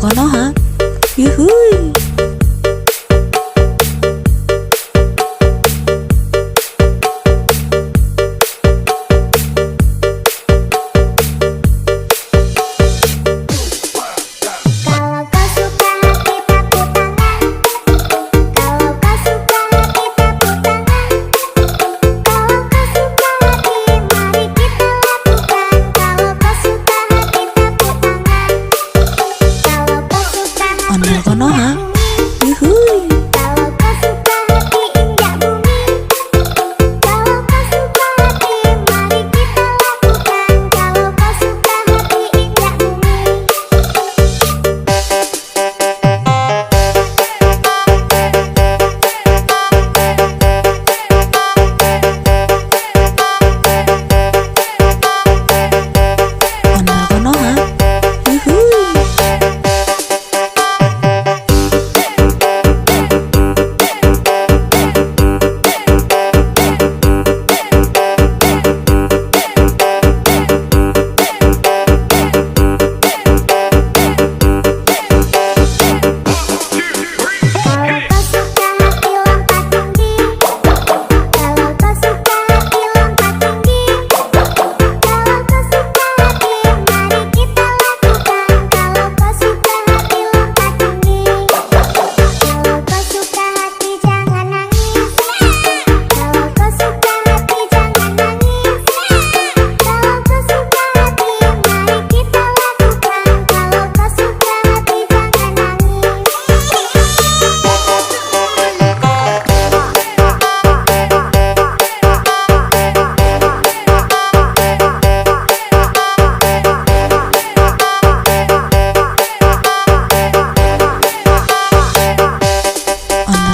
Konoha. Yuhuy.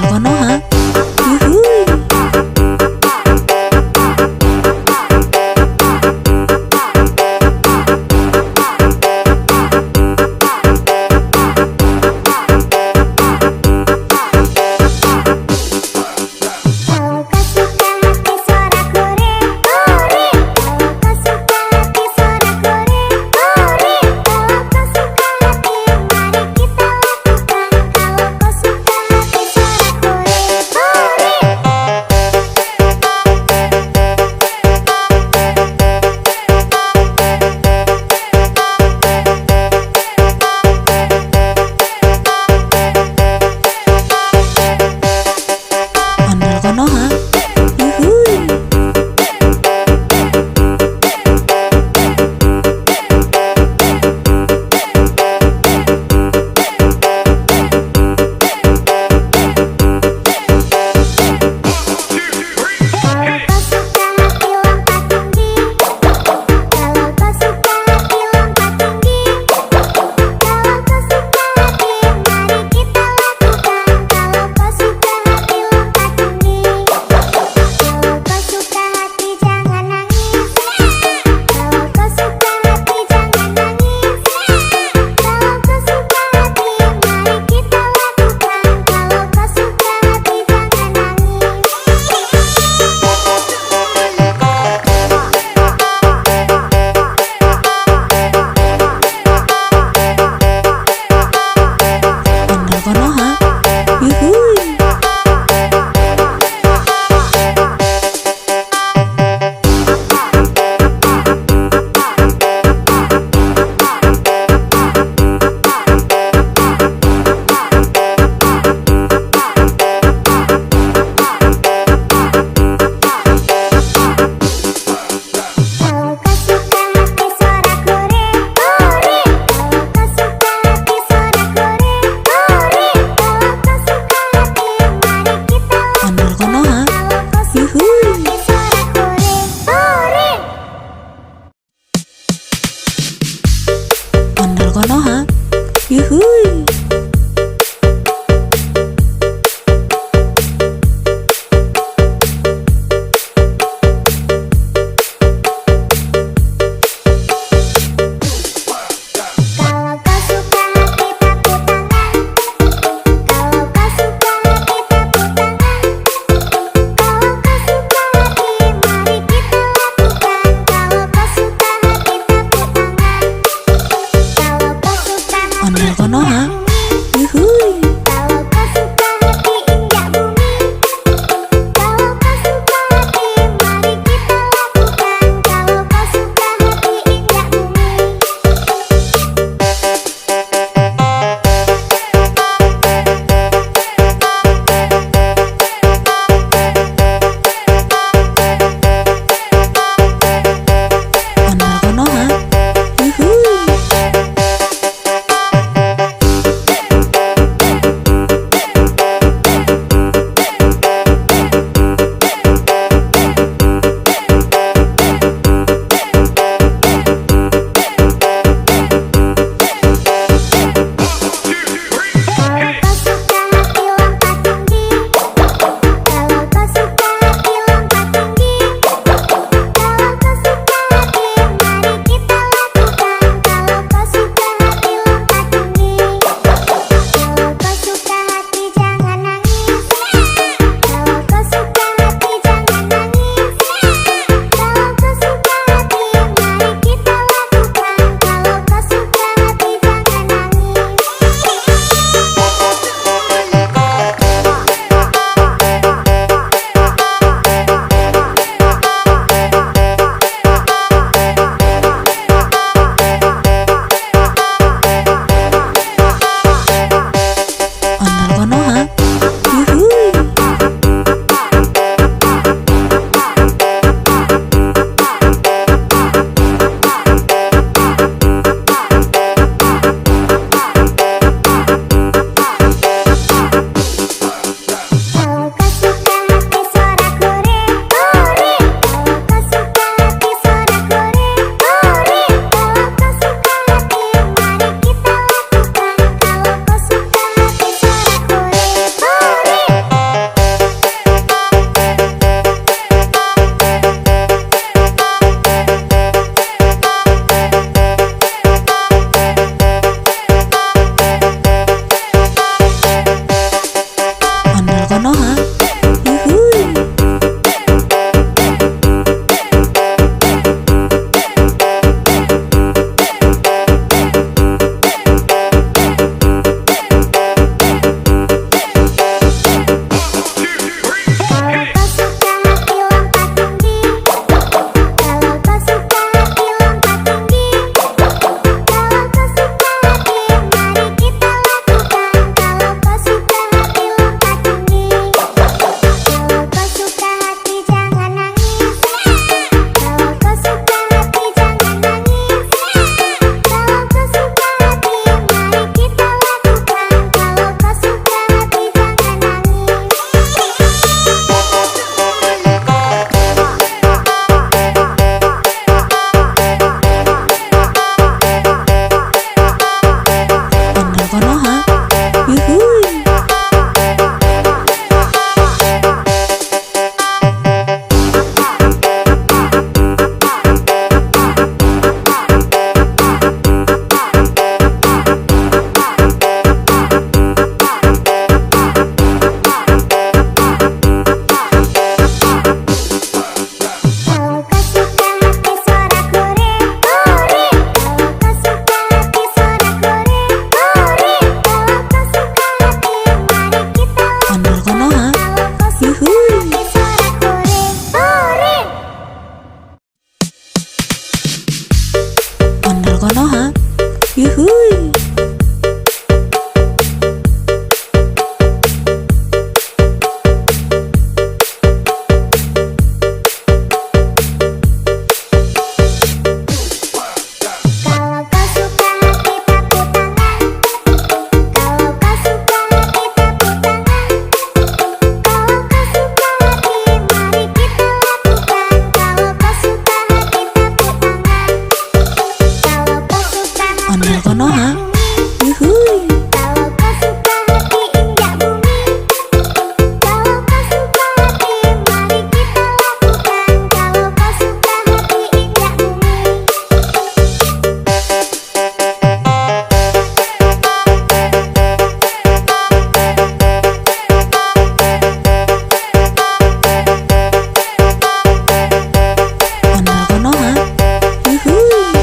Konoha. Yuhuy. Konoha. Yuhuy. Konoha. Yuhuy. Ondel Konoha, yuhuy. Kalau kau suka hati injak bumi, kalau kau suka hati mari kita lakukan. Kalau kau suka hati injak bumi. Ondel Konoha, yuhuy.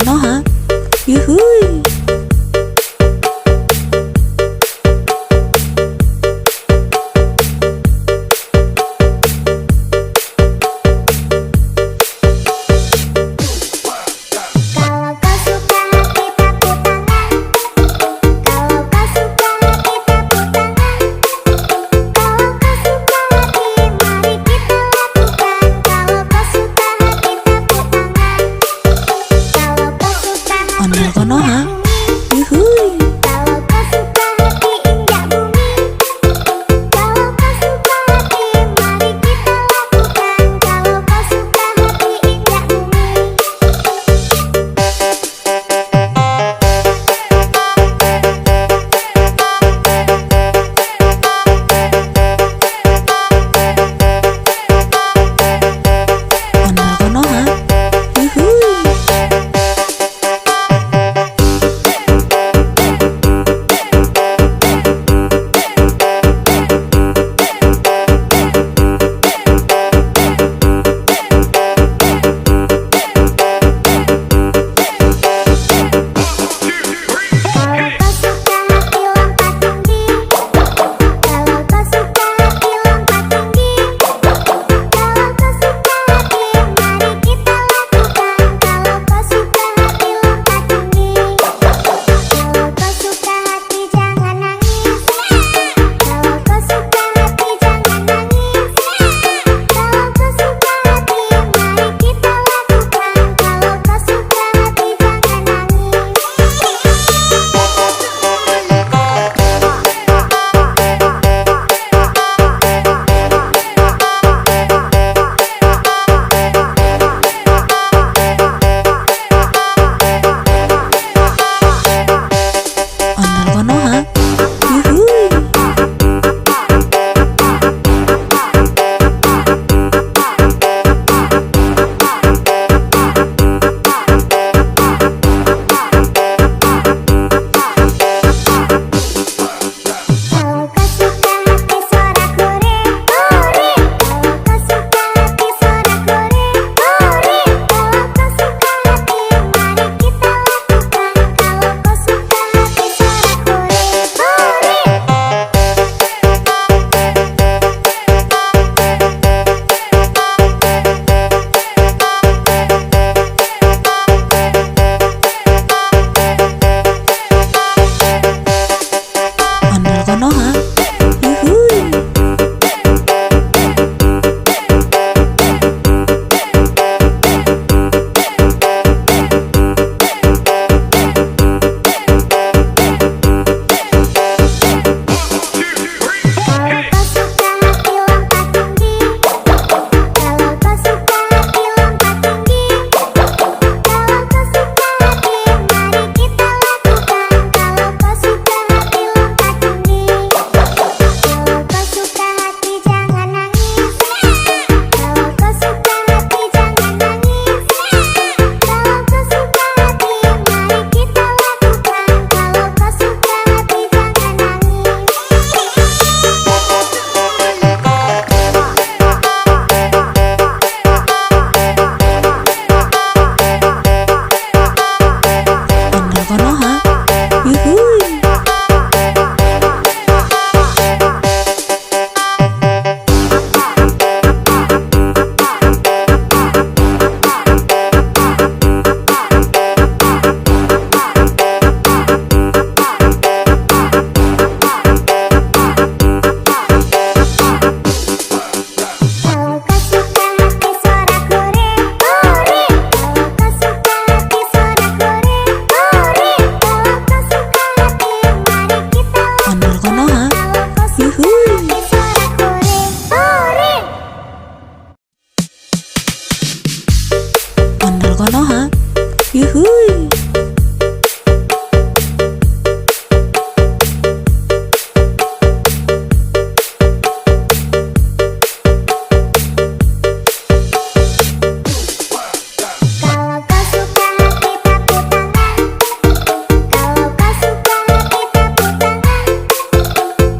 Konoha. Yuhui. Kalau kau suka hati tepuk tangan. Kalau kau suka hati tepuk tangan. Kalau kau suka hati mari kita lakukan. Kalau kau suka hati tepuk tangan. Kalau kau suka hati Ondel Konoha. indah bumi. Yuhui. Kalau kau suka hati indah bumi. Kalau kau suka hati mari kita lakukan. Kalau kau suka hati indah bumi. Ondel Konoha. Yuhui. Kalau kau suka hati lompat tinggi. Kalau kau suka hati lompat tinggi. Kalau kau suka hati mari kita lakukan. Kalau kau suka hati lompat tinggi. Kalau kau suka hati jangan nangis. Kalau kau suka hati jangan nangis. Kalau kau suka hati mari kita lakukan. Kalau kau suka hati jangan nangis. Ondel Konoha. Yuhui. Kalau kau suka hati suara kore, kore. Kalau kau suka hati suara kore, kore. Kalau kau suka hati mari kita lakukan. Kalau kau suka hati suara kore, kore. Ondel Konoha. Yuhui. Kalau kau suka hati lompat tinggi. Kalau kau suka hati lompat tinggi. Kalau kau suka hati mari kita lakukan. Kalau kau suka hati lompat tinggi. Kalau kau suka hati jangan nangis. Kalau kau suka hati jangan nangis. Kalau kau suka hati mari kita lakukan. Kalau kau suka hati jangan nangis. Ondel Konoha. Yuhui. Kalau kau suka hati suara kore, kore. Kalau kau suka hati suara kore, kore. Kalau kau suka hati mari kita Ondel lakukan. Konoha. Kalau kau suka Yuhui. hati suara kore, kore. Ondel Konoha. Yuhui. Kalau kau suka hati tepuk tangan. Kalau kau suka hati tepuk tangan.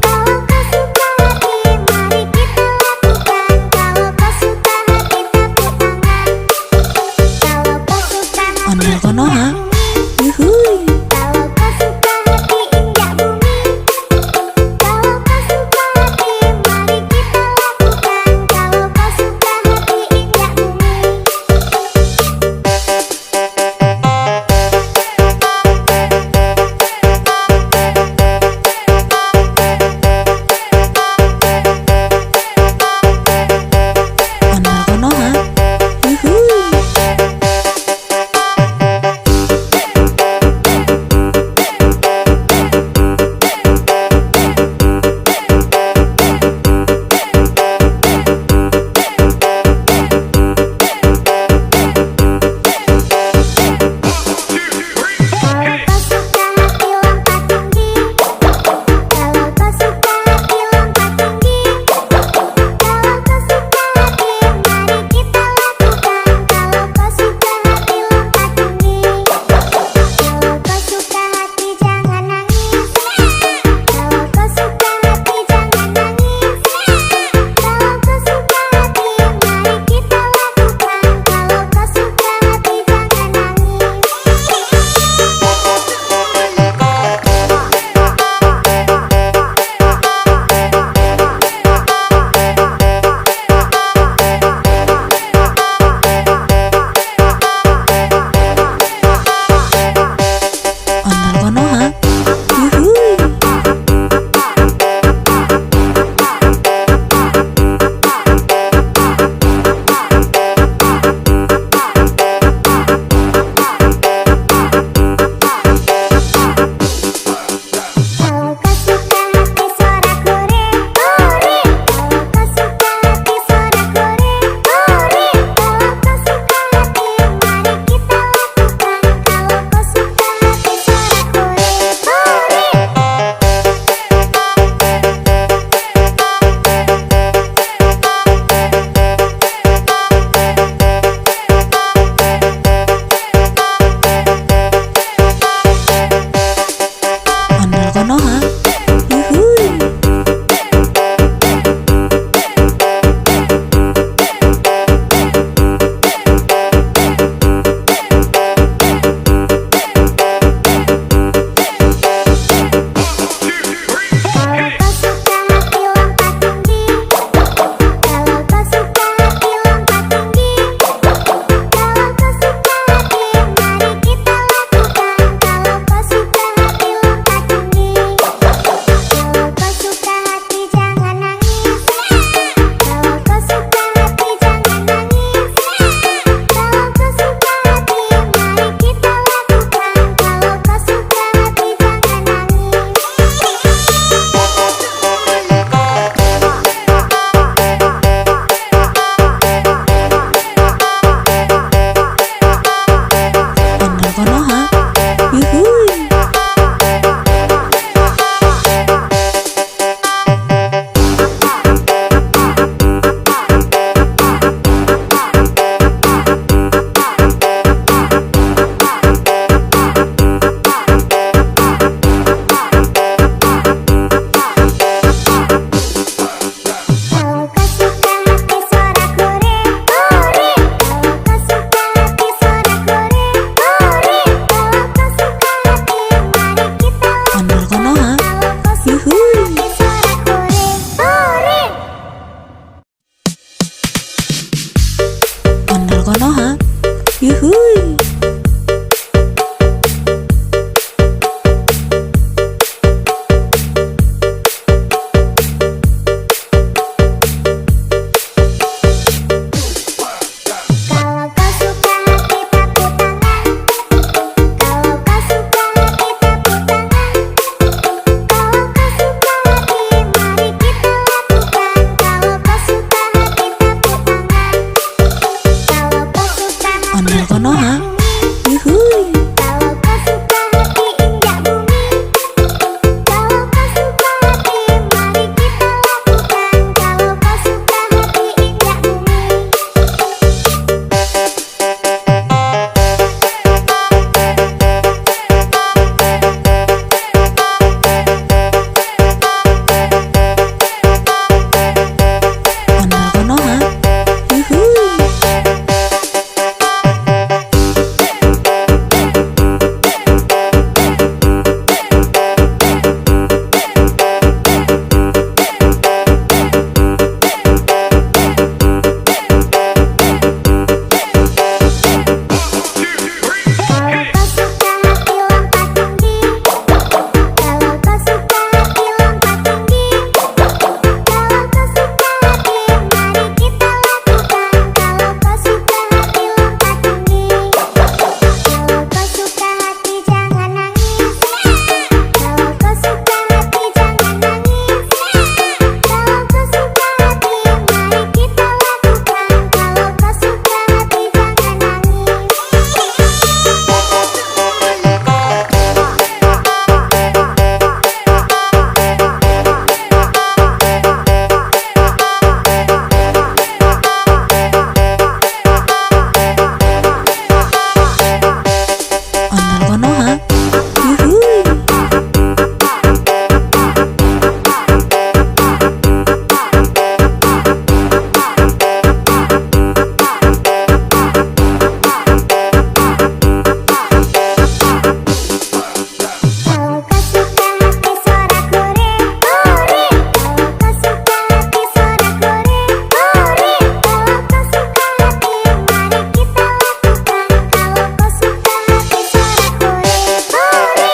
Kalau kau suka hati mari kita lakukan. Kalau kau suka hati tepuk tangan. Kalau kau suka hati Ondel Konoha. Ondel Konoha, yuhui. Kalau kau suka hati tepuk tangan. Kalau kau suka hati tepuk tangan. Kalau kau suka hati mari kita lakukan. Kalau kau suka hati tepuk tangan. Kalau kau suka hati Ondel Konoha, yuhui. kalau kau suka hati injak bumi. Kalau kau suka hati mari kita lakukan. Kalau kau suka hati injak bumi. Ondel Konoha, yuhui. Kalau kau suka hati lompat tinggi. Kalau kau suka hati lompat tinggi. Kalau kau suka hati mari kita lakukan. Kalau kau suka hati lompat tinggi. Kalau kau suka hati jangan nangis. Kalau kau suka hati jangan nangis. Kalau kau suka hati mari kita lakukan. Kalau kau suka hati jangan nangis. Ondel Konoha, yuhui. Kalau kau suka hati suara kore, kore. Kalau kau suka hati suara kore, kore. Kalau kau suka hati mari kita lakukan. Kalau kau suka hati suara kore, kore.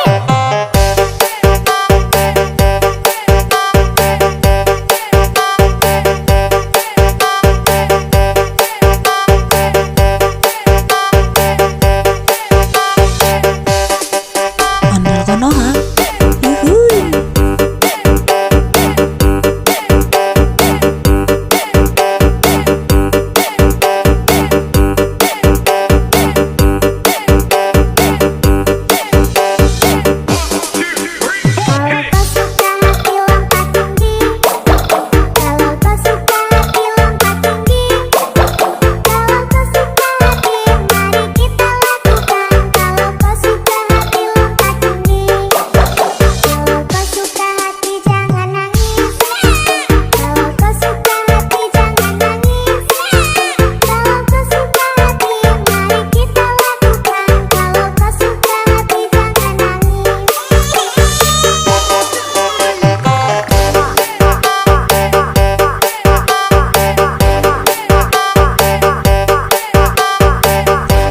Ondel Konoha, yuhui. Kalau kau suka hati lompat tinggi. Kalau kau suka hati lompat tinggi. Kalau kau suka hati mari kita lakukan. Kalau kau suka hati lompat tinggi. Kalau kau suka hati jangan nangis. Kalau kau suka hati jangan nangis. Kalau kau suka hati mari kita lakukan. Kalau kau suka hati jangan nangis.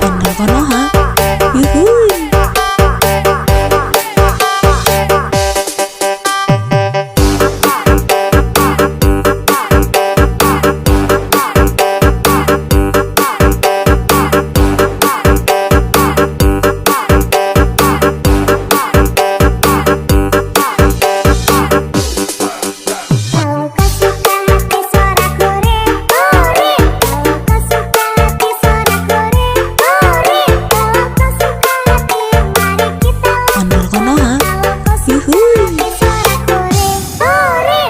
Ondel Konoha, yuhui. Kalau kau suka hati suara kore, kore. Kalau kau suka hati suara kore, kore. Kalau kau suka hati mari kita Ondel Konoha, Kalau kau suka yuhui. hati suara kore, kore.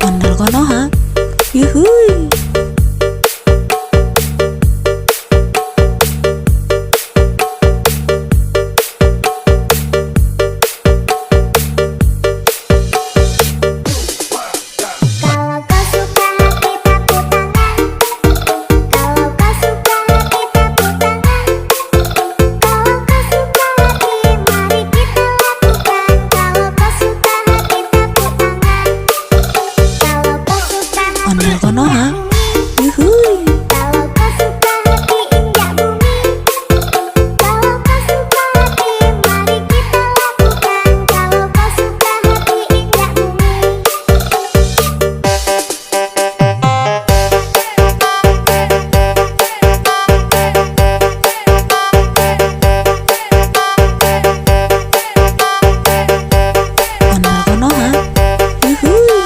Ondel Konoha, yuhui. Kalau kau suka hati tepuk tangan. Kalau kau suka hati tepuk tangan. Kalau kau suka hati mari kita lakukan. Kalau kau suka hati tepuk tangan. Kalau kau suka hati Ondel Konoha. Yuhuy. Kalau kau suka hati injak bumi, kalau kau suka hati mari kita lakukan. Kalau kau suka hati injak bumi. Ondel Konoha. Yuhuy.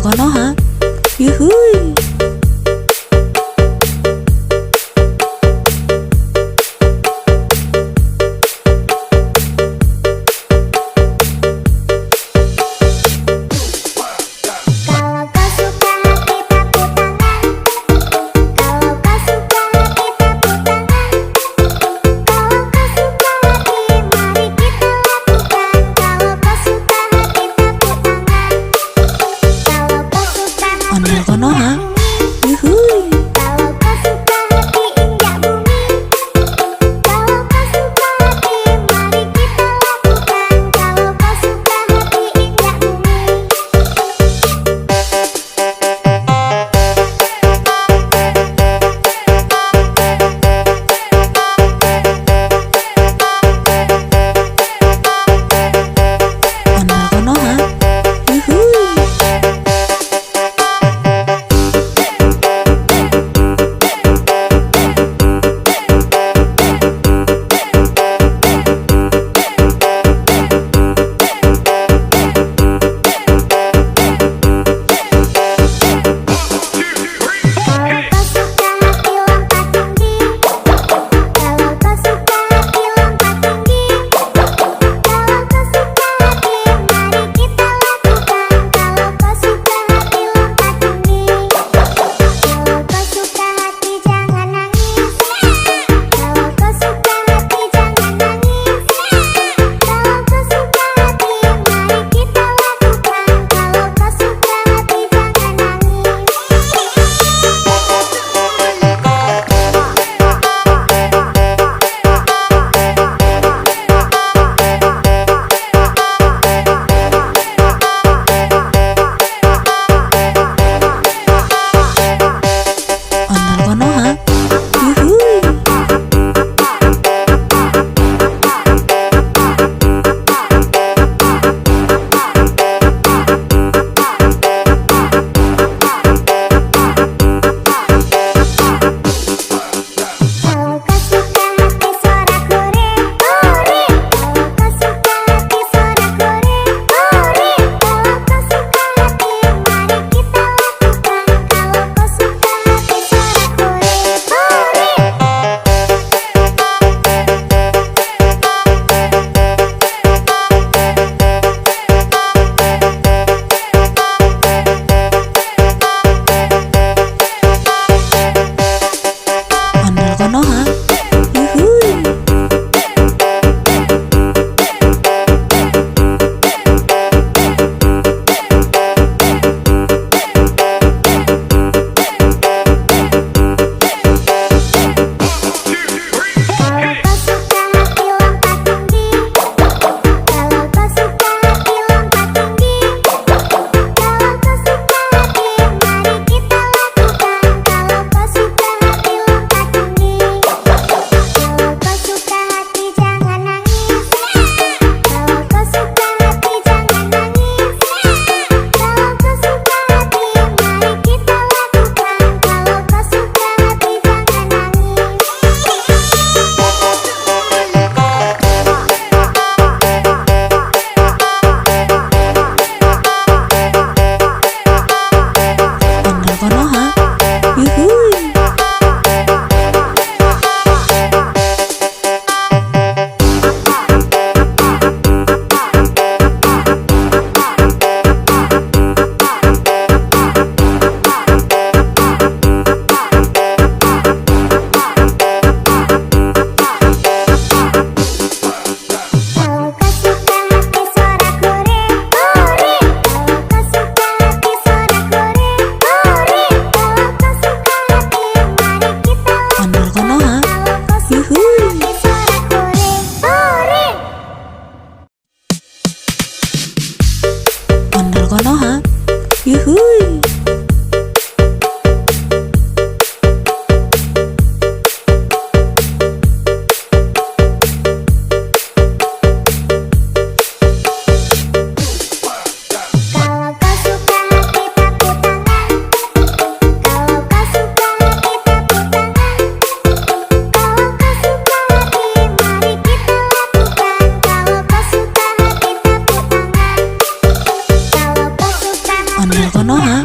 Konoha. Yuhui. Kalau kau suka hati tepuk tangan. Kalau kau suka hati tepuk tangan. Kalau kau suka hati mari kita lakukan. Kalau kau suka hati tepuk tangan. Kalau kau suka hati Konoha. Yuhui. kalau kau suka hati injak bumi. Kalau kau suka hati mari kita lakukan. Kalau kau suka hati injak bumi. Konoha. Yuhui. Kalau kau suka hati lompat tinggi. Kalau kau suka hati lompat tinggi. Kalau kau suka hati mari kita lakukan. Kalau kau suka hati lompat tinggi. Kalau kau suka hati jangan nangis. Kalau kau suka hati jangan nangis. Kalau kau suka hati mari kita lakukan. Kalau kau suka hati jangan nangis. Konoha. Yuhui. Kalau kau suka hati suara kore, kore. Kalau kau suka hati suara kore, kore. Kalau kau suka hati mari kita lakukan. Kalau kau suka hati suara kore, kore. Konoha. Yuhui. Kalau kau suka hati lompat tinggi. Kalau kau suka hati lompat tinggi. Kalau kau suka hati mari kita lakukan. Kalau kau suka hati lompat tinggi. Kalau kau suka hati jangan nangis. Kalau kau suka hati jangan nangis. Kalau kau suka hati mari kita lakukan. Kalau kau suka hati jangan nangis. Konoha. Yuhui. Kalau kau suka hati suara kore, kore. Kalau kau suka hati suara kore, kore. Kalau kau suka hati mari kita lakukan. Konoha. Kalau kau suka Yuhui. hati suara kore, kore. Konoha. Yuhui. Kalau kau suka hati tepuk tangan. Kalau kau suka hati tepuk tangan. Kalau kau suka hati mari kita lakukan. Kalau kau suka hati tepuk tangan. Kalau kau suka hati Konoha.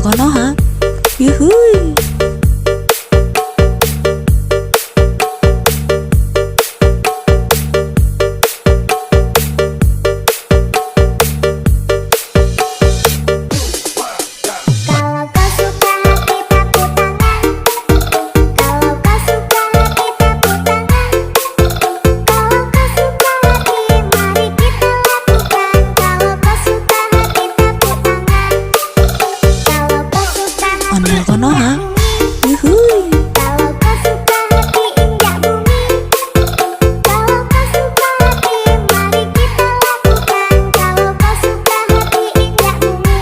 Konoha. Yuhui. Kalau kau suka hati tepuk tangan. Kalau kau suka hati tepuk tangan. Kalau kau suka hati mari kita lakukan. Kalau kau suka hati tepuk tangan. Kalau kau suka hati Ondel Konoha. bumi. Yuhui. Kalau kau suka hati injak bumi. Kalau kau suka hati mari kita lakukan. Kalau kau suka hati injak bumi.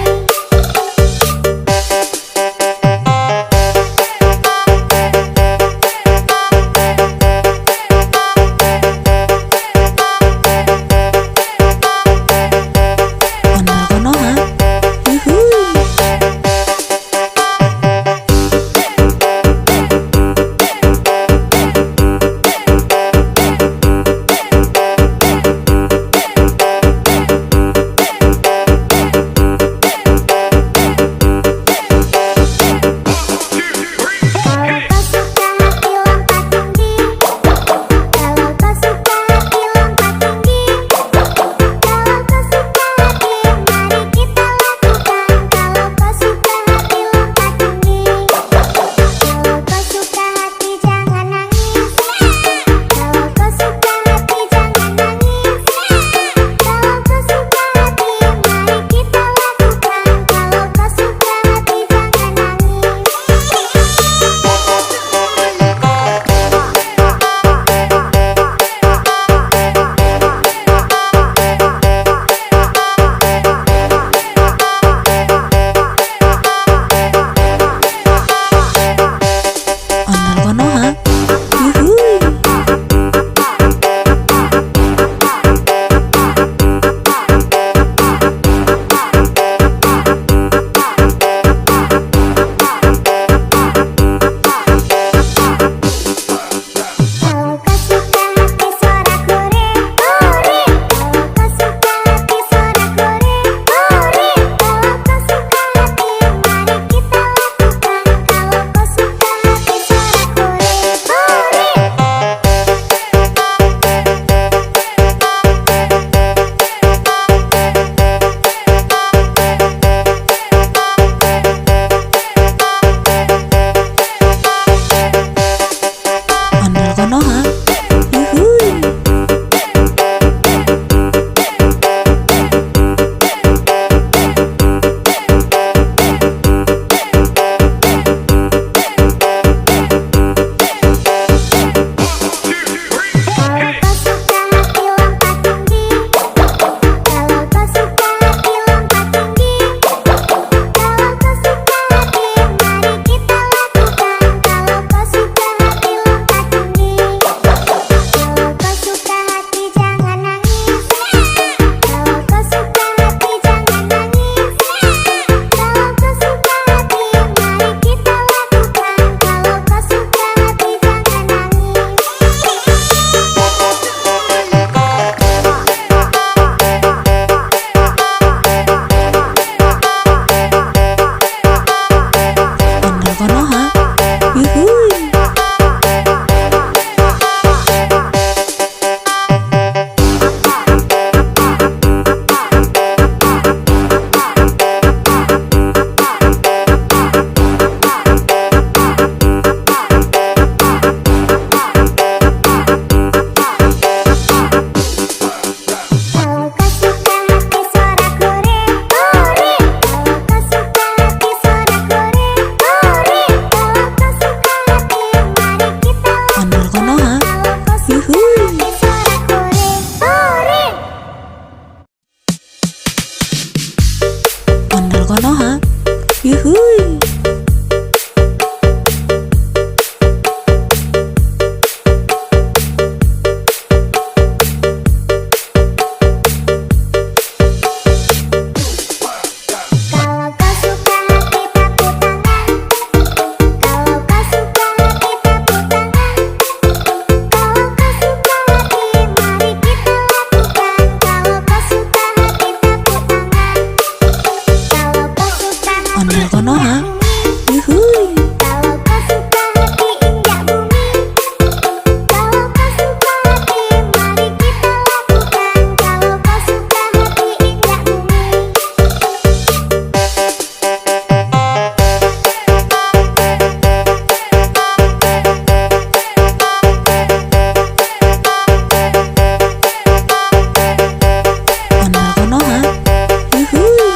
Ondel Konoha. Yuhui. Kalau kau suka hati lompat tinggi. Kalau kau suka hati lompat tinggi. Kalau kau suka hati mari kita lakukan. Kalau kau suka hati lompat tinggi. Kalau kau suka hati jangan nangis. Kalau kau suka hati jangan nangis. Kalau kau suka hati mari kita lakukan. Kalau kau suka hati jangan nangis. Ondel Konoha. Yuhui. Kalau kau suka hati suara kore, kore. Kalau kau suka hati suara kore, kore. Kalau kau suka hati mari kita lakukan. Kalau kau suka hati suara kore, kore. Ondel Konoha. Yuhui. Kalau kau suka hati lompat tinggi. Kalau kau suka hati lompat tinggi. Kalau kau suka hati mari kita lakukan. Kalau kau suka hati lompat tinggi. Kalau kau suka hati jangan nangis. Kalau kau suka hati jangan nangis. Kalau kau suka hati mari kita lakukan. Kalau kau suka hati jangan nangis. Ondel Konoha. Yuhui. Kalau kau suka hati suara kore, kore. Kalau kau suka hati suara kore, kore. Kalau kau suka hati mari kita Ondel Konoha. Kalau kau suka Yuhui. hati suara kore, kore. Ondel Konoha. Yuhui. Kalau kau suka hati tepuk tangan. Kalau kau suka hati tepuk tangan. Kalau kau suka hati mari kita lakukan. Kalau kau suka hati tepuk tangan. Kalau kau suka hati Ondel Ondel Konoha, yuhuy. Kalau kau suka hati injak bumi, kalau kau suka hati mari kita lakukan. Kalau kau suka hati injak bumi. Ondel Konoha, yuhuy.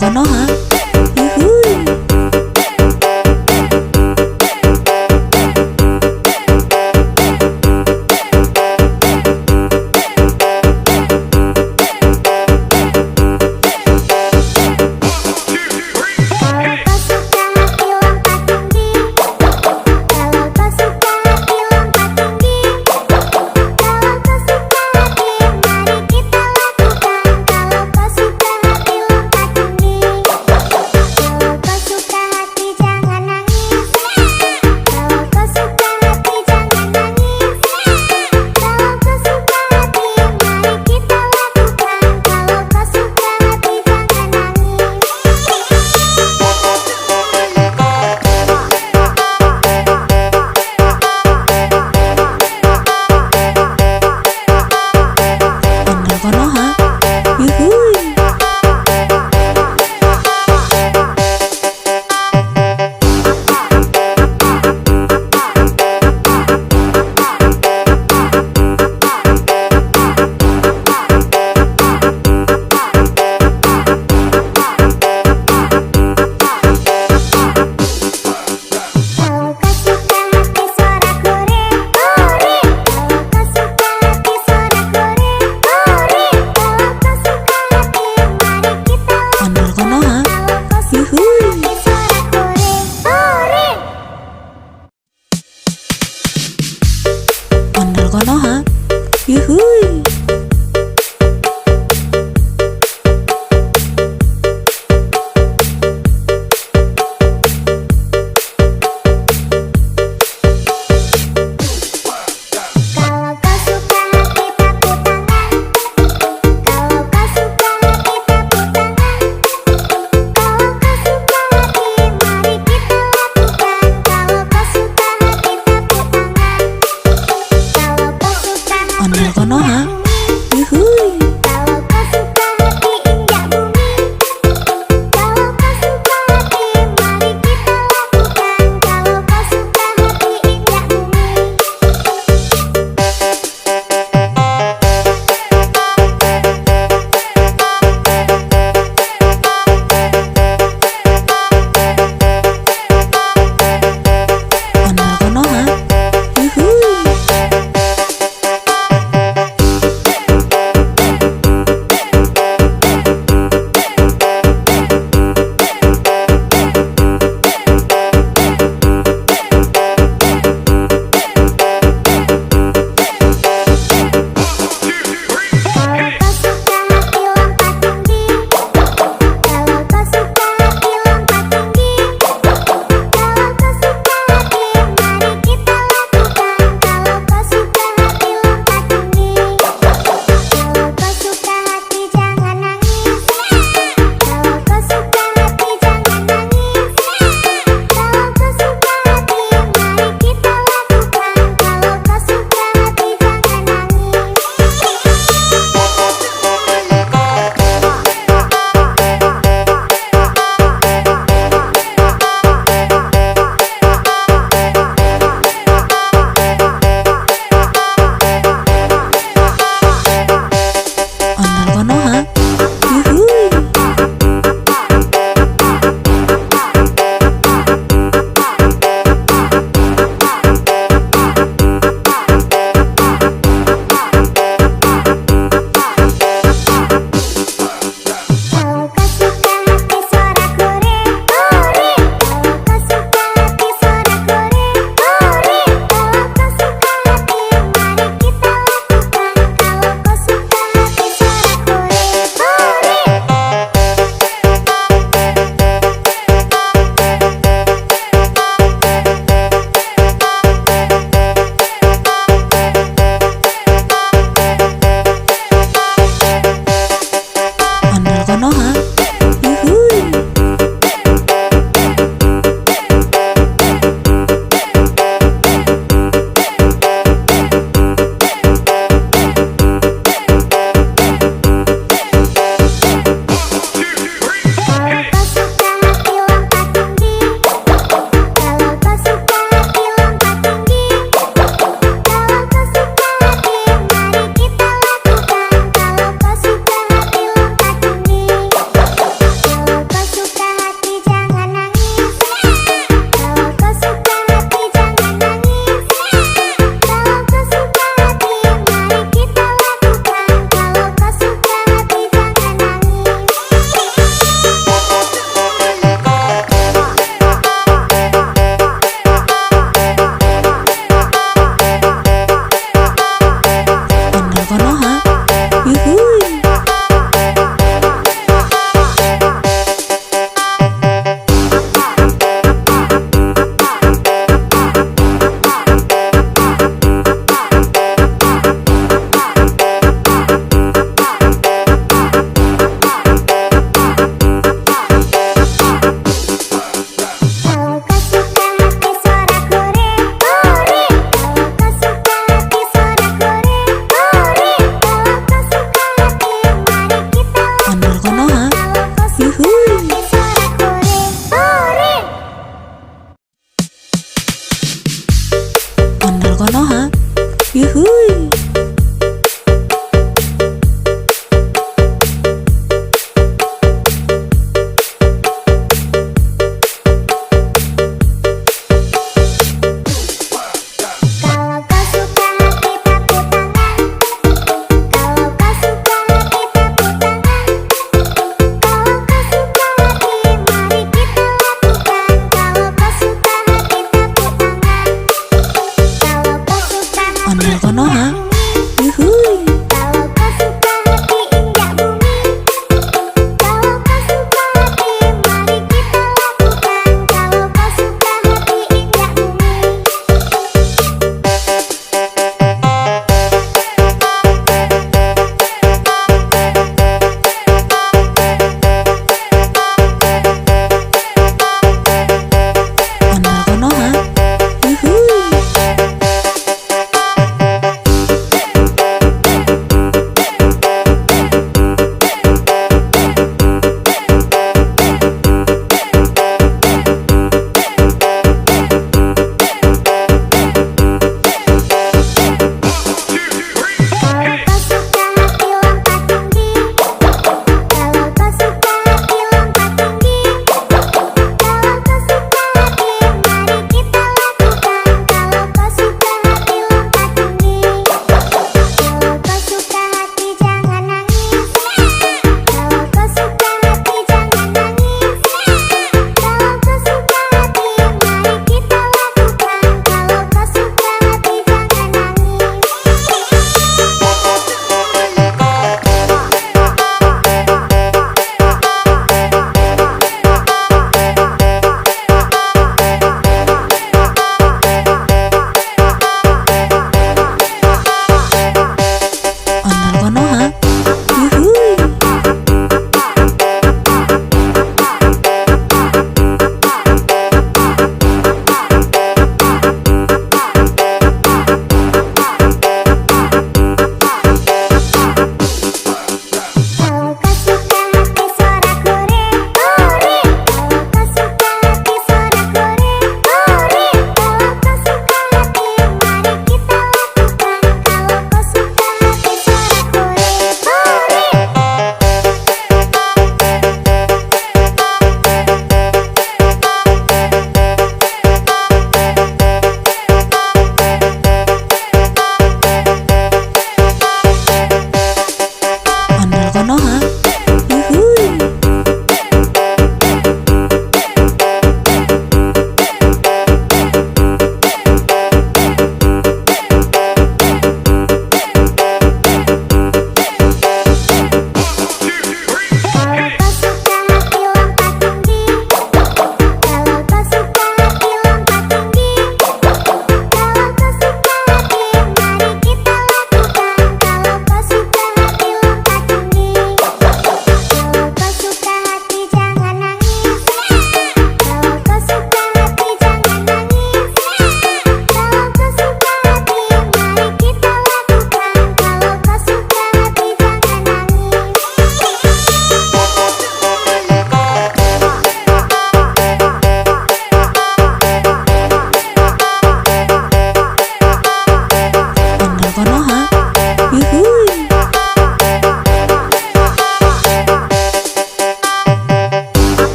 Konoha. Yuhui. Kalau kau suka hati lompat tinggi. Kalau kau suka hati lompat tinggi. Kalau kau suka hati, mari kita lakukan. Kalau kau suka hati lompat tinggi.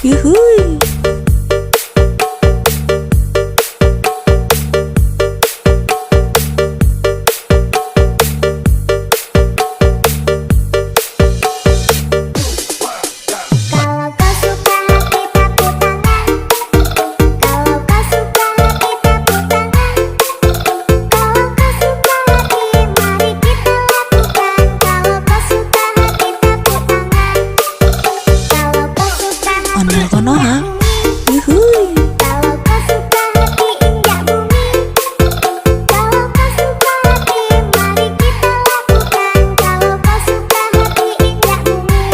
Yuhui. Kalau kau suka hati tepuk tangan. Kalau kau suka hati tepuk tangan. Kalau kau suka hati mari kita lakukan. Kalau kau suka hati tepuk tangan. Kalau kau suka hati Ondel konoha. bumi. Yuhui. Kalau kau suka hati injak bumi. Kalau kau suka hati mari kita lakukan. Kalau kau suka hati injak bumi.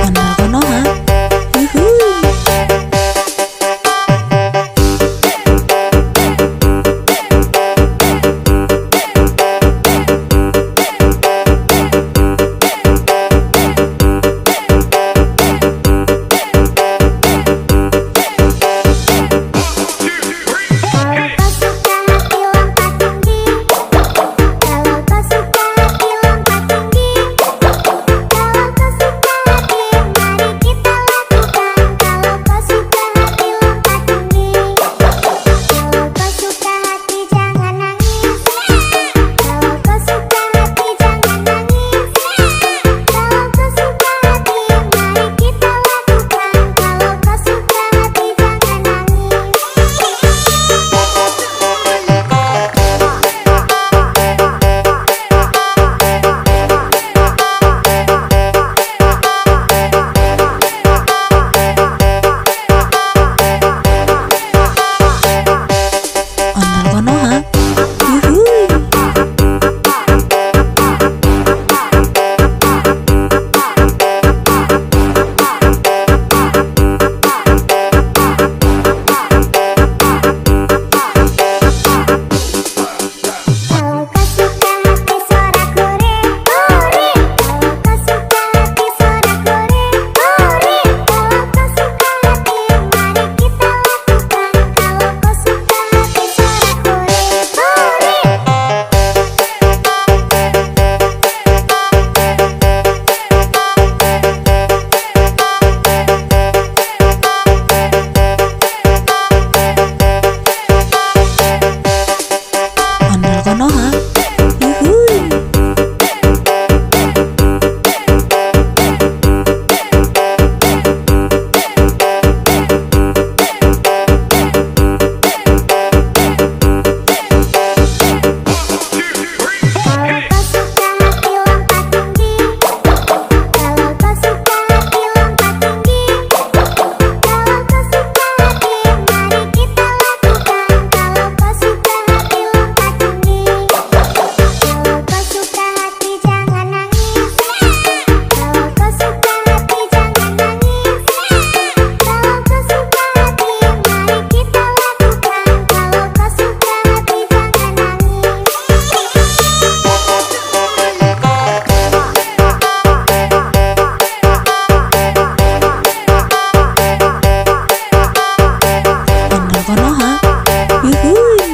Ondel konoha. Yuhui. Kalau kau suka hati lompat tinggi. Kalau kau suka hati lompat tinggi. Kalau kau suka hati mari kita lakukan. Kalau kau suka hati lompat tinggi. Kalau kau suka hati jangan nangis. Kalau kau suka hati jangan nangis. Kalau kau suka hati mari kita lakukan. Kalau kau suka hati jangan nangis. Ondel konoha. Yuhui. Kalau kau suka hati suara kore, kore. Kalau kau suka hati suara kore, kore. Kalau kau suka hati mari kita lakukan. Kalau kau suka hati suara kore, kore. Ondel konoha. Yuhui. Kalau kau suka hati lompat tinggi. Kalau kau suka hati lompat tinggi. Kalau kau suka hati mari kita lakukan. Kalau kau suka hati lompat tinggi. Kalau kau suka hati jangan nangis. Kalau kau suka hati jangan nangis. Kalau kau suka hati mari kita lakukan. Kalau kau suka hati jangan nangis. Ondel konoha. Yuhui.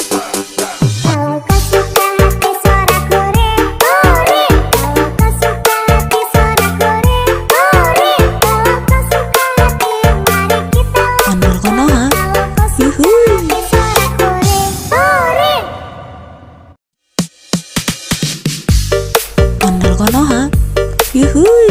Kalau kau suka hati suara kore, kore. Kalau kau suka hati suara kore, kore. Kalau kau suka hati mari kita Ondel konoha. Kalau kau suka Yuhui. hati suara kore, kore. Ondel konoha. Yuhui.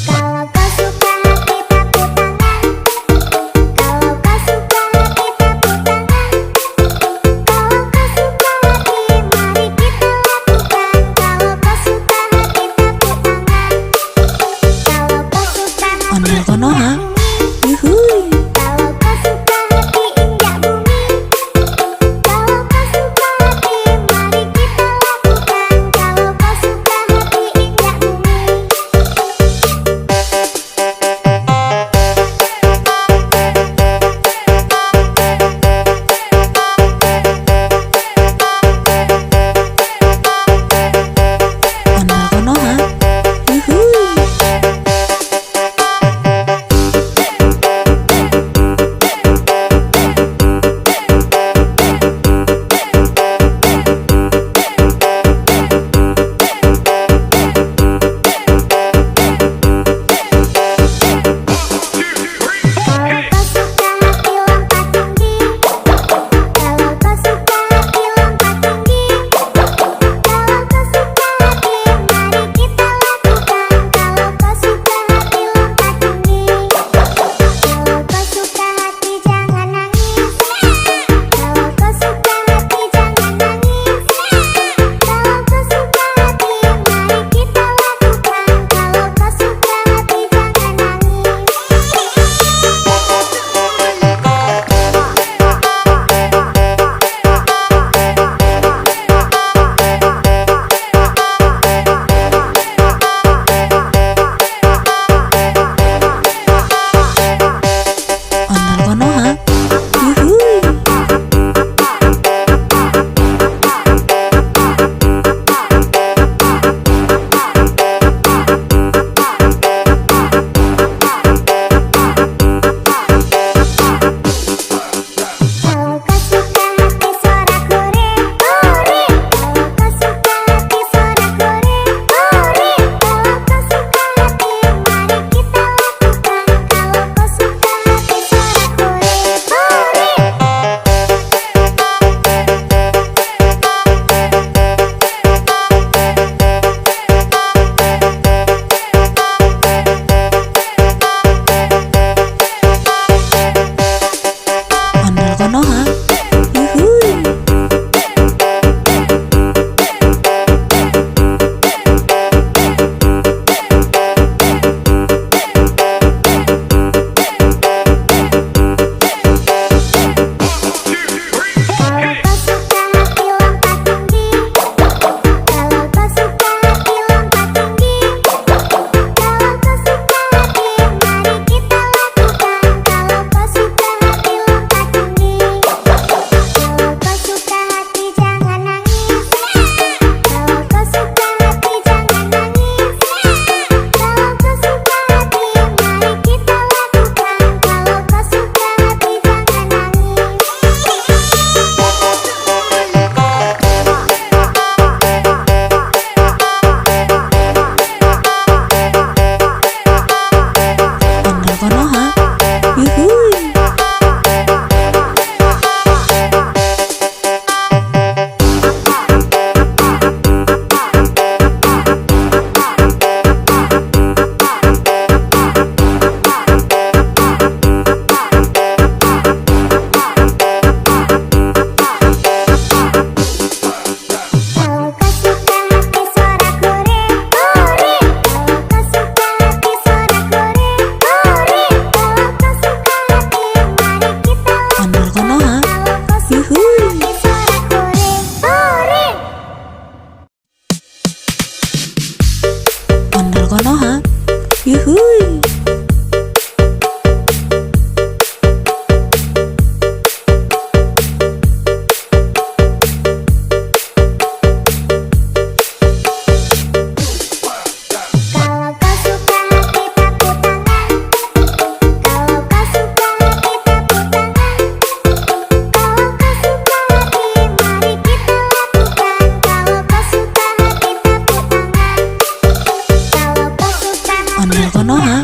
Kalau kau suka hati tepuk tangan. Kalau kau suka hati tepuk tangan. Kalau kau suka hati mari kita lakukan. Kalau kau suka hati tepuk tangan. Kalau kau suka hati Ondel konoha. bumi. Yuhui. Kalau kau suka hati tepuk tangan. Kalau kau suka hati tepuk tangan. Kalau kau suka hati mari kita lakukan. Kalau kau suka hati tepuk tangan. Kalau kau suka hati Ondel Konoha.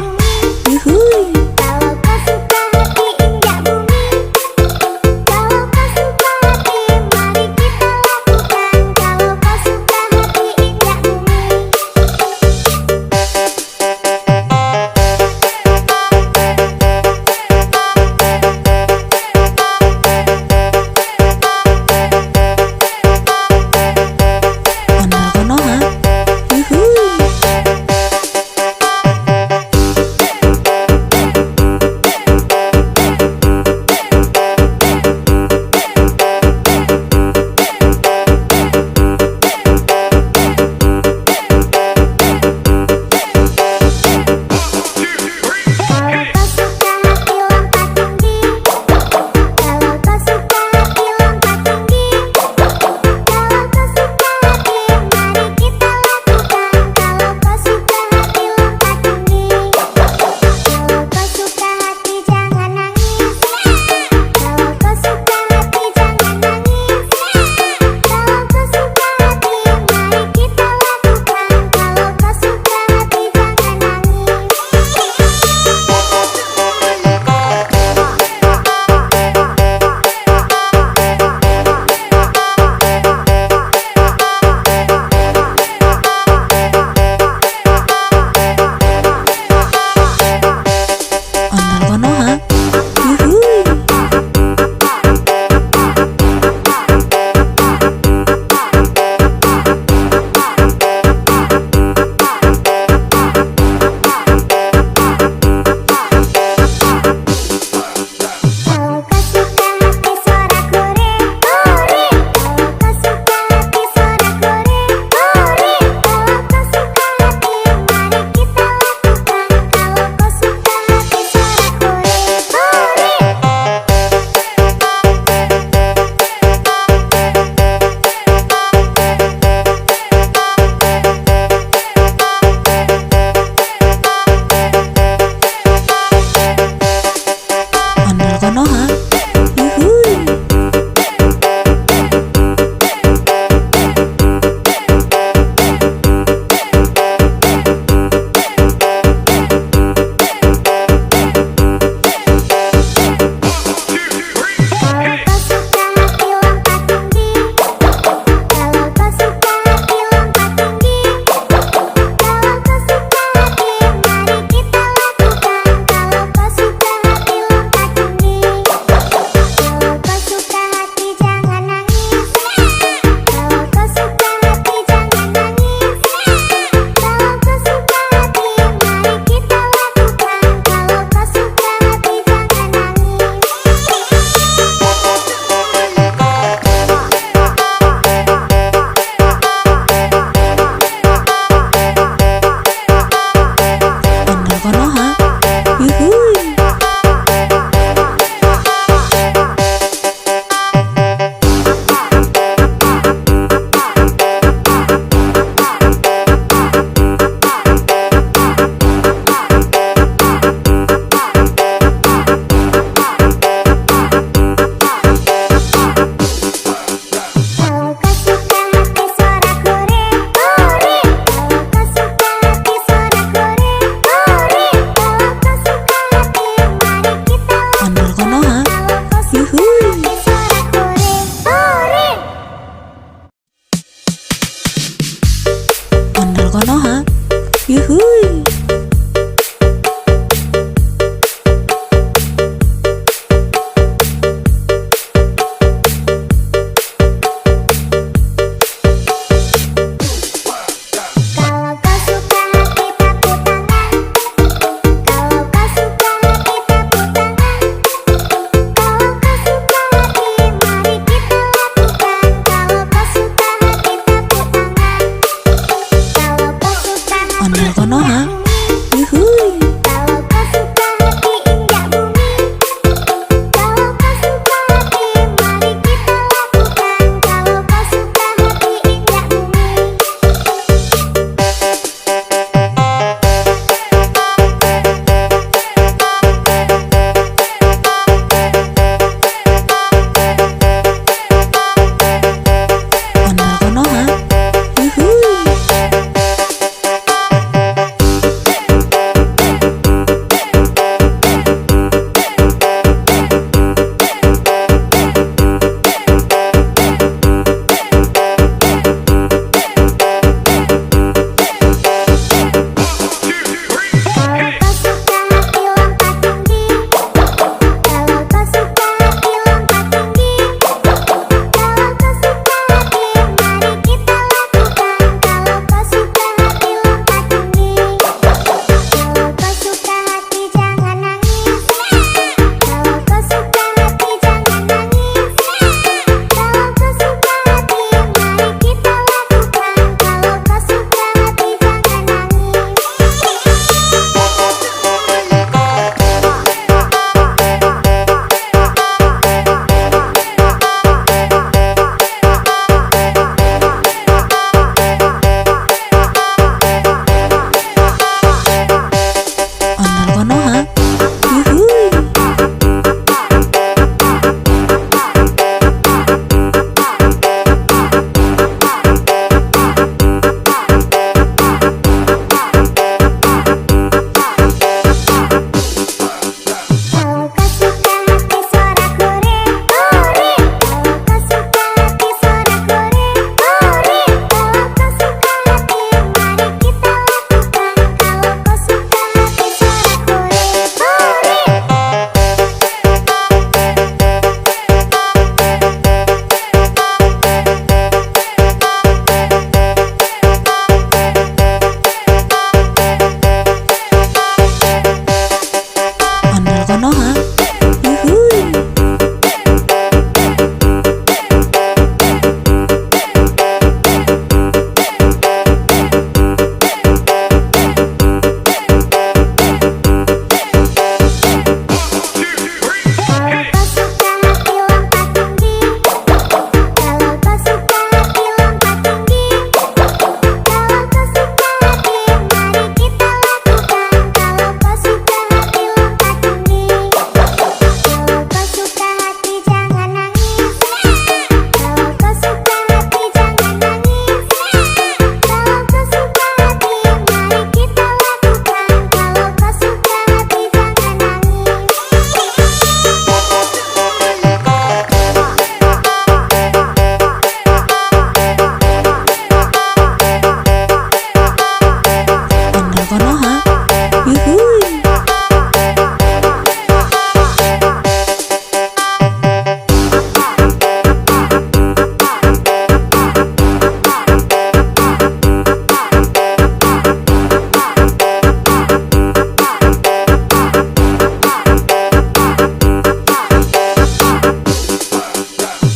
yuhuy.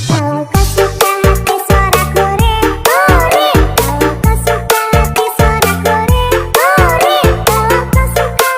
Kalau kau suka hati suara kore, kore. Kalau kau suka hati suara kore, kore. Kalau kau suka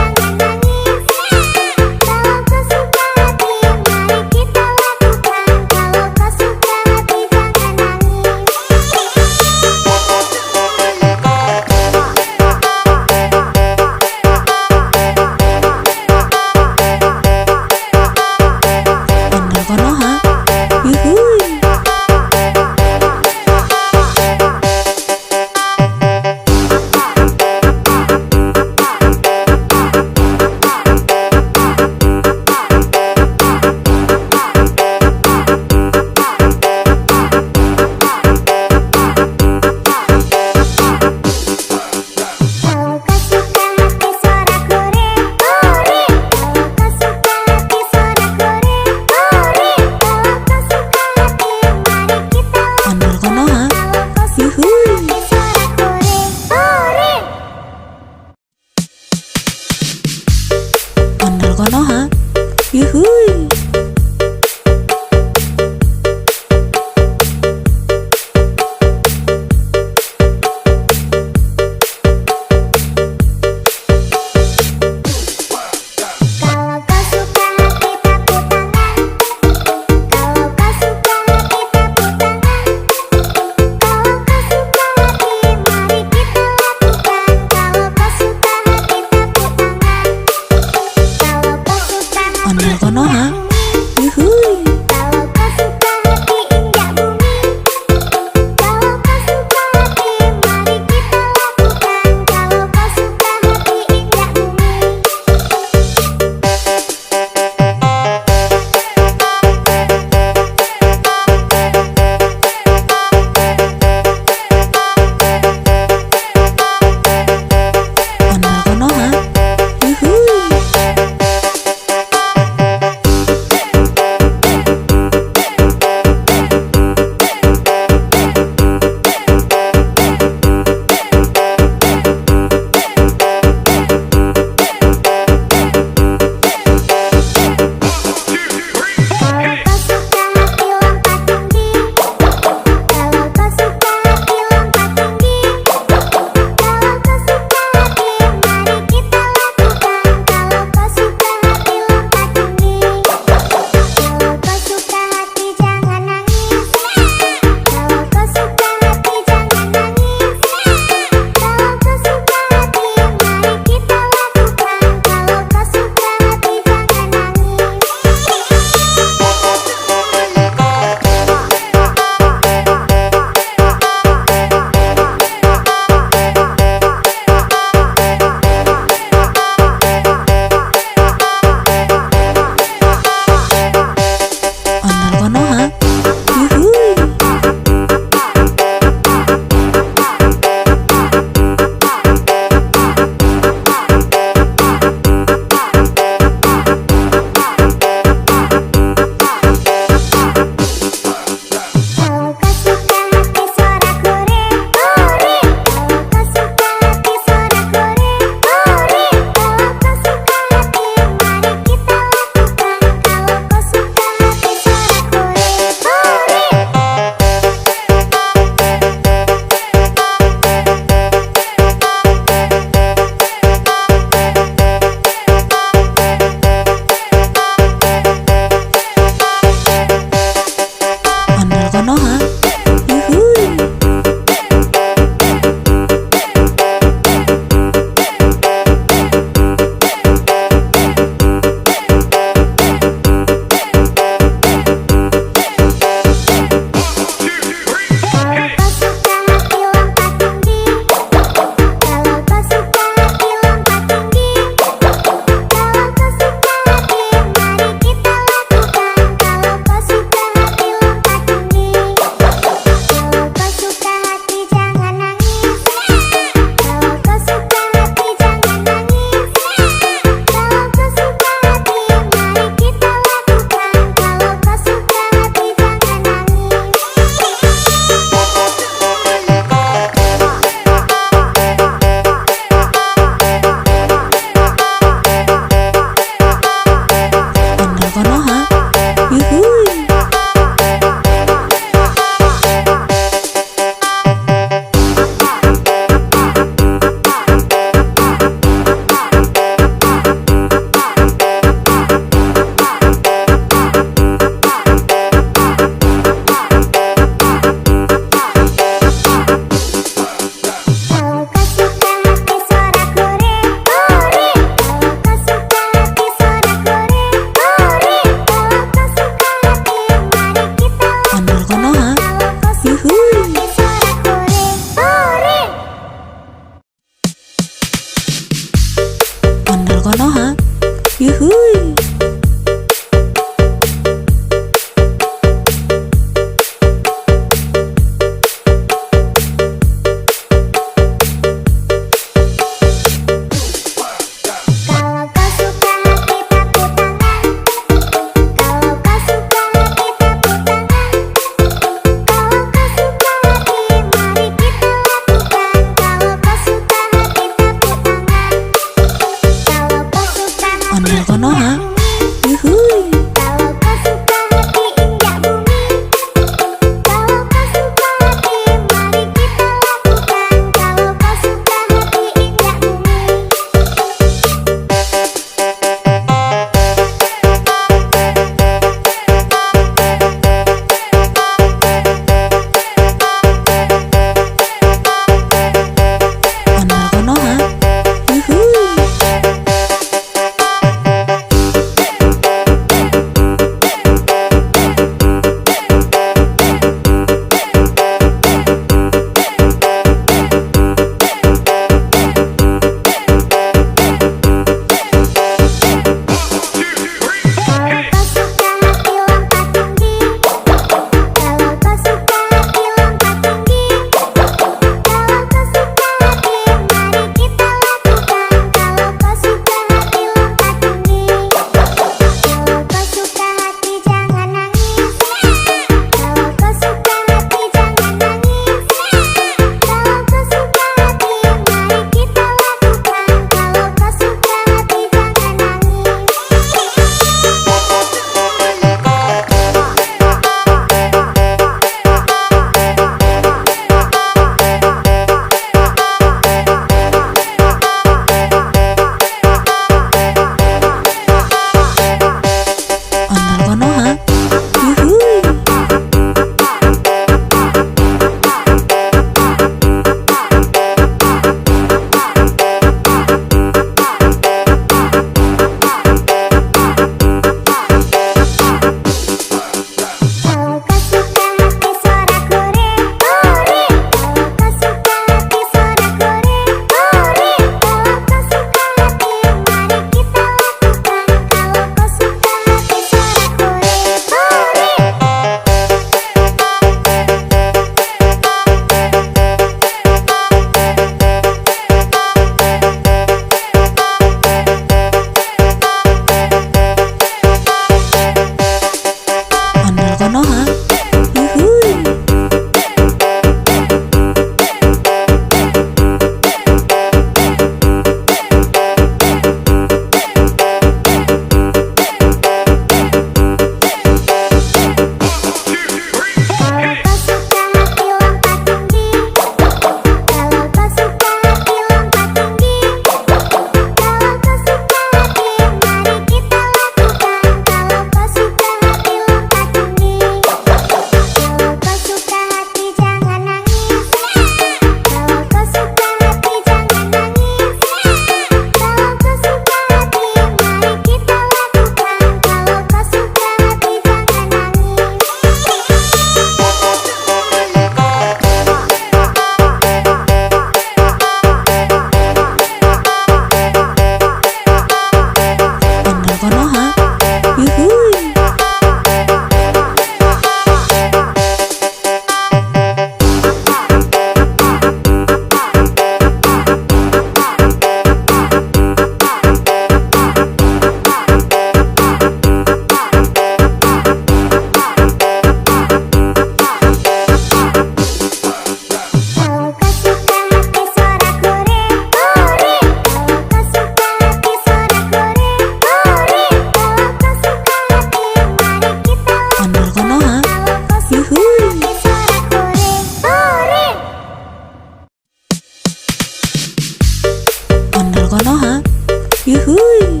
Yuhui.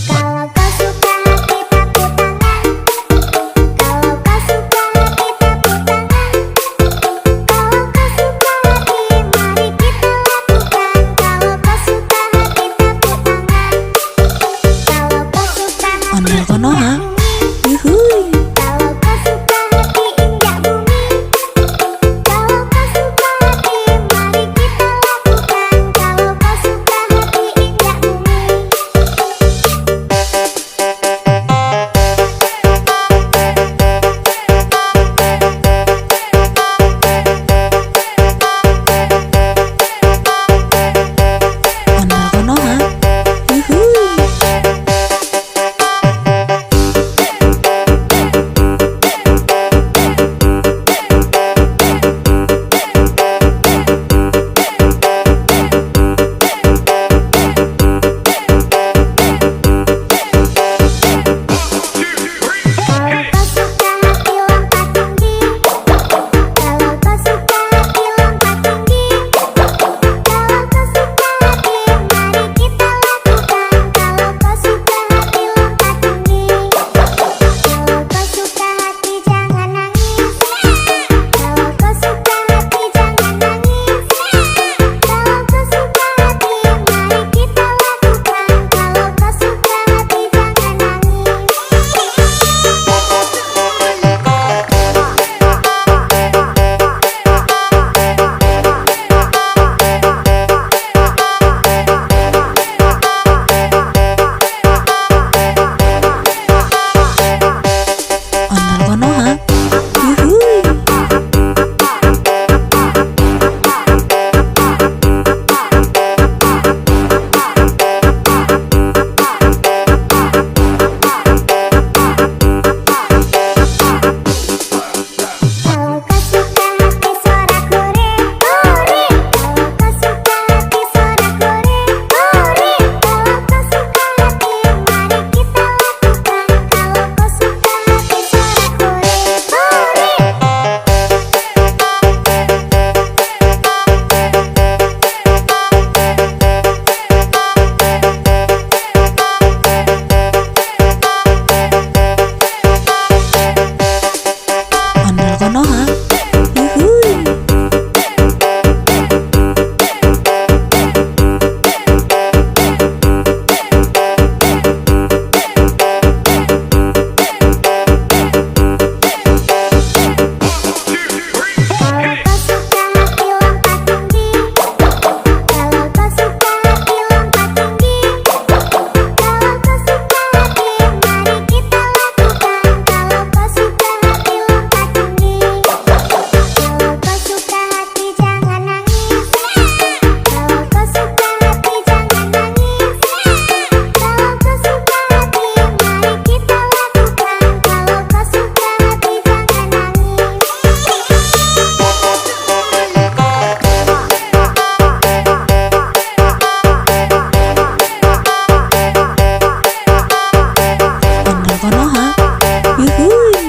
Kalau kau suka hati tepuk tangan. Kalau kau suka hati tepuk tangan. Kalau kau suka hati mari kita lakukan. Kalau kau suka hati tepuk tangan. Kalau kau suka hati Ondel Konoha. bumi. Yuhui. Kalau kau suka hati injak bumi. Kalau kau suka hati mari kita lakukan. Kalau kau suka hati injak bumi. Ondel Konoha. Yuhui. Kalau kau suka hati lompat tinggi. Kalau kau suka hati lompat tinggi. Kalau kau suka hati mari kita lakukan. Kalau kau suka hati lompat tinggi. Kalau kau suka hati jangan nangis. Kalau kau suka hati jangan nangis. Kalau kau suka hati mari kita lakukan. Kalau kau suka hati jangan nangis. Ondel Konoha. Yuhui. Kalau kau suka hati suara kore, kore. Kalau kau suka hati suara kore, kore. Kalau kau suka hati mari kita lakukan. Kalau kau suka hati suara kore, kore. Ondel Konoha. Yuhui. Kalau kau suka hati lompat tinggi. Kalau kau suka hati lompat tinggi. Kalau kau suka hati mari kita lakukan. Kalau kau suka hati lompat tinggi. Kalau kau suka hati jangan nangis. Kalau kau suka hati jangan nangis. Kalau kau suka hati mari kita lakukan. Kalau kau suka hati jangan nangis. Ondel Konoha. Yuhui.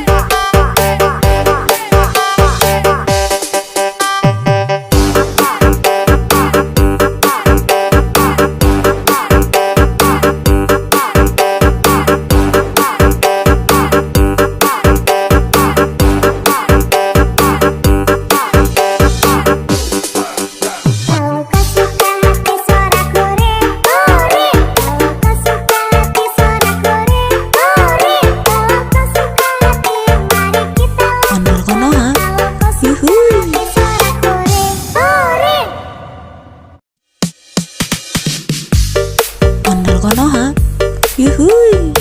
Kalau kau suka hati suara kore, kore. Kalau kau suka hati suara kore, kore. Kalau kau suka hati mari kita Ondel Konoha. Kalau kau suka Yuhui. hati suara kore, kore. Ondel Konoha. Yuhui.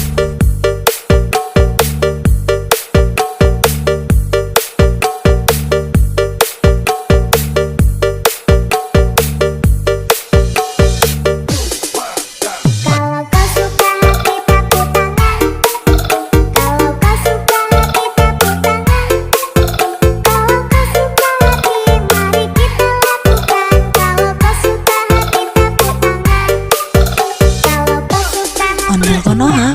Kalau kau suka hati tepuk tangan. Kalau kau suka hati tepuk tangan. Kalau kau suka hati mari kita lakukan. Kalau kau suka hati tepuk tangan. Kalau kau suka hati Ondel Konoha.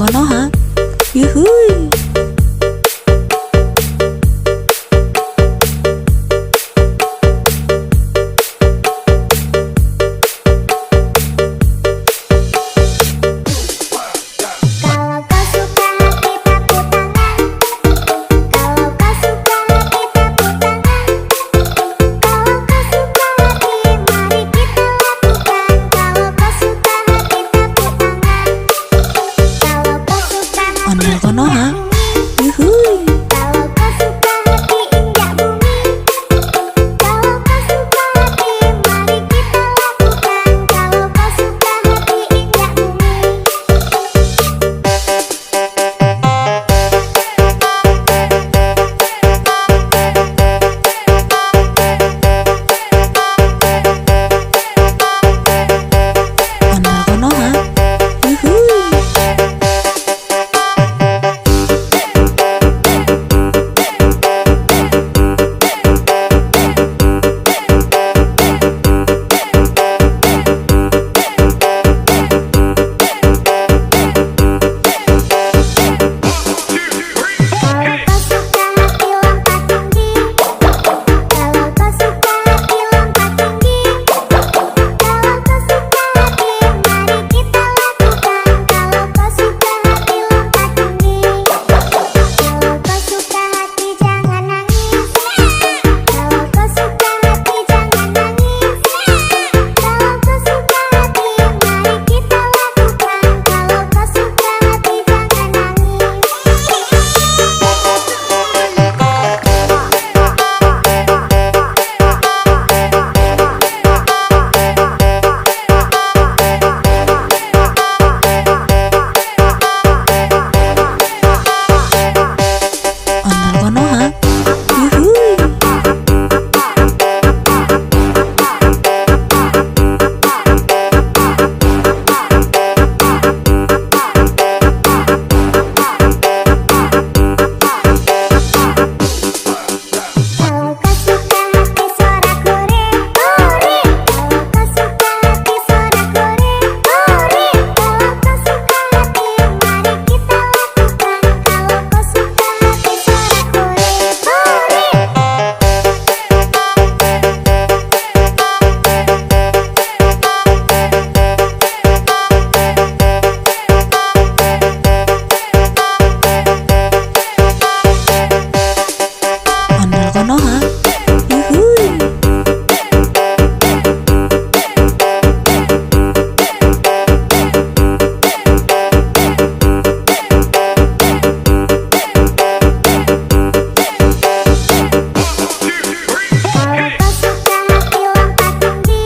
Konoha. Yuhui. Kalau kau suka hati tepuk tangan. Kalau kau suka hati tepuk tangan. Kalau kau suka hati mari kita lakukan. Kalau kau suka hati tepuk tangan. Kalau kau suka hati Ondel Konoha. bumi. Yuhui. Kalau kau suka hati injak bumi. Kalau kau suka hati mari kita lakukan. Kalau kau suka hati injak bumi. Ondel Konoha. Yuhui. Kalau kau suka hati lompat tinggi. Kalau kau suka hati lompat tinggi. Kalau kau suka hati mari kita lakukan. Kalau kau suka hati lompat tinggi. Kalau kau suka hati jangan nangis. Kalau kau suka hati jangan nangis. Kalau kau suka hati mari kita lakukan. Kalau kau suka hati jangan nangis. Ondel Konoha. Yuhui. Kalau kau suka hati suara kore, kore. Kalau kau suka hati suara kore, kore. Kalau kau suka hati mari kita lakukan. Kalau kau suka hati suara kore, kore. Ondel Konoha. Yuhui. Kalau kau suka hati lompat tinggi.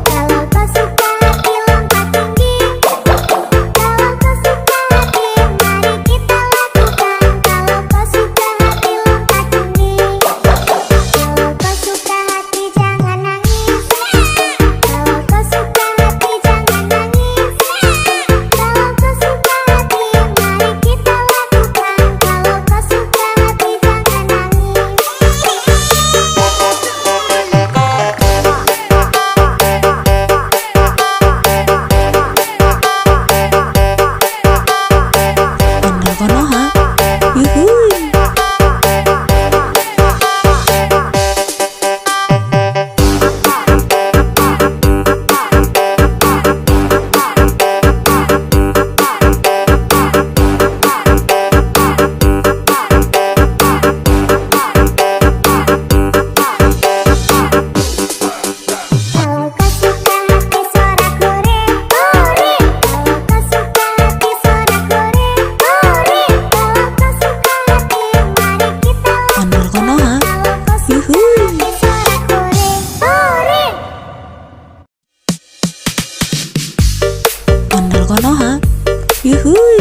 Kalau kau suka hati lompat tinggi. Kalau kau suka hati mari kita lakukan. Kalau kau suka hati lompat tinggi. Kalau kau suka hati jangan nangis. Kalau kau suka hati jangan nangis. Kalau kau suka hati mari kita lakukan. Kalau kau suka hati jangan nangis. Ondel Konoha. Yuhui. Kalau kau suka hati suara kore, kore. Kalau kau suka hati suara kore, kore. Kalau kau suka hati mari kita Ondel Konoha. Kalau kau suka Yuhui. hati suara kore, kore. Ondel Konoha. Yuhui.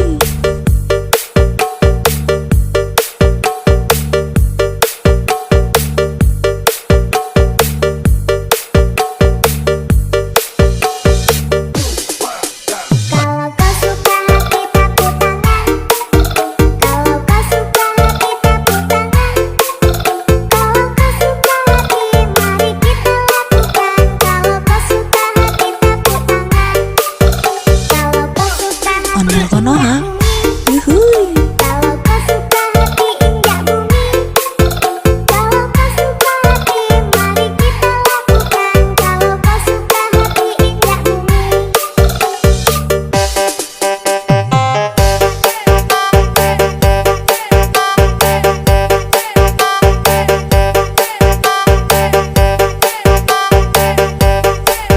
Kalau kau suka hati tepuk tangan. Kalau kau suka hati tepuk tangan. Kalau kau suka hati mari kita lakukan. Kalau kau suka hati tepuk tangan. Kalau kau suka hati Ondel Konoha. Konoha. Yuhui. Kalau kau suka hati injak bumi, kalau kau suka hati mari kita lakukan. Kalau kau suka hati injak bumi.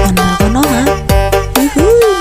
Ondel Konoha. Yuhui.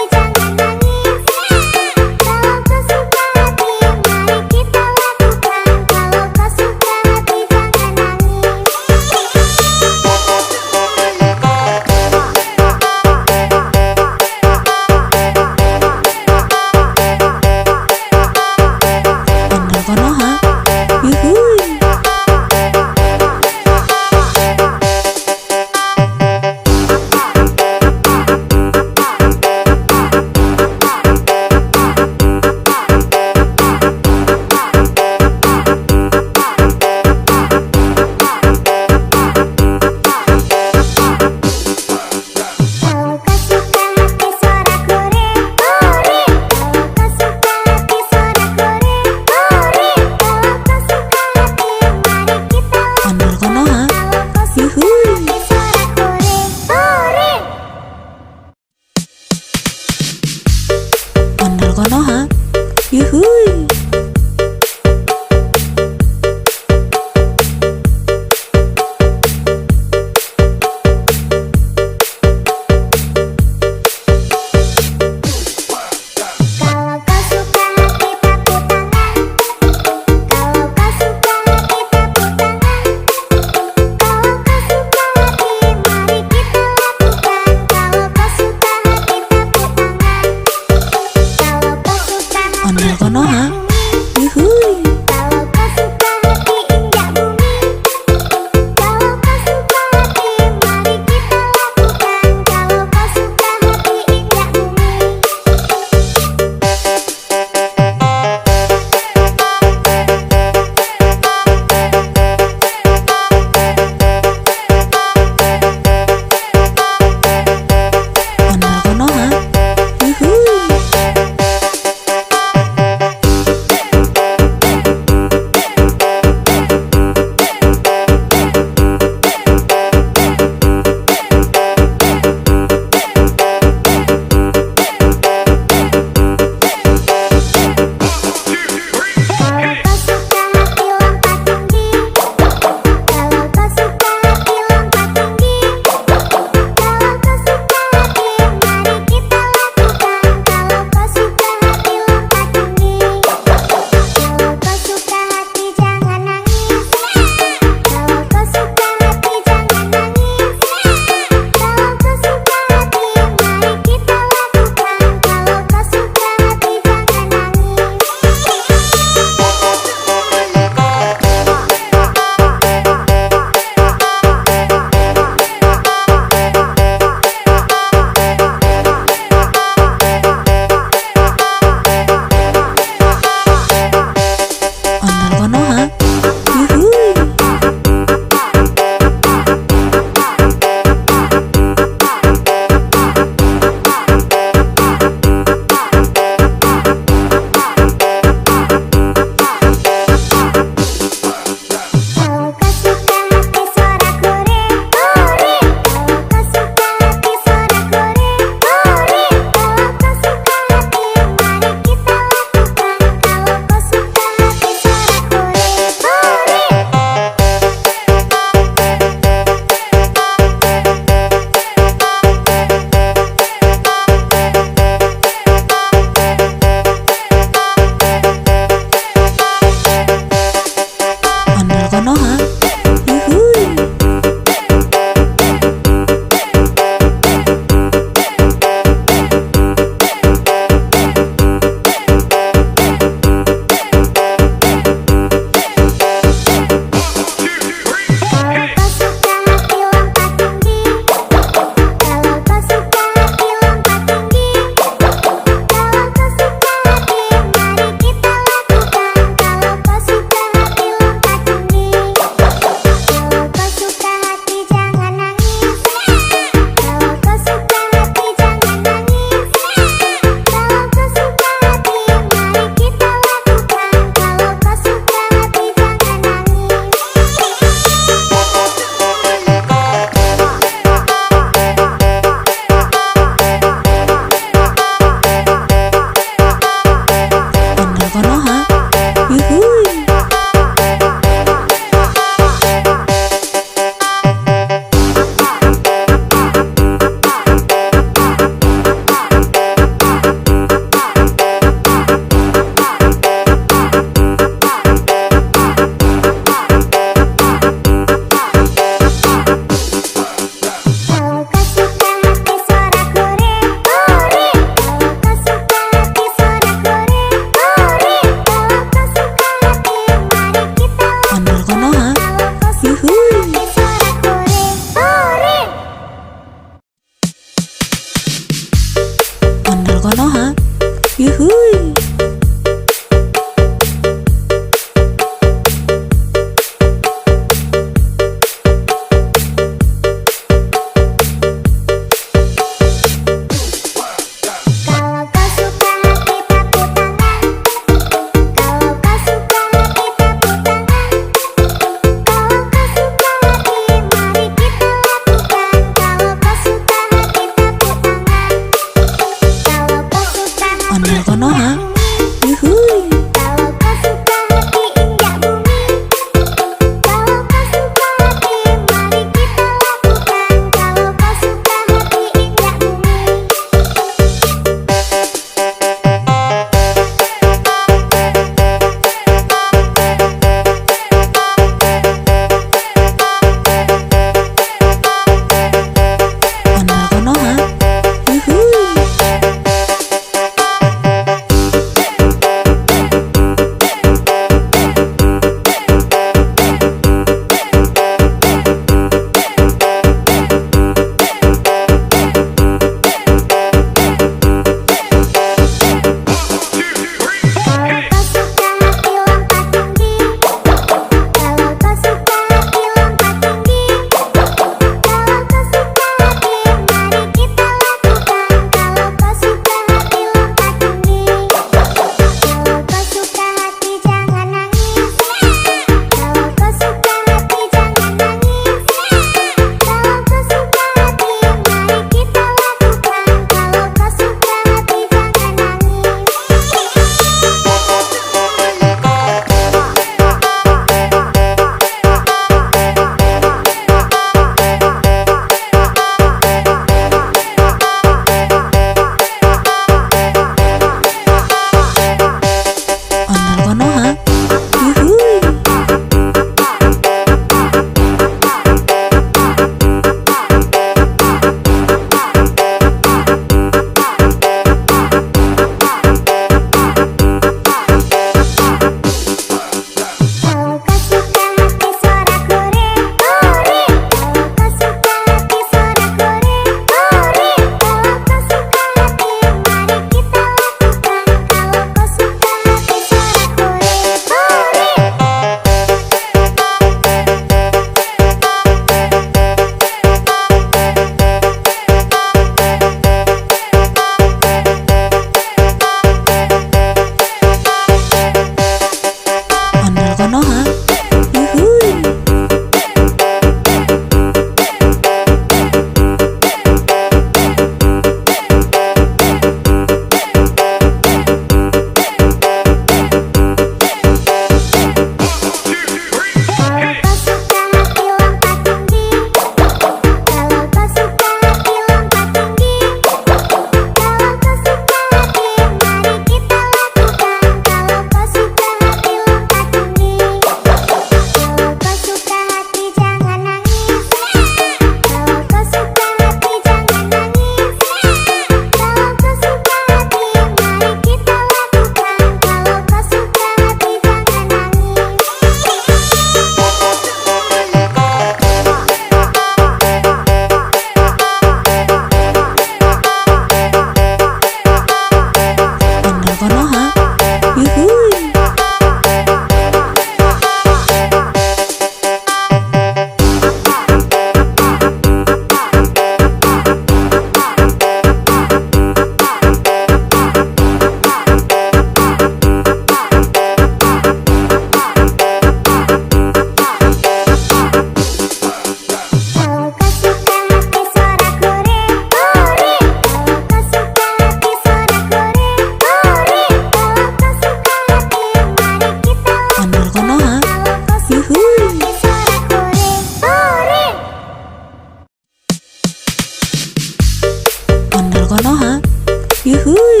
Yuhui.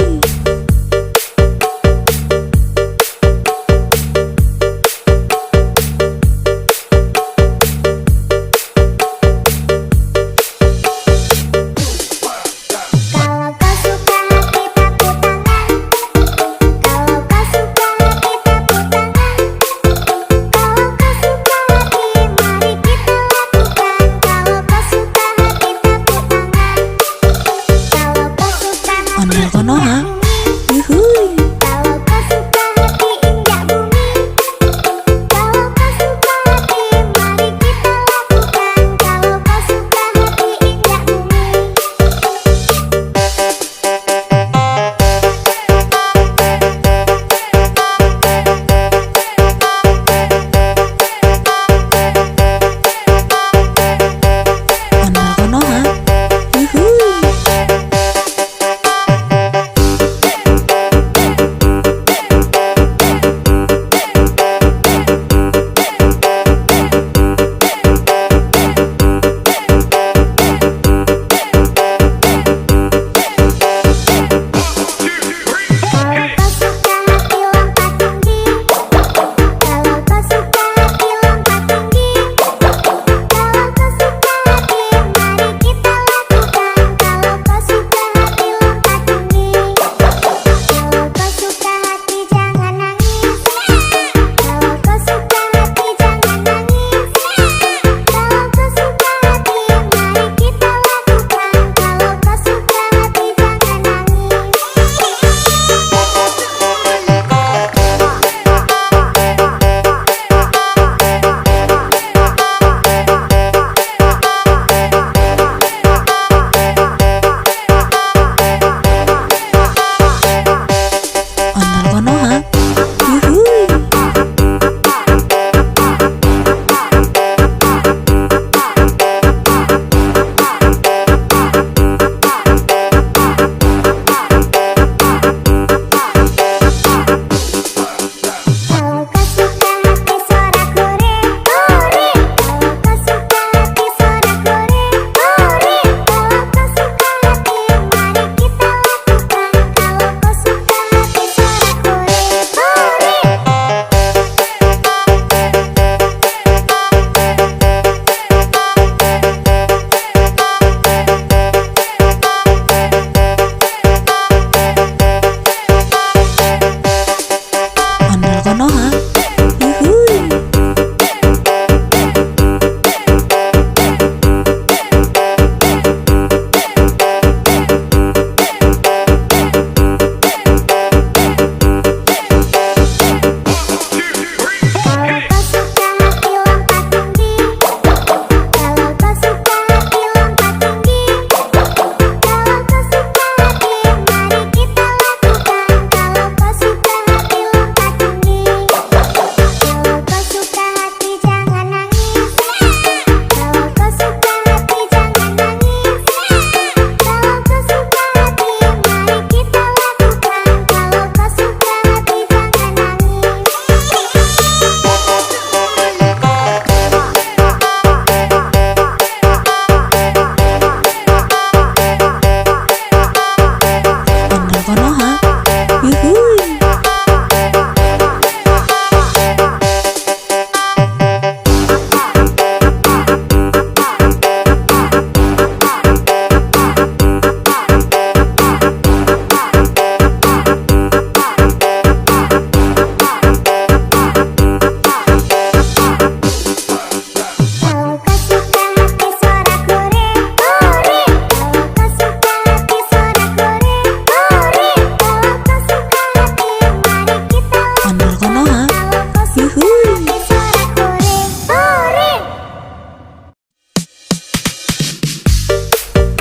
Kalau kau suka hati tepuk tangan. Kalau kau suka hati tepuk tangan. Kalau kau suka hati mari kita lakukan. Kalau kau suka hati tepuk tangan. Kalau kau suka hati Ondel Konoha. injak bumi. Yuhui. Kalau kau suka hati injak bumi. Kalau kau suka hati mari kita lakukan. Kalau kau suka hati injak bumi. Ondel Konoha. Yuhui. Kalau kau suka hati lompat tinggi. Kalau kau suka hati lompat tinggi. Kalau kau suka hati mari kita lakukan. Kalau kau suka hati lompat tinggi. Kalau kau suka hati jangan nangis. Kalau kau suka hati jangan nangis. Kalau kau suka hati mari kita lakukan. Kalau kau suka hati jangan nangis. Ondel Konoha. Yuhui. Kalau kau suka hati sorak goreng, goreng. Kalau kau suka hati sorak goreng, goreng. Kalau kau suka hati mari kita lakukan. Kalau kau suka hati sorak goreng, goreng. Ondel Konoha. Yuhui. Kalau kau suka hati lompat tinggi. Kalau kau suka hati lompat tinggi. Kalau kau suka hati mari kita lakukan. Kalau kau suka hati lompat tinggi. Kalau kau suka hati jangan nangis. Kalau kau suka hati jangan nangis. Kalau kau suka hati mari kita lakukan. Kalau kau suka hati jangan nangis. Ondel Konoha. Yuhui. Kalau kau suka hati sorak goreng, goreng. Kalau kau suka hati sorak goreng, goreng. Kalau kau suka hati mari kita lakukan. Ondel Konoha. Kalau kau suka Yuhui. hati sorak goreng, goreng.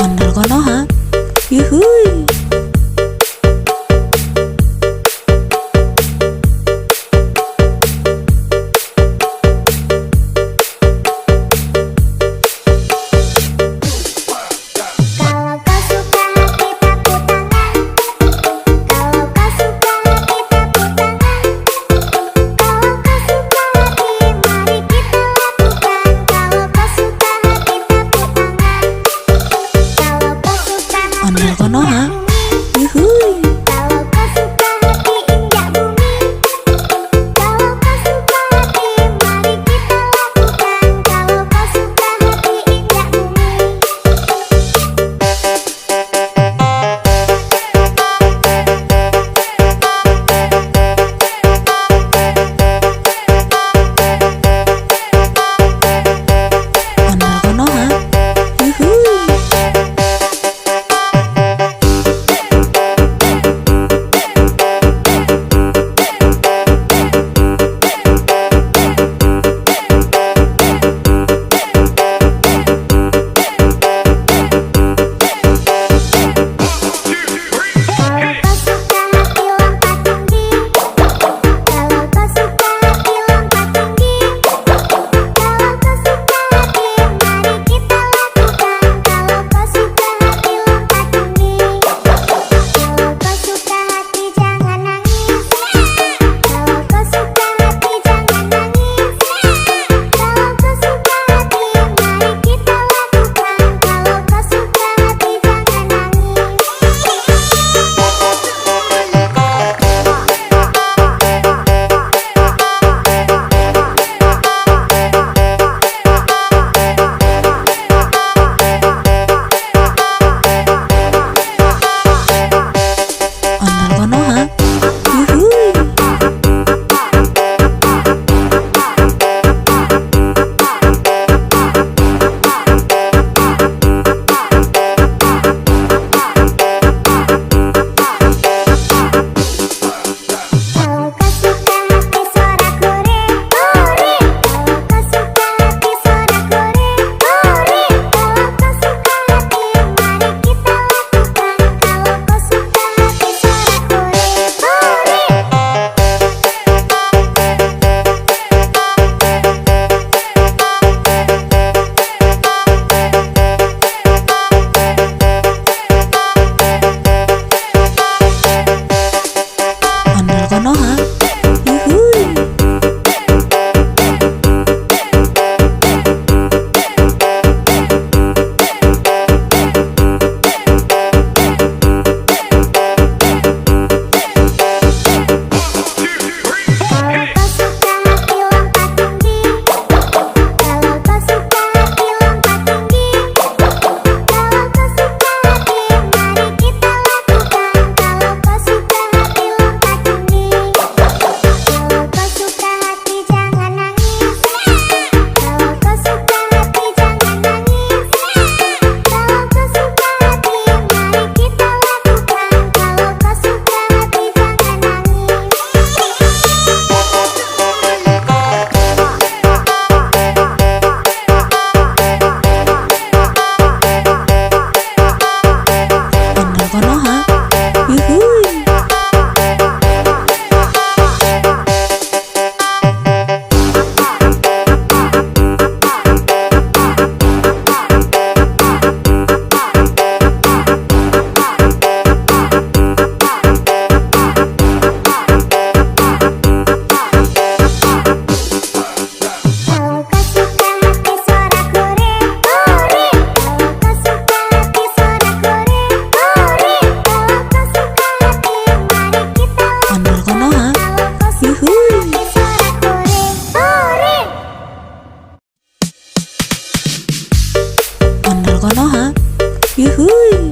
Ondel Konoha. Yuhui. Kalau kau suka hati tepuk tangan. Kalau kau suka hati tepuk tangan. Kalau kau suka hati mari kita lakukan. Kalau kau suka hati tepuk tangan. Kalau kau suka hati Ondel Konoha. injak bumi. yuhui.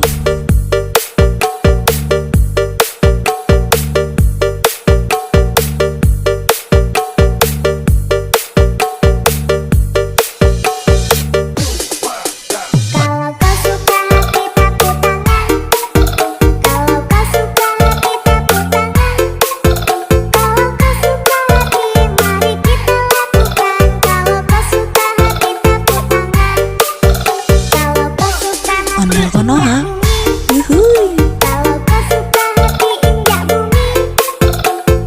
Kalau kau suka hati tepuk tangan. Kalau kau suka hati tepuk tangan. Kalau kau suka hati mari kita lakukan. Kalau kau suka hati tepuk tangan. Kalau kau suka hati Ondel konoha, bumi. yuhui. Kalau kau suka hati injak bumi.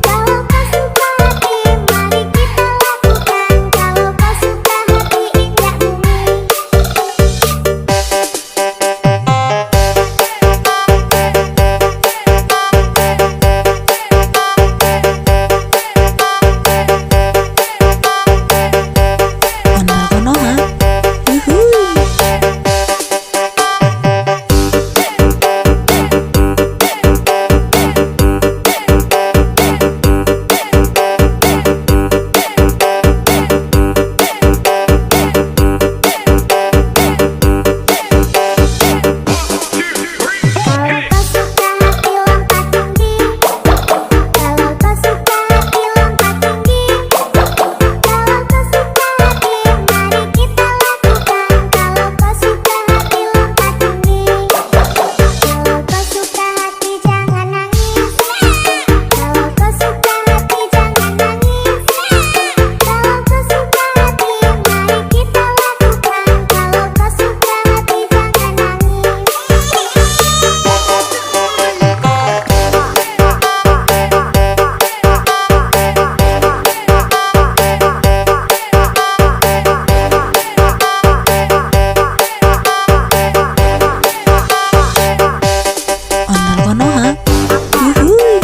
Kalau kau suka hati mari kita lakukan. Kalau kau suka hati injak bumi. Ondel konoha, yuhui. Kalau kau suka hati lompat tinggi. Kalau kau suka hati lompat tinggi. Kalau kau suka hati mari kita lakukan. Kalau kau suka hati lompat tinggi. Kalau kau suka hati jangan nangis. Kalau kau suka hati jangan nangis. Kalau kau suka hati mari kita lakukan. Kalau kau suka hati jangan nangis. Ondel konoha, yuhui.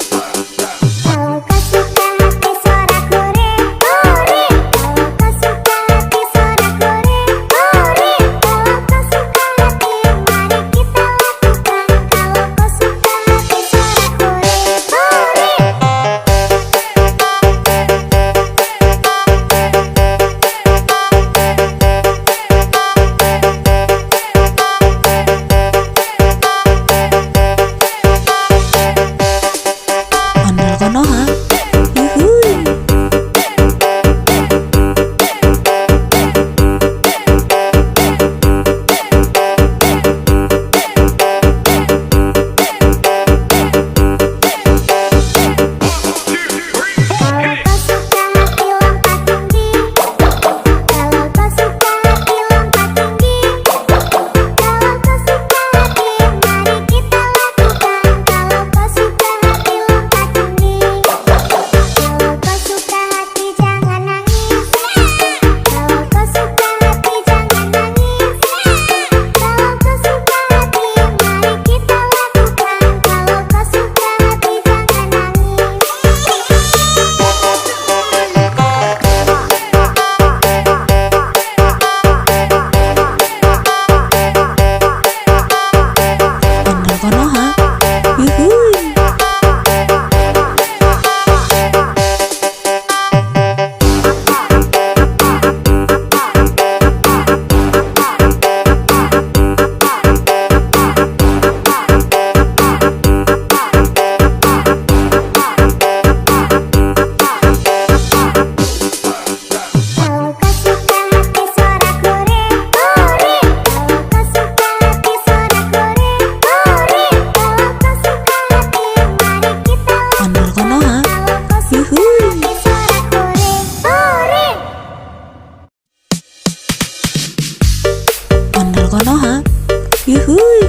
Kalau kau suka hati suara kuring, kuring. Kalau kau suka hati suara kuring, kuring. Kalau kau suka hati mari kita lakukan. Kalau kau suka hati suara kuring, kuring. Ondel konoha, yuhui. Kalau kau suka hati lompat tinggi. Kalau kau suka hati lompat tinggi. Kalau kau suka hati mari kita lakukan. Kalau kau suka hati lompat tinggi. Kalau kau suka hati jangan nangis. Kalau kau suka hati jangan nangis. Kalau kau suka hati mari kita lakukan. Kalau kau suka hati jangan nangis. Ondel konoha, yuhui. Kalau kau suka hati suara kuring, kuring. Kalau kau suka hati suara kuring, kuring. Kalau kau suka hati mari kita Ondel konoha, Kalau kau suka yuhui. hati suara kuring, kuring. Ondel konoha, yuhui.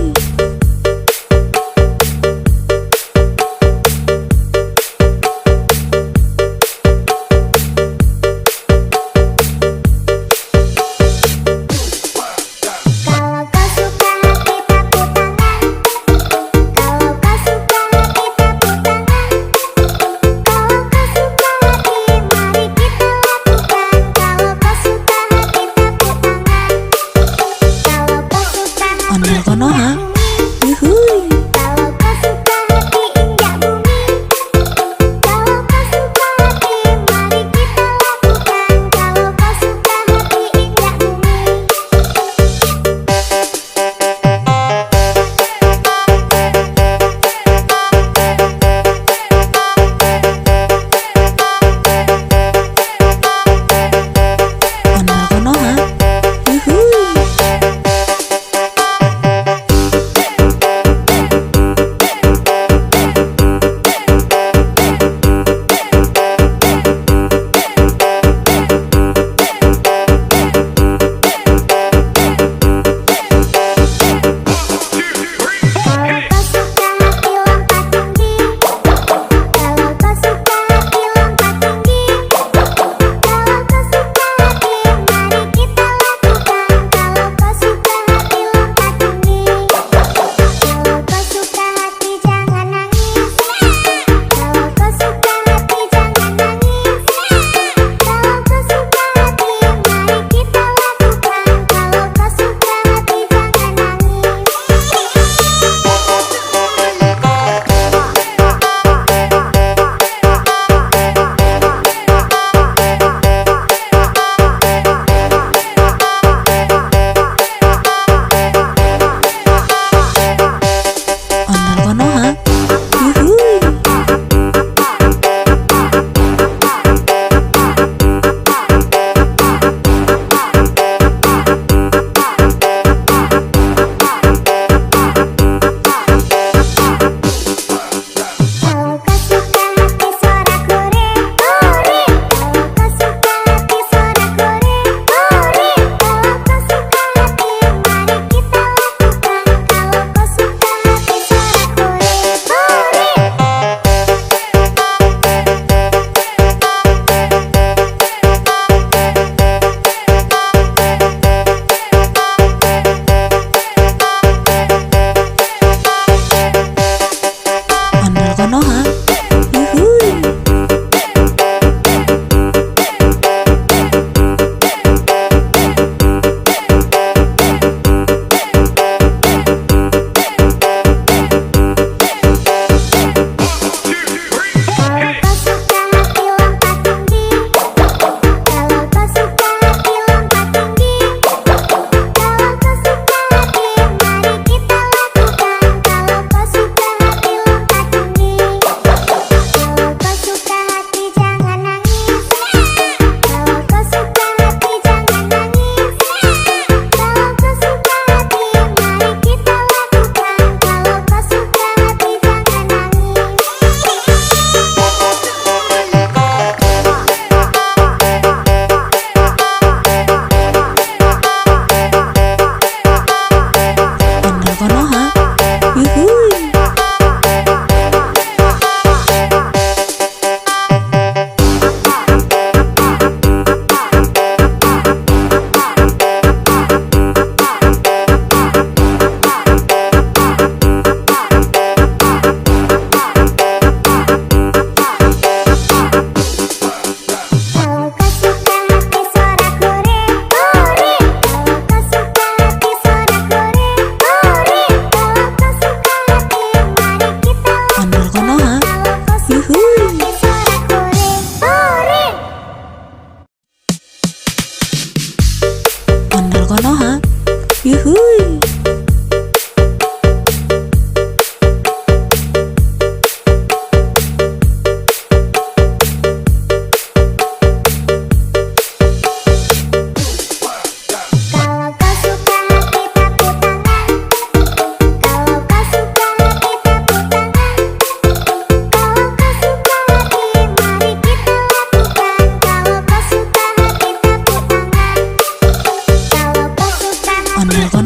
Kalau kau suka hati tepuk tangan. Kalau kau suka hati tepuk tangan. Kalau kau suka hati mari kita lakukan. Kalau kau suka hati tepuk tangan. Kalau kau suka hati Ondel konoha, bumi. yuhui.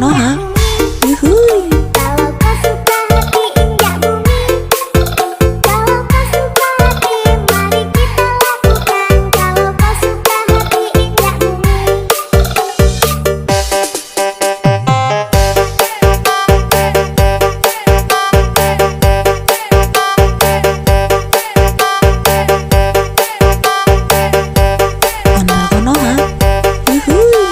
Konoha. Yuhui. Kalau kau suka hati injak bumi, kalau kau suka hati mari kita lakukan. Kalau kau suka hati injak bumi. Ondel Konoha. Yuhui.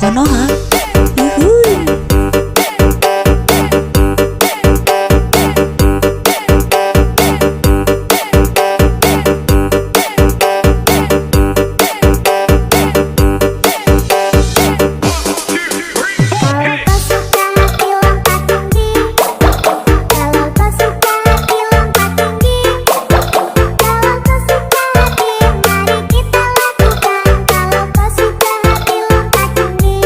Konoha. Yuhui. Kalau kau suka hati lompat tinggi. Kalau kau suka hati lompat tinggi. Kalau kau suka hati, mari kita lakukan. Kalau kau suka hati lompat tinggi.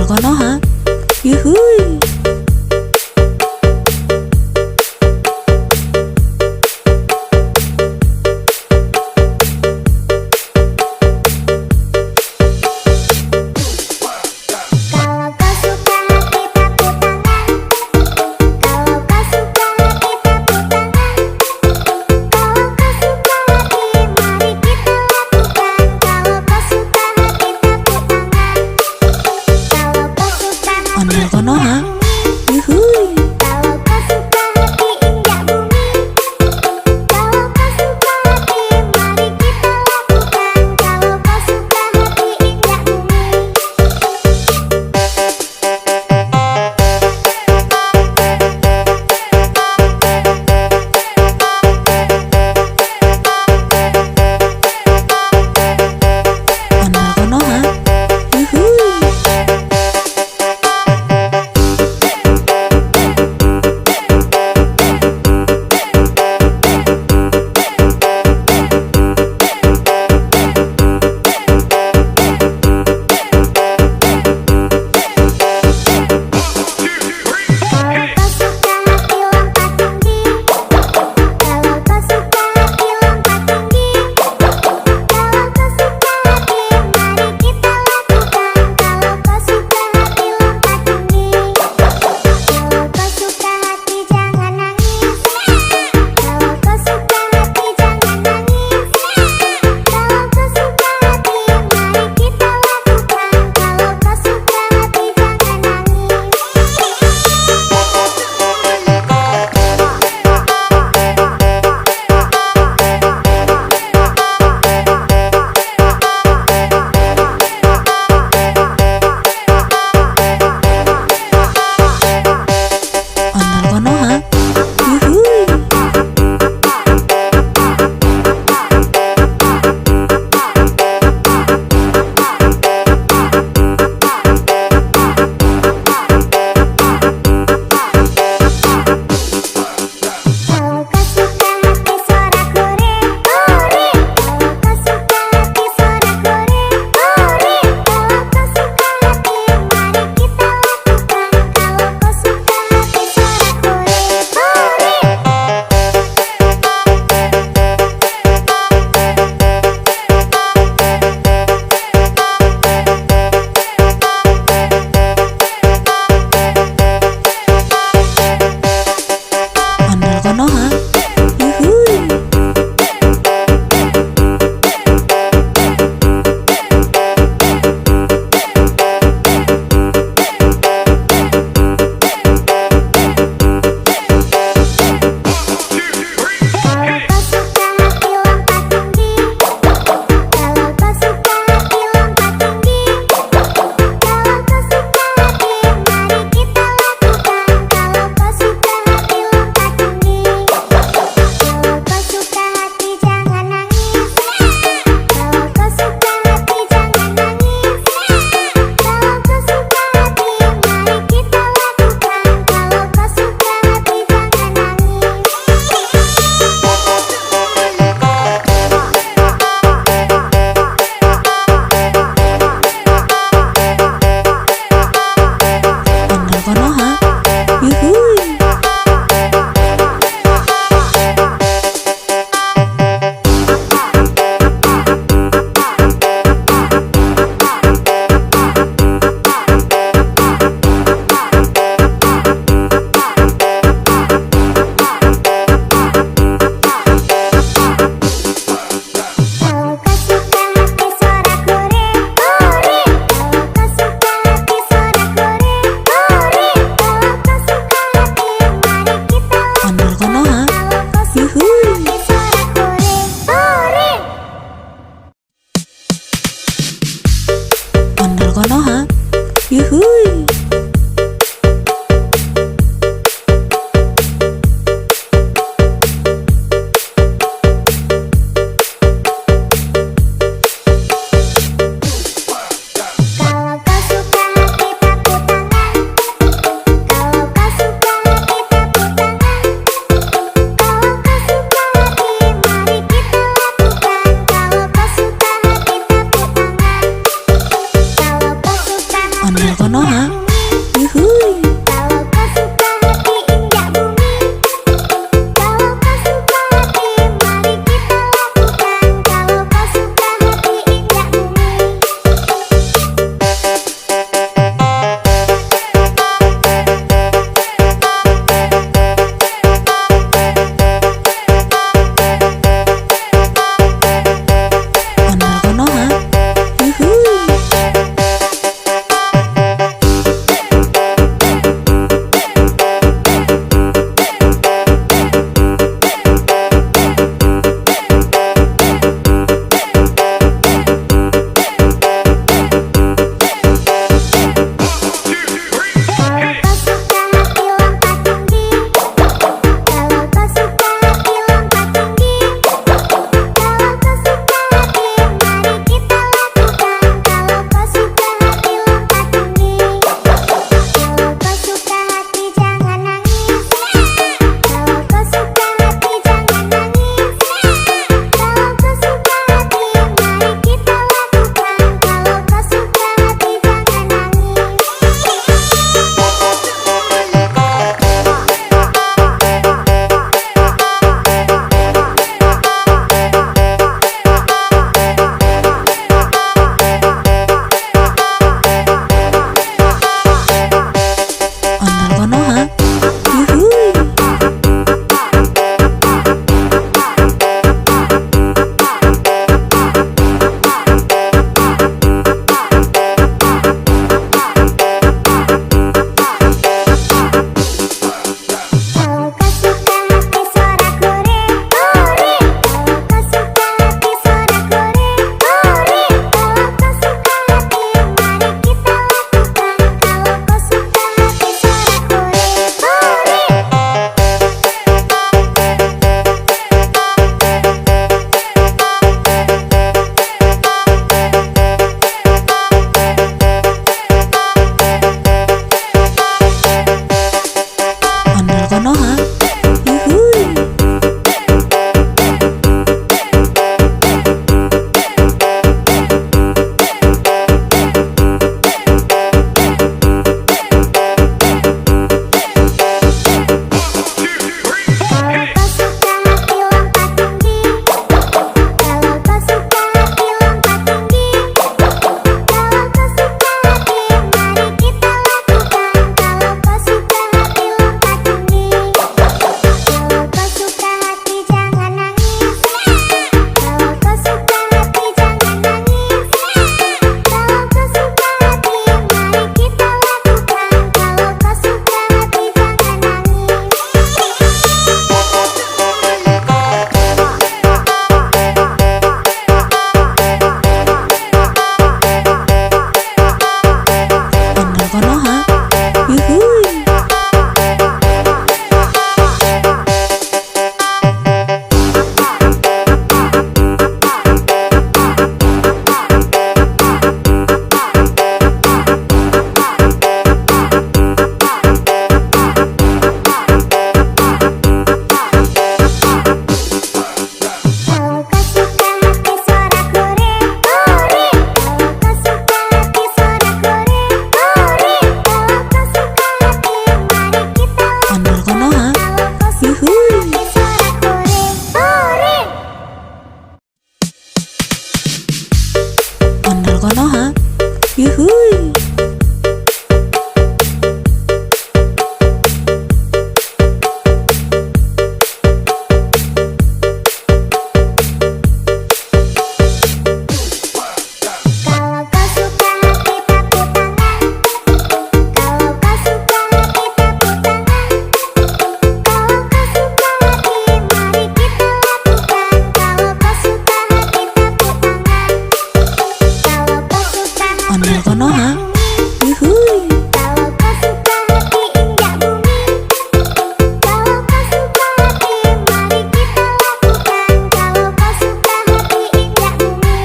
Ondel Konoha, yuhui. Kalau kau suka hati tepuk tangan. Kalau kau suka hati tepuk tangan. Kalau kau suka hati mari kita lakukan. Kalau kau suka hati tepuk tangan. Kalau kau suka hati Ondel Konoha, yuhui. kalau kau suka hati injak bumi. Kalau kau suka hati mari kita lakukan. Kalau kau suka hati injak bumi. Ondel Konoha, yuhui. Kalau kau suka hati lompat tinggi. Kalau kau suka hati lompat tinggi. Kalau kau suka hati mari kita lakukan. Kalau kau suka hati lompat tinggi. Kalau kau suka hati jangan nangis. Kalau kau suka hati jangan nangis. Kalau kau suka hati mari kita lakukan. Kalau kau suka hati jangan nangis. Ondel Konoha, yuhui. Kalau kau suka hati suara kore, kore. Kalau kau suka hati suara kore, kore. Kalau kau suka hati mari kita lakukan. Kalau kau suka hati suara kore, kore. Ondel Konoha, yuhui. Kalau kau suka hati lompat tinggi. Kalau kau suka hati lompat tinggi. Kalau kau suka hati mari kita lakukan. Kalau kau suka hati lompat tinggi. Kalau kau suka hati jangan nangis. Kalau kau suka hati jangan nangis. Kalau kau suka hati mari kita lakukan. Kalau kau suka hati jangan nangis. Ondel Konoha, yuhui. Kalau kau suka hati suara kore, kore. Kalau kau suka hati suara kore, kore. Kalau kau suka hati mari kita Ondel Konoha, Kalau kau suka yuhui. hati suara kore, kore. Ondel Konoha, yuhui. Kalau kau suka hati tepuk tangan. Kalau kau suka hati tepuk tangan. Kalau kau suka hati mari kita lakukan. Kalau kau suka hati tepuk tangan. Kalau kau suka hati Ondel Konoha, Yuhui. Kalau kau suka hati tepuk tangan. Kalau kau suka hati tepuk tangan. Kalau kau suka hati mari kita lakukan. Kalau kau suka hati tepuk tangan. Kalau kau suka hati Ondel konoha. injak bumi. Yuhui. Kalau kau suka hati injak bumi. Kalau kau suka hati mari kita lakukan. Kalau kau suka hati injak bumi.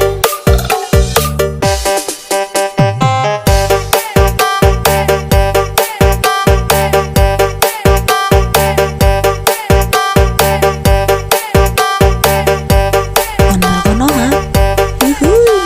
Ondel konoha. Yuhui.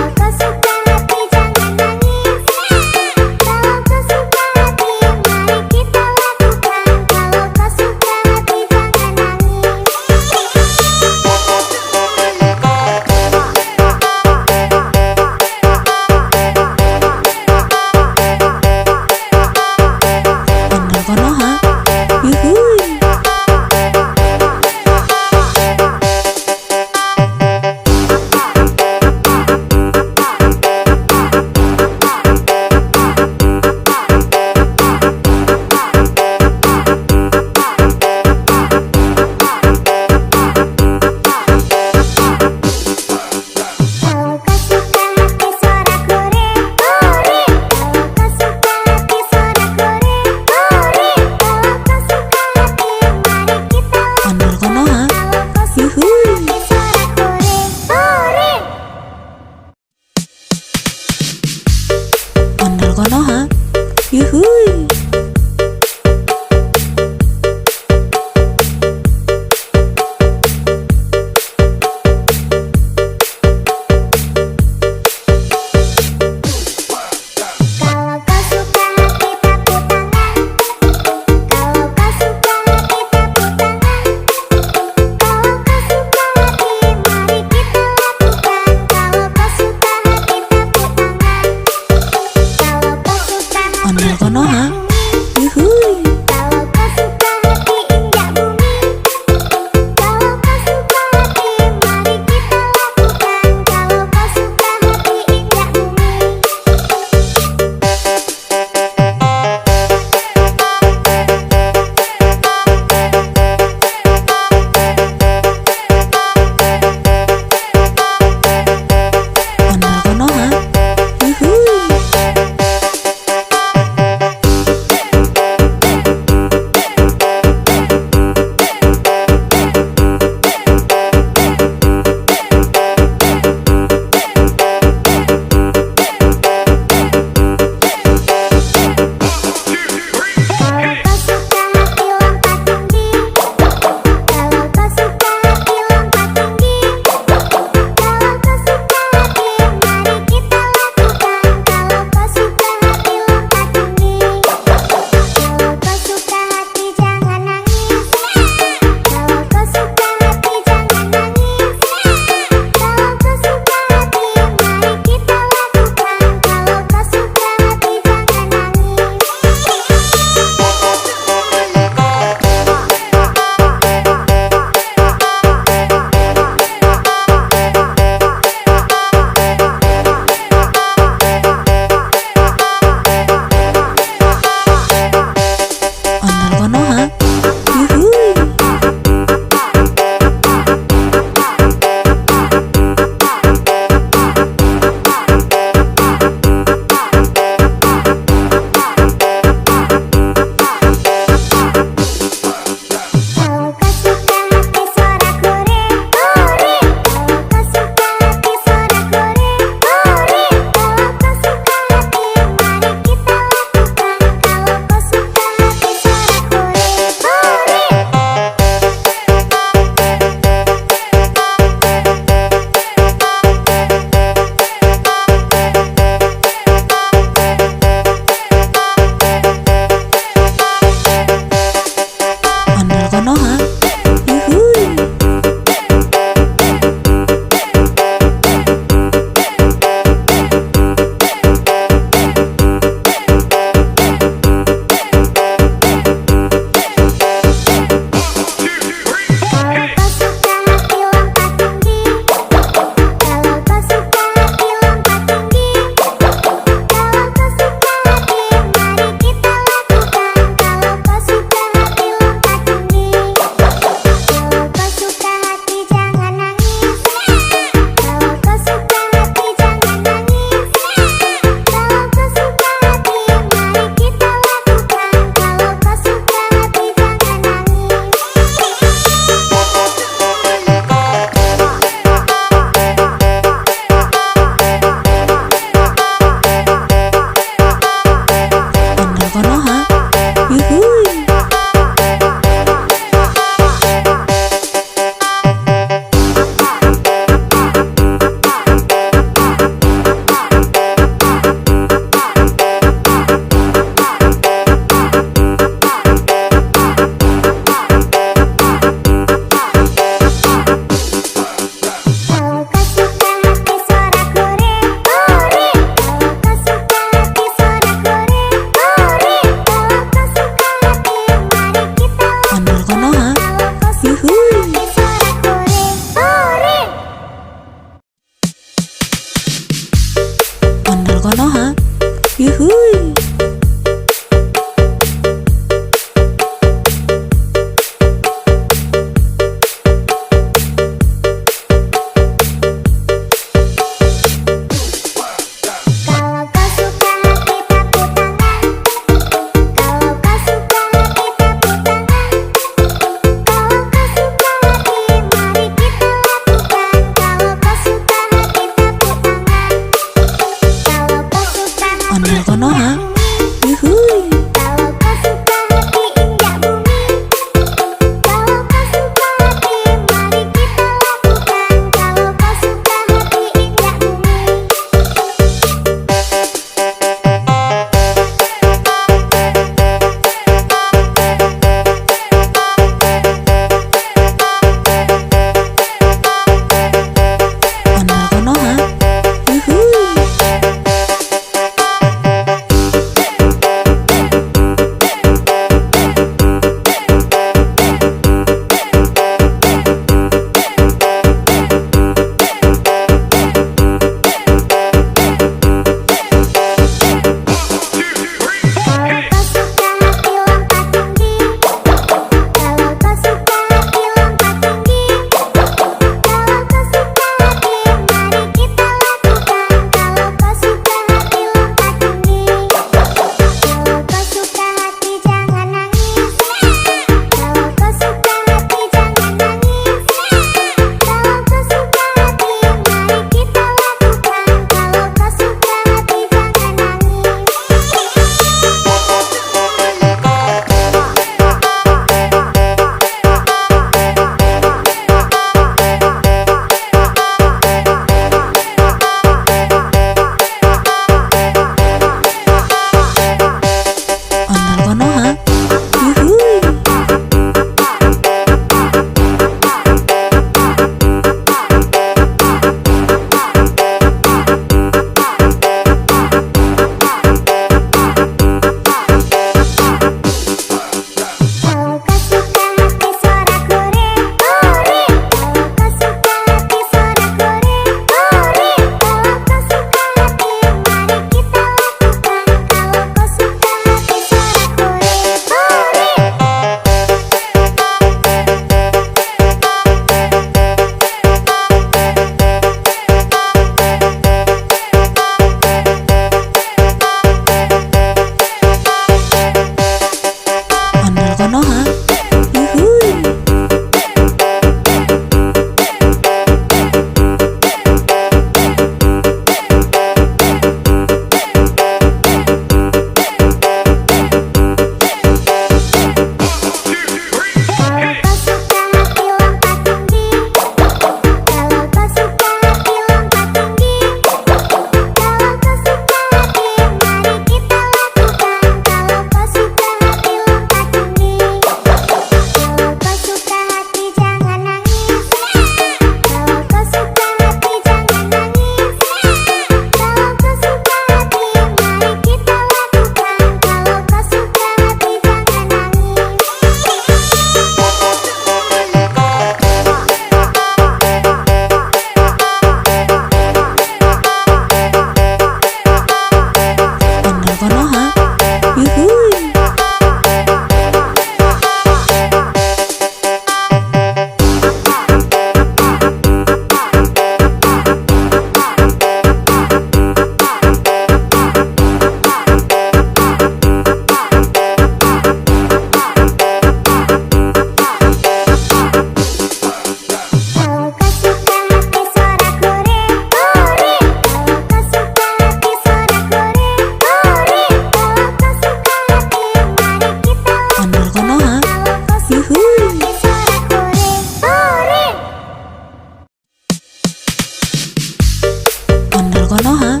Konoha.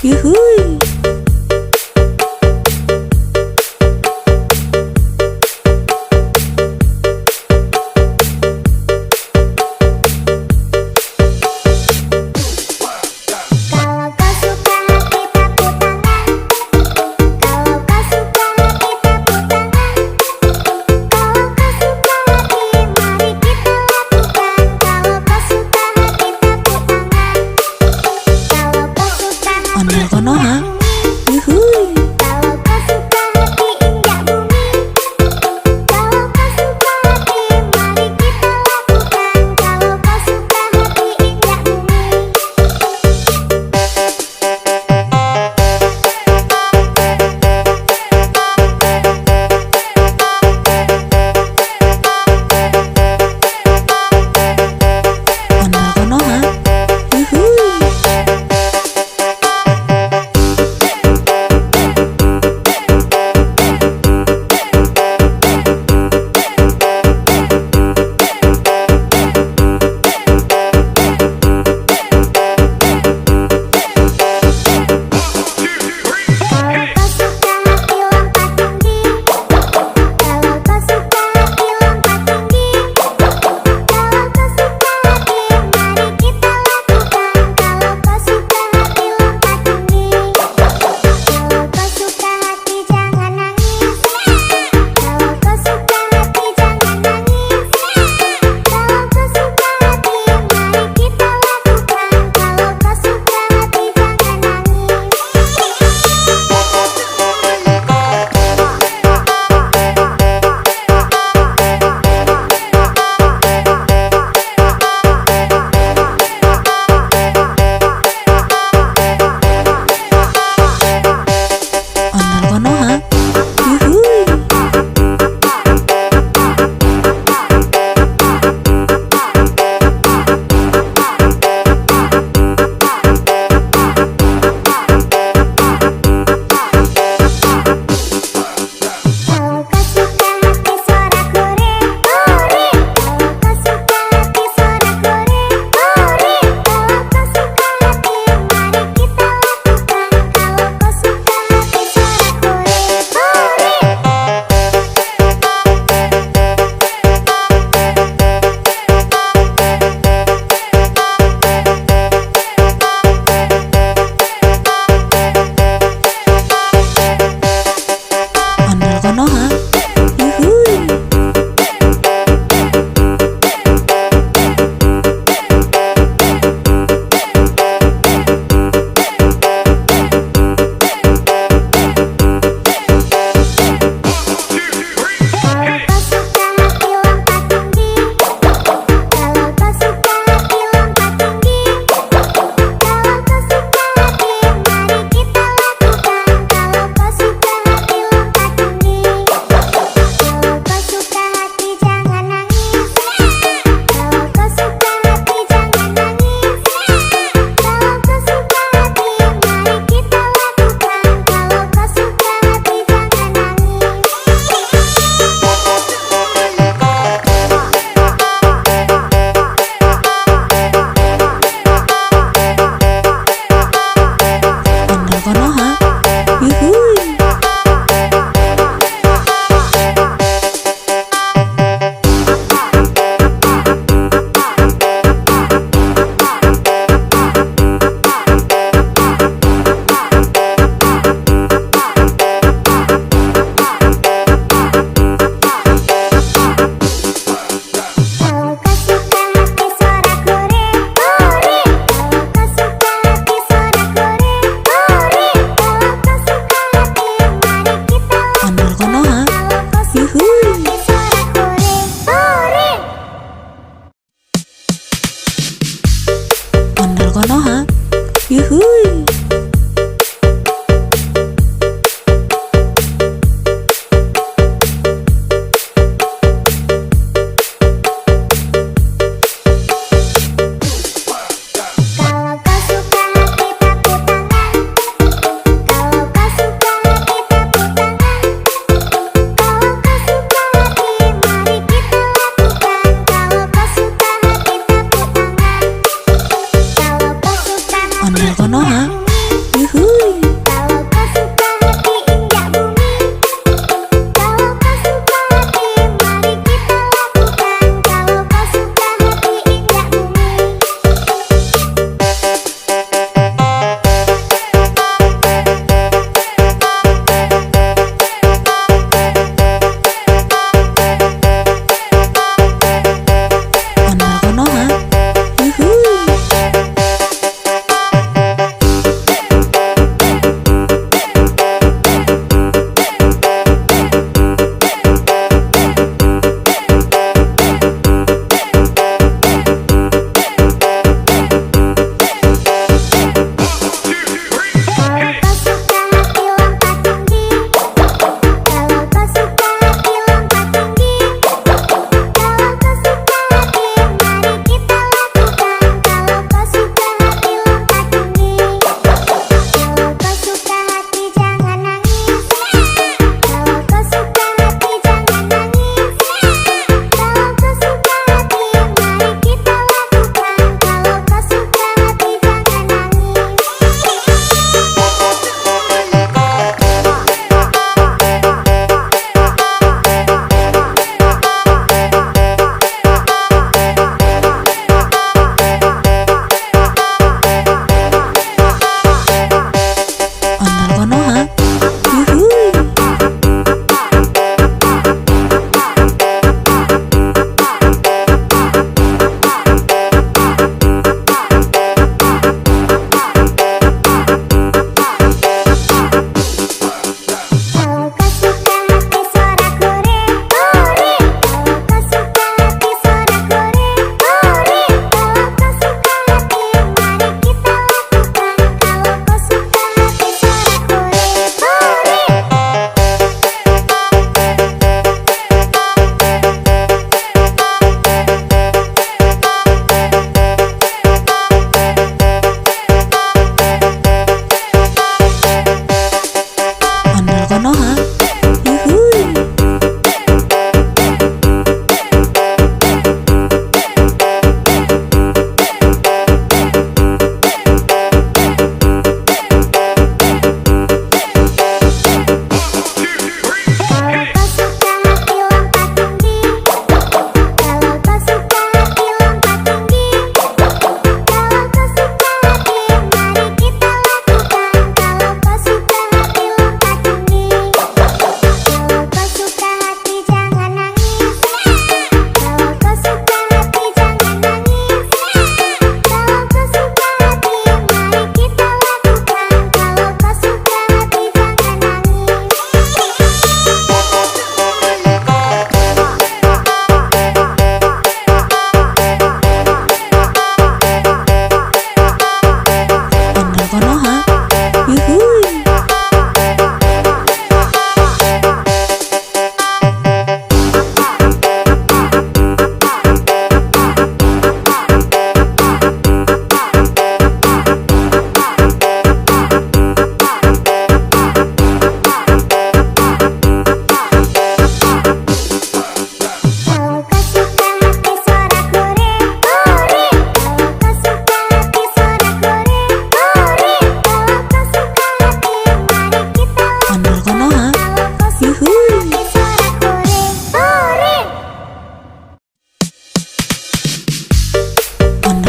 Yuhui. Kalau kau suka hati tepuk tangan. Kalau kau suka hati tepuk tangan. Kalau kau suka hati mari kita lakukan. Kalau kau suka hati tepuk tangan. Kalau kau suka hati Ondel Konoha.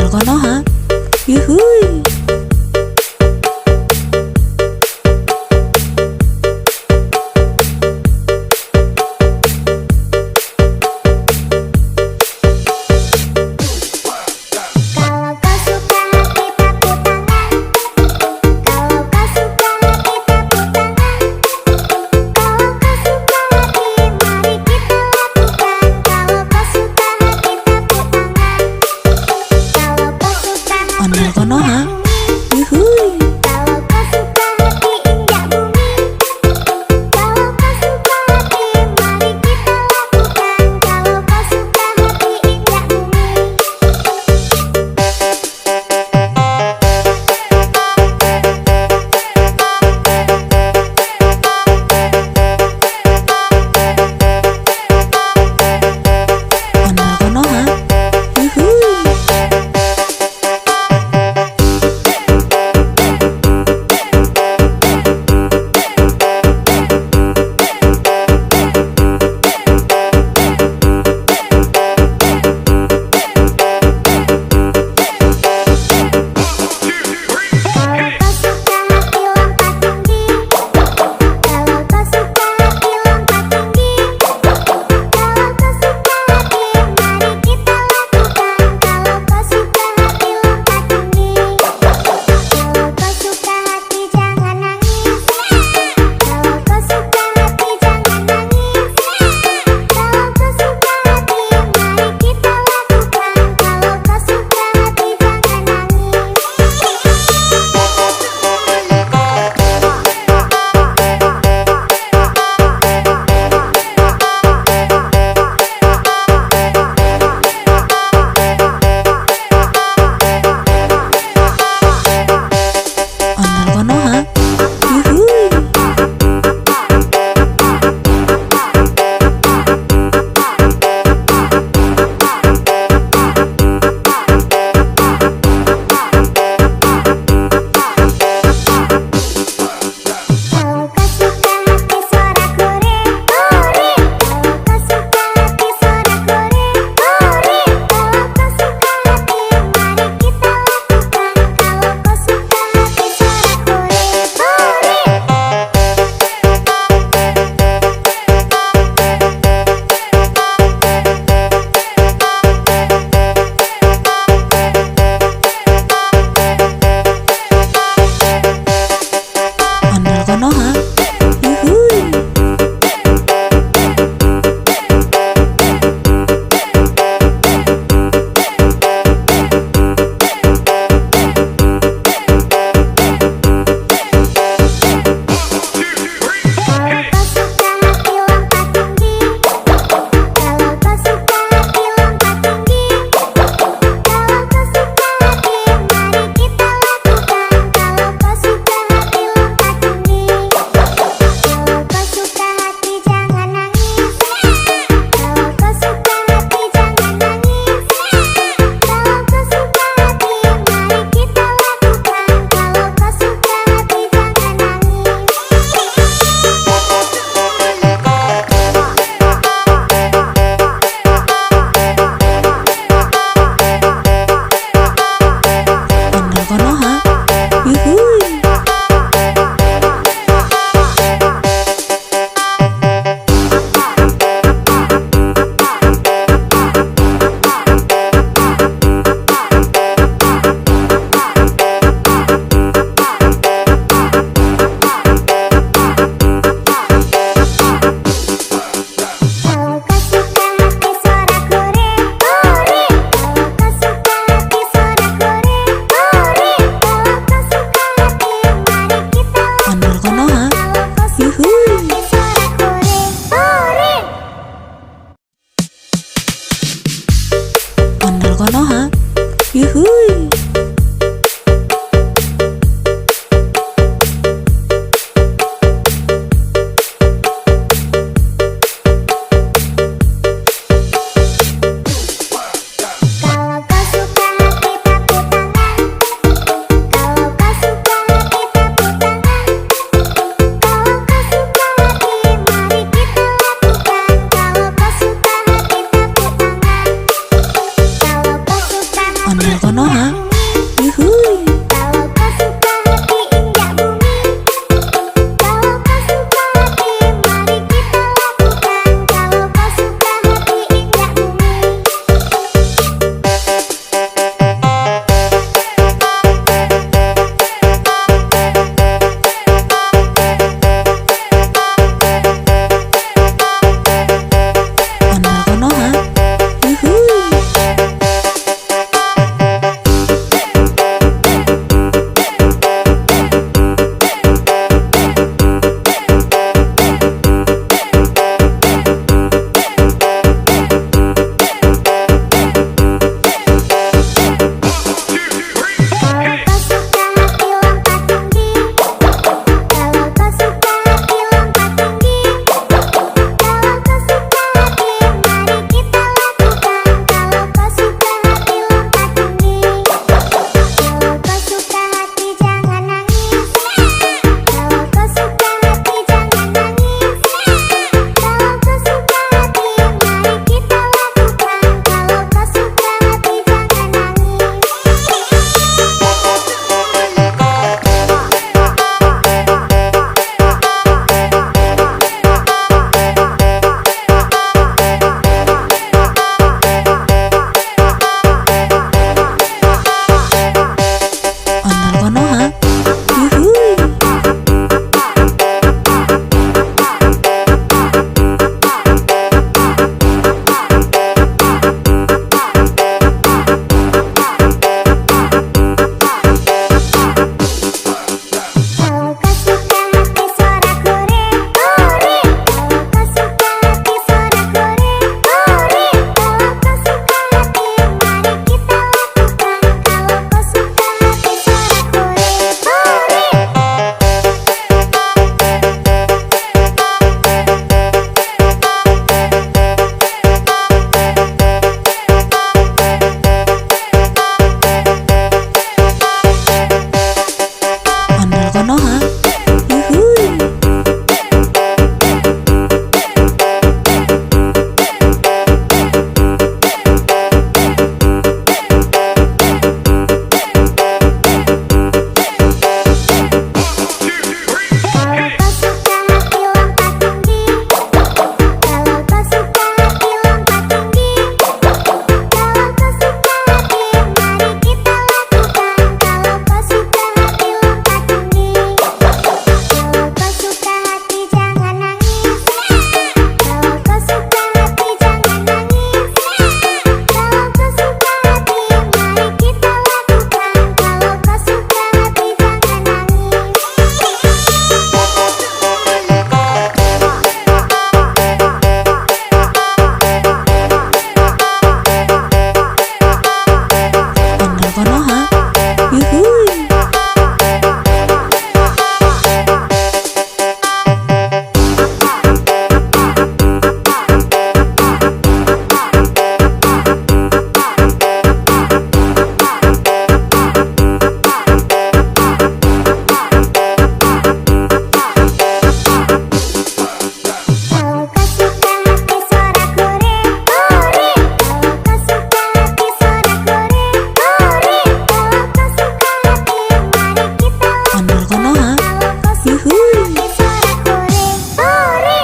Konoha. Yuhui. Kalau kau suka hati tepuk tangan. Kalau kau suka hati tepuk tangan. Kalau kau suka hati mari kita lakukan. Kalau kau suka hati tepuk tangan. Kalau kau suka hati Ondel Konoha. bumi. Yuhui. Kalau kau suka hati injak bumi. Kalau kau suka hati mari kita lakukan. Kalau kau suka hati injak bumi. Ondel Konoha. Yuhui. Kalau kau suka hati lompat tinggi. Kalau kau suka hati lompat tinggi. Kalau kau suka hati mari kita lakukan. Kalau kau suka hati lompat tinggi. Kalau kau suka hati jangan nangis. Kalau kau suka hati jangan nangis. Kalau kau suka hati mari kita lakukan. Kalau kau suka hati jangan nangis. Ondel Konoha. Yuhui. Kalau kau suka hati suara kuring, kuring. Kalau kau suka hati suara kuring, kuring. Kalau kau suka hati mari kita lakukan. Kalau kau suka hati suara kuring, kuring. Ondel Konoha. Yuhui. Kalau kau suka hati lompat tinggi. Kalau kau suka hati lompat tinggi. Kalau kau suka hati mari kita lakukan. Kalau kau suka hati lompat tinggi. Kalau kau suka hati jangan nangis. Kalau kau suka hati jangan nangis. Kalau kau suka hati mari kita lakukan. Kalau kau suka hati jangan nangis. Ondel Konoha. Yuhui. Kalau kau suka hati suara kuring, kuring. Kalau kau suka hati suara kuring, kuring. Kalau kau suka hati mari kita Ondel lakukan. Konoha. Kalau kau suka Yuhui. hati suara kuring, kuring. Ondel Konoha. Yuhui. Kalau kau suka hati tepuk tangan. Kalau kau suka hati tepuk tangan. Kalau kau suka hati mari kita lakukan. Kalau kau suka hati tepuk tangan. Kalau kau suka hati Ondel Konoha. Konoha, yuhui. Kalau kau suka hati injak bumi, kalau kau suka hati mari kita lakukan. Kalau kau suka hati injak bumi. Ondel Konoha, yuhui. Kalau kau suka hati lompat tinggi, kalau kau suka hati lompat tinggi, kalau kau suka hati mari kita lakukan. Kalau kau suka hati lompat tinggi, kalau kau suka hati jangan nangis, kalau kau suka hati jangan nangis, kalau kau suka hati mari kita lakukan. Kalau kau suka hati jangan nangis. Ondel Konoha, yuhui. Kalau kau suka hati suara kore, kore. Kalau kau suka hati suara kore, kore. Kalau kau suka hati mari kita lakukan. Kalau kau suka hati suara kore, kore. Ondel Konoha, yuhui. Kalau kau suka hati lompat tinggi, kalau kau suka hati lompat tinggi, kalau kau suka hati mari kita lakukan. Kalau kau suka hati lompat tinggi, kalau kau suka hati jangan nangis, kalau kau suka hati jangan nangis, kalau kau suka hati mari kita lakukan. Kalau kau suka hati jangan nangis. Ondel Konoha, yuhui. Kalau kau suka hati suara kore, kore. Kalau kau suka hati suara kore, kore. Kalau kau suka hati mari kita Ondel Konoha, Kalau kau suka yuhui. hati suara kore, kore.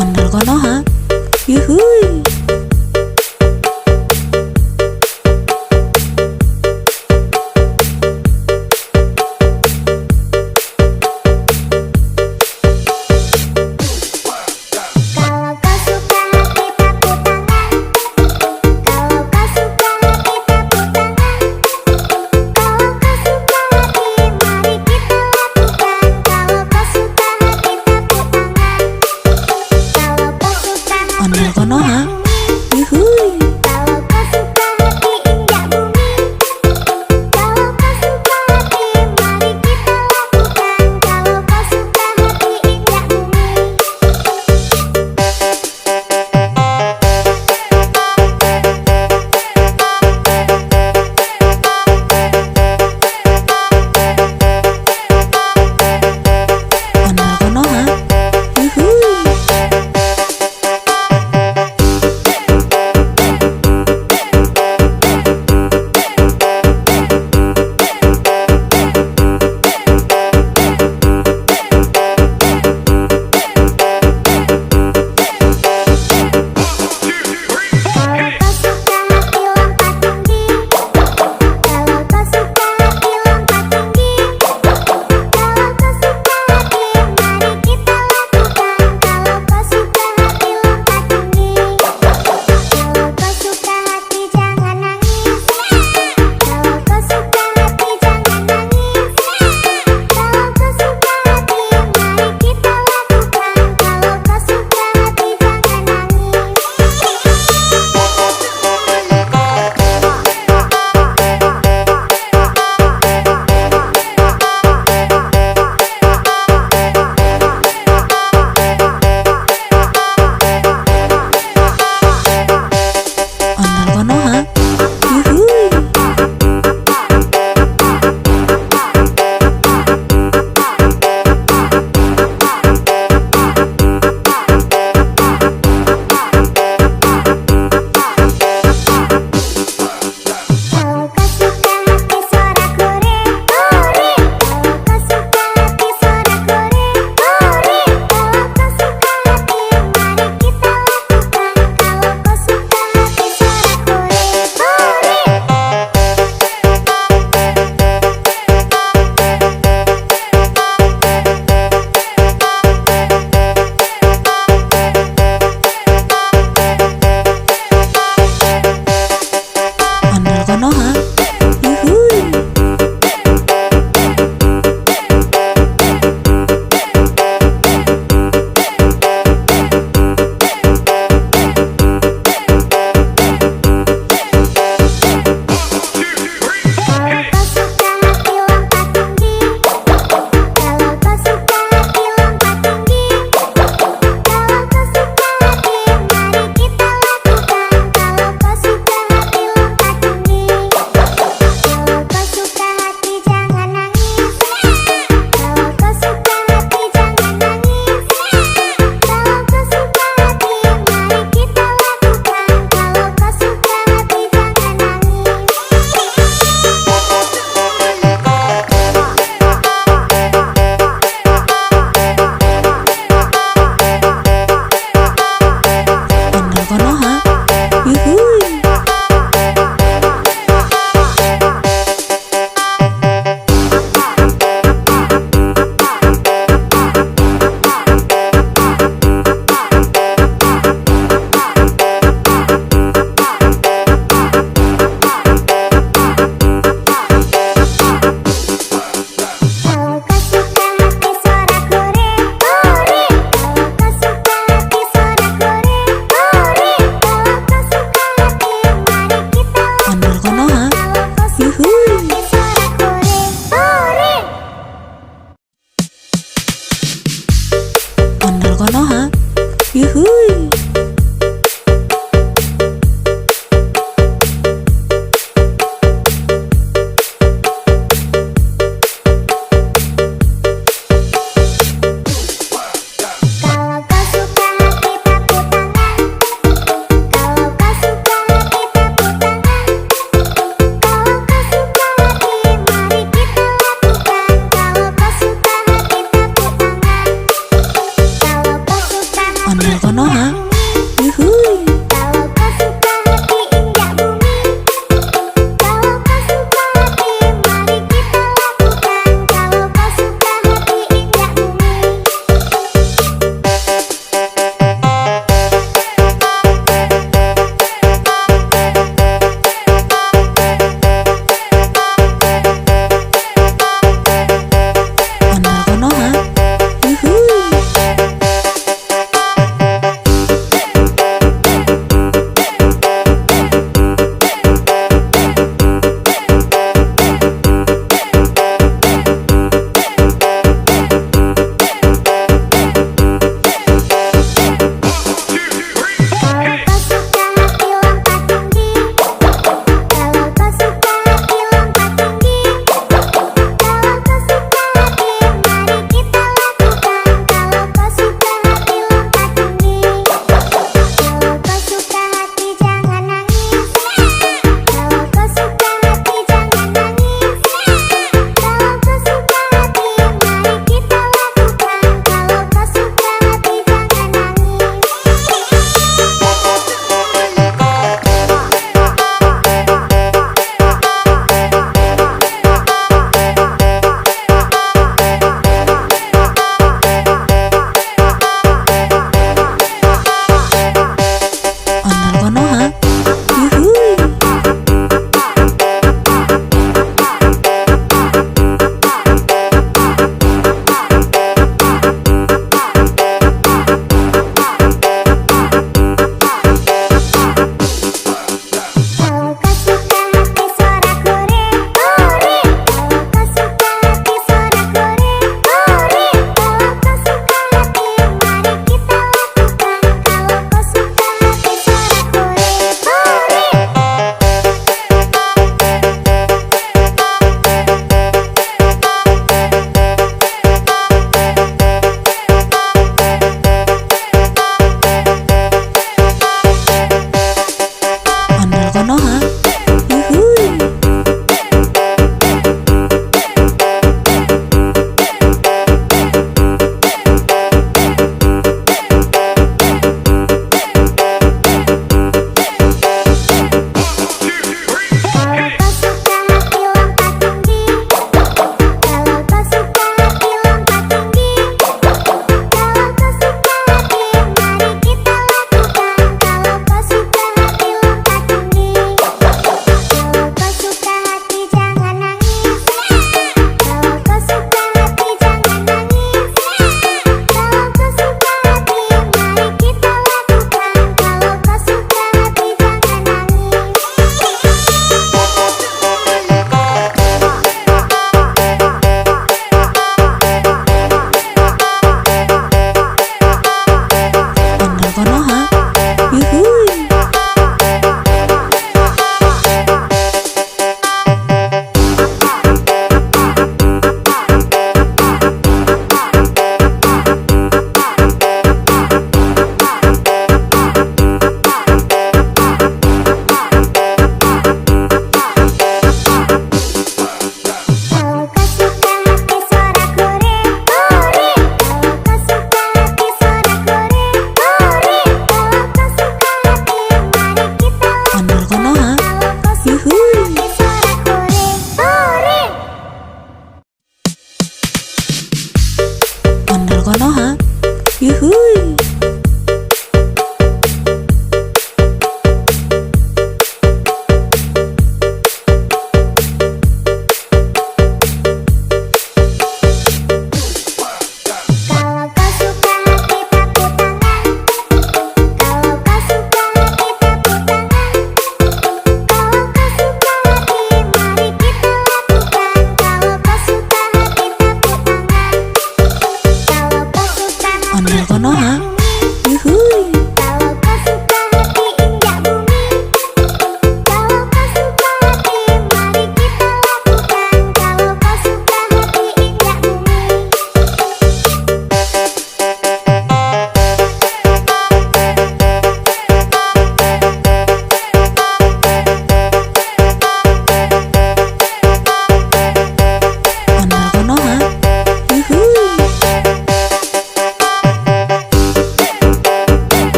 Ondel Konoha, yuhui. Kalau kau suka hati tepuk tangan, kalau kau suka hati tepuk tangan, kalau kau suka hati mari kita lakukan. Kalau kau suka hati tepuk tangan, kalau kau suka hati Ondel Konoha, yuhui. kalau kau suka hati injak bumi, kalau kau suka hati mari kita lakukan. Kalau kau suka hati injak bumi. Ondel Konoha, yuhui.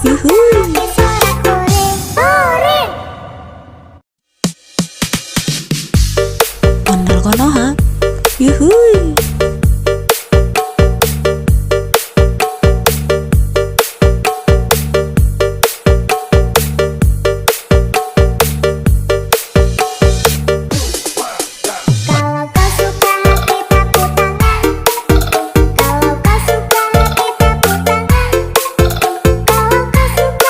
Yuhui. Di sorak uring, uring. Ondel Konoha. Yuhui. Kalau kau suka hati tepuk tangan. Kalau kau suka hati tepuk tangan. Kalau kau suka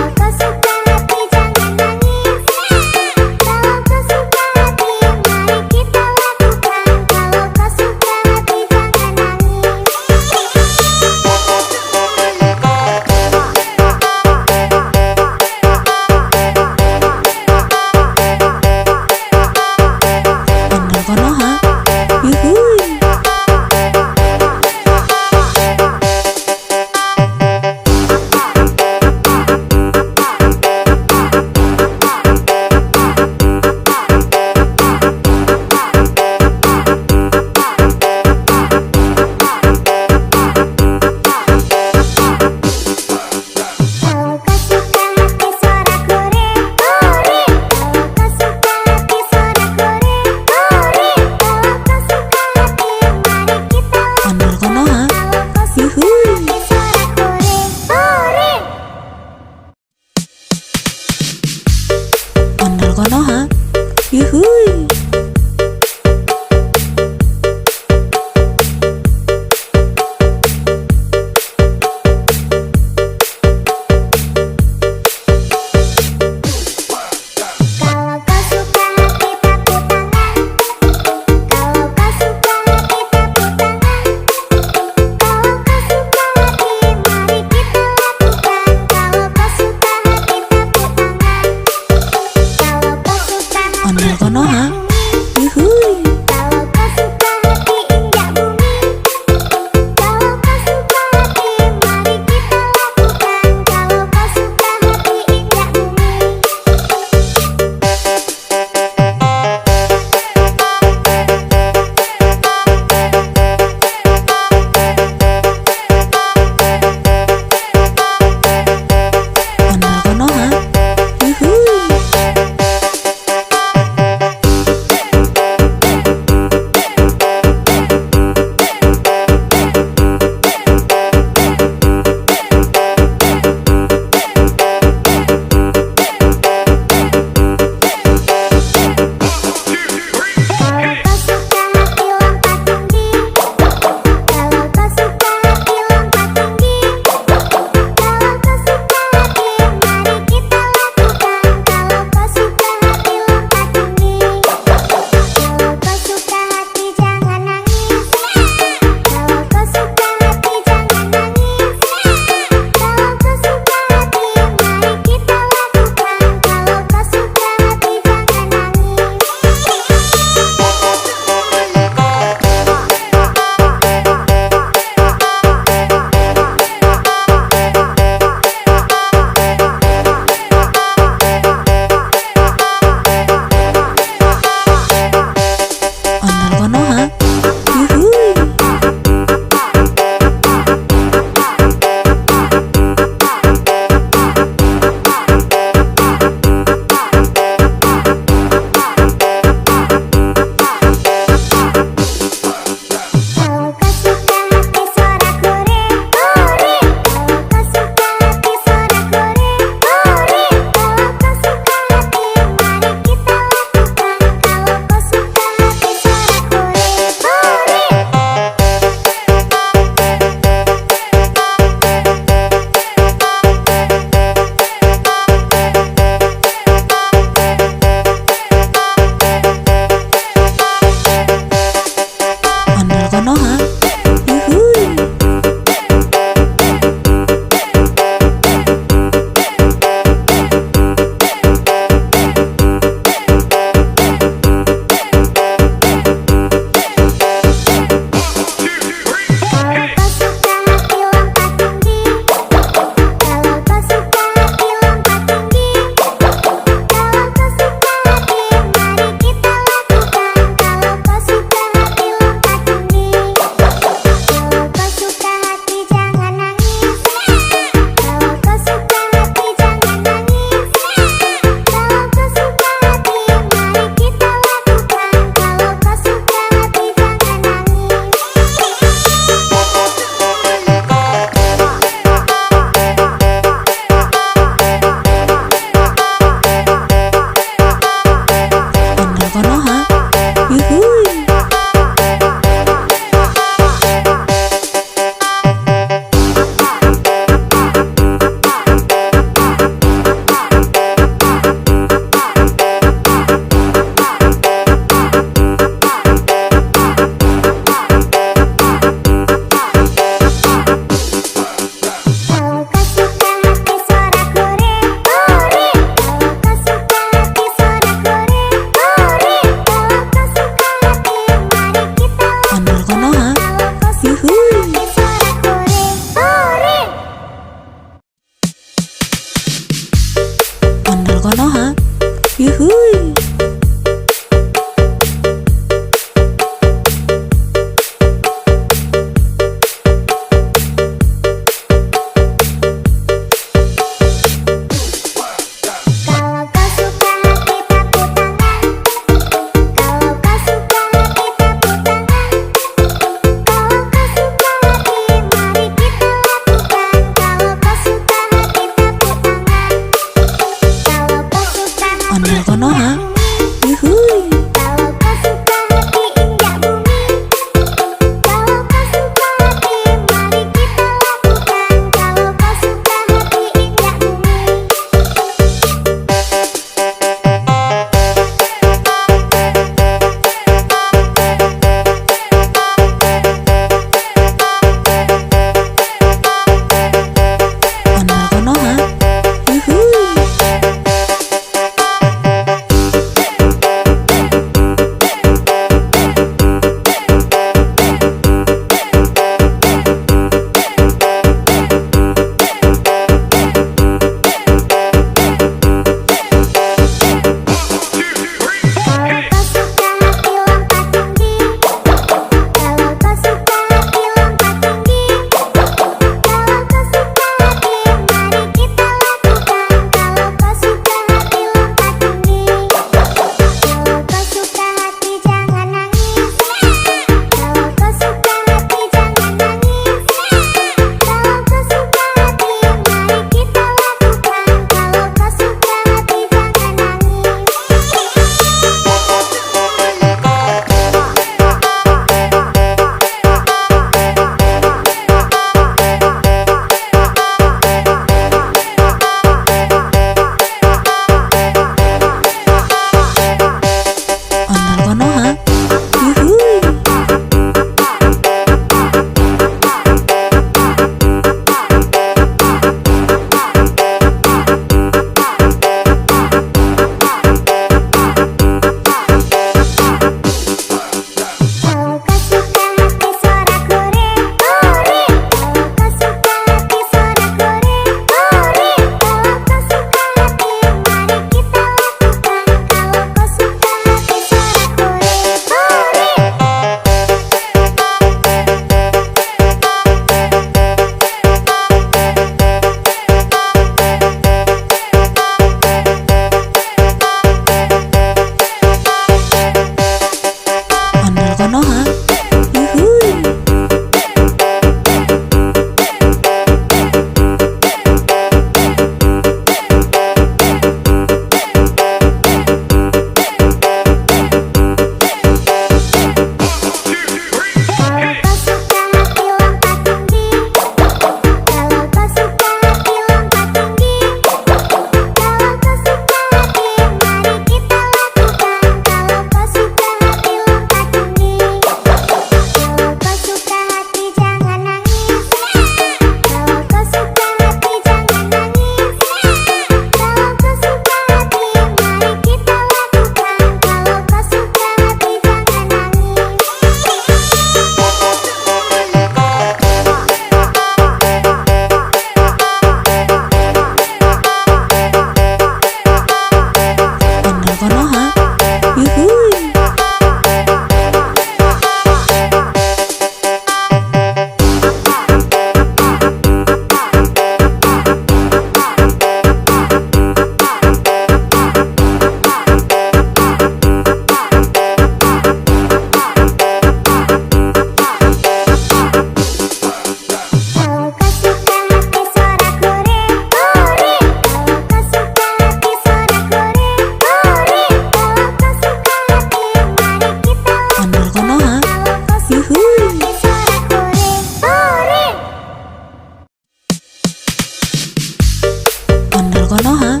konoha.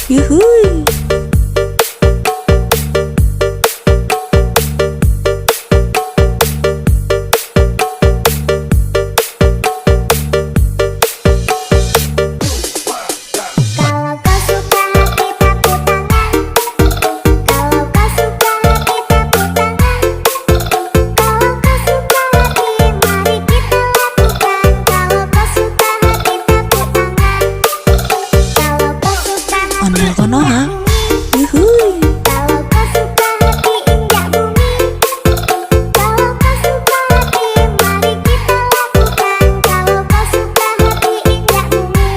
Yuhui. Ondel konoha. Yuhui. Kalau kau suka hati injak bumi, kalau kau suka hati mari kita lakukan. Kalau kau suka hati injak bumi.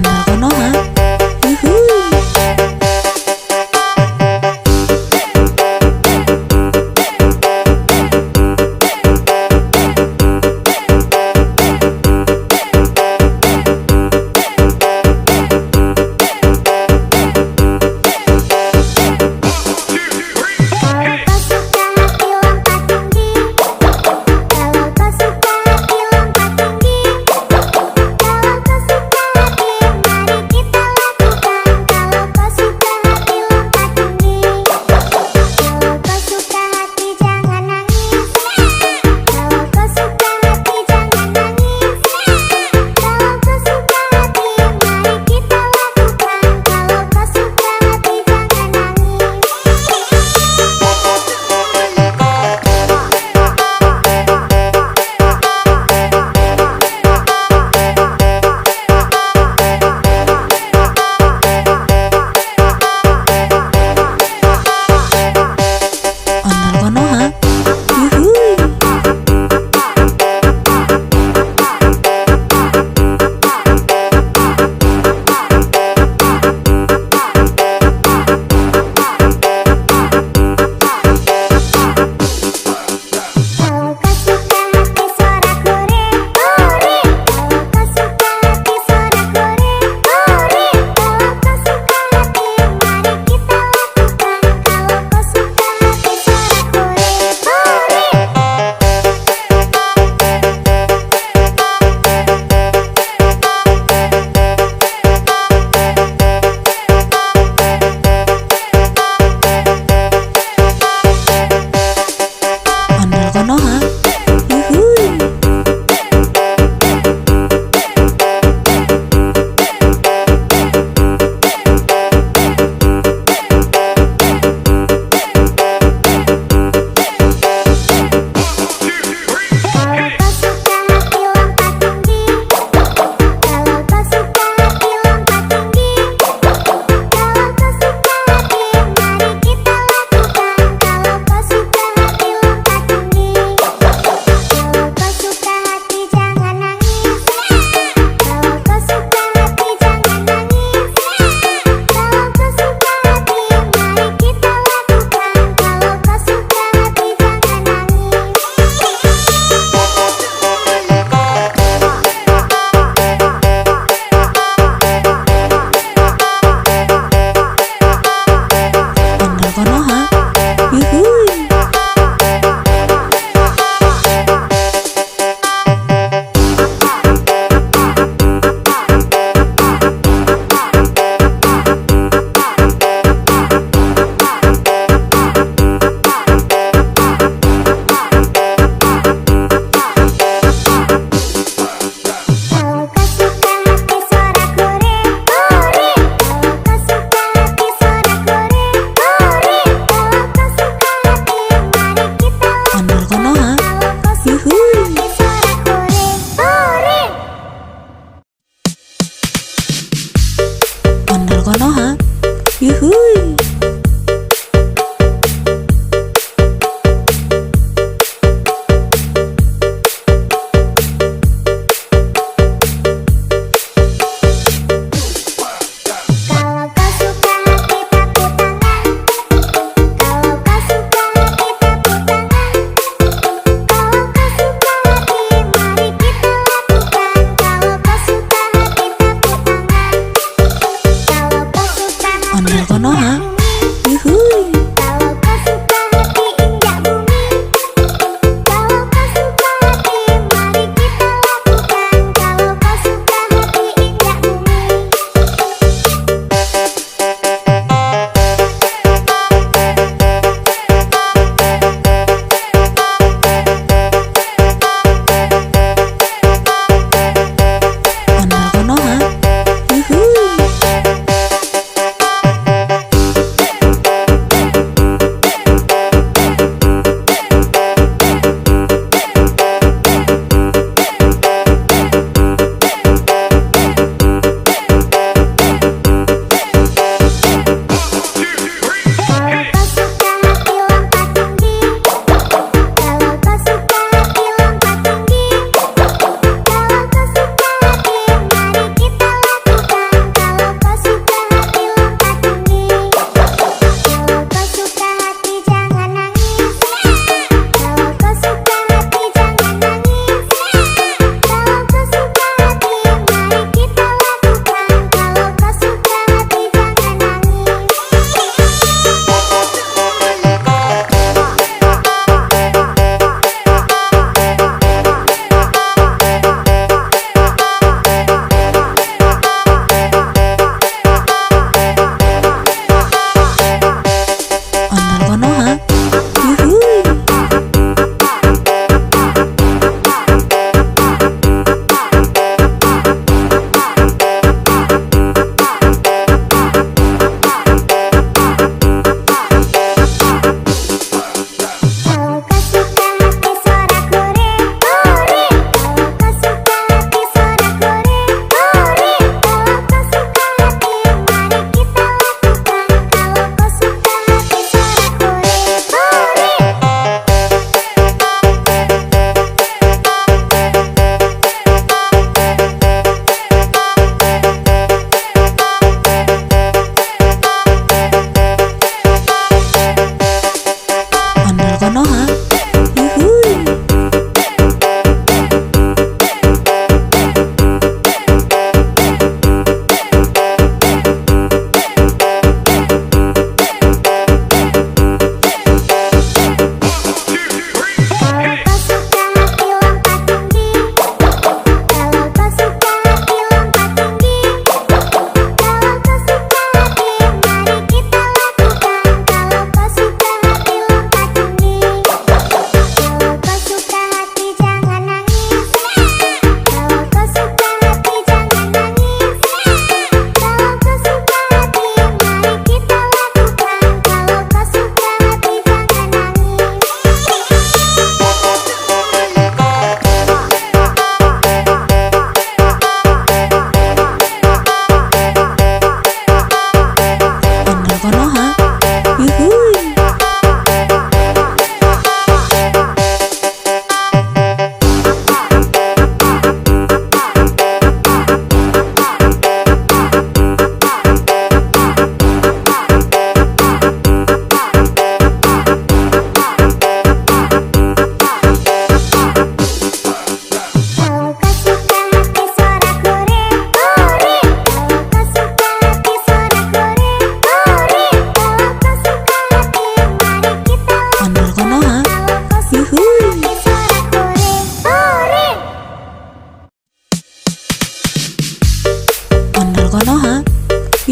Ondel konoha. Yuhui. Kalau kau suka hati lompat tinggi, kalau kau suka hati lompat tinggi, kalau kau suka hati mari kita lakukan. Kalau kau suka hati lompat tinggi, kalau kau suka hati jangan nangis, kalau kau suka hati jangan nangis, kalau kau suka hati mari kita lakukan. Kalau kau suka hati jangan nangis. Ondel konoha. Yuhui. Kalau kau suka hati suara kore, kore. Kalau kau suka hati suara kore, kore. Kalau kau suka hati mari kita lakukan. Kalau kau suka hati suara kore, kore. Ondel konoha. Yuhui. Kalau kau suka hati lompat tinggi, kalau kau suka hati lompat tinggi, kalau kau suka hati mari kita lakukan. Kalau kau suka hati lompat tinggi, kalau kau suka hati jangan nangis, kalau kau suka hati jangan nangis, kalau kau suka hati mari kita lakukan. Kalau kau suka hati jangan nangis. Ondel konoha. Yuhui. Kalau kau suka hati suara kore, kore. Kalau kau suka hati suara kore, kore. Kalau kau suka hati mari kita lakukan. Ondel konoha. Kalau kau suka Yuhui. hati suara kore, kore. Ondel konoha. Yuhui. Kalau kau suka hati tepuk tangan, kalau kau suka hati tepuk tangan, kalau kau suka hati mari kita lakukan. Kalau kau suka hati tepuk tangan, kalau kau suka hati Ondel konoha.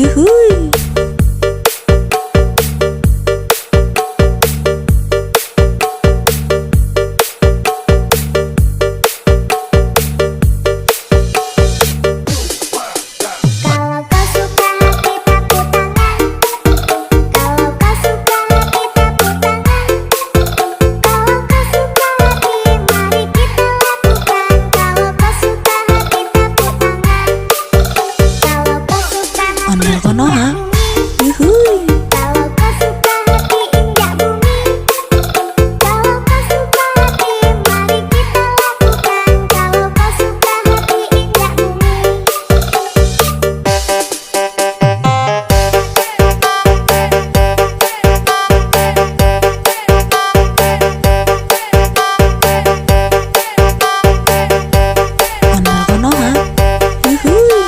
yuhui. Kalau kau suka hati tepuk tangan. Kalau kau suka hati tepuk tangan. Kalau kau suka hati mari kita lakukan. Kalau kau suka hati tepuk tangan. Kalau kau suka hati Ondel konoha, bumi. yuhui. Kalau kau suka hati injak bumi. Kalau kau suka hati mari kita lakukan. Kalau kau suka hati injak bumi. Ondel konoha, yuhui.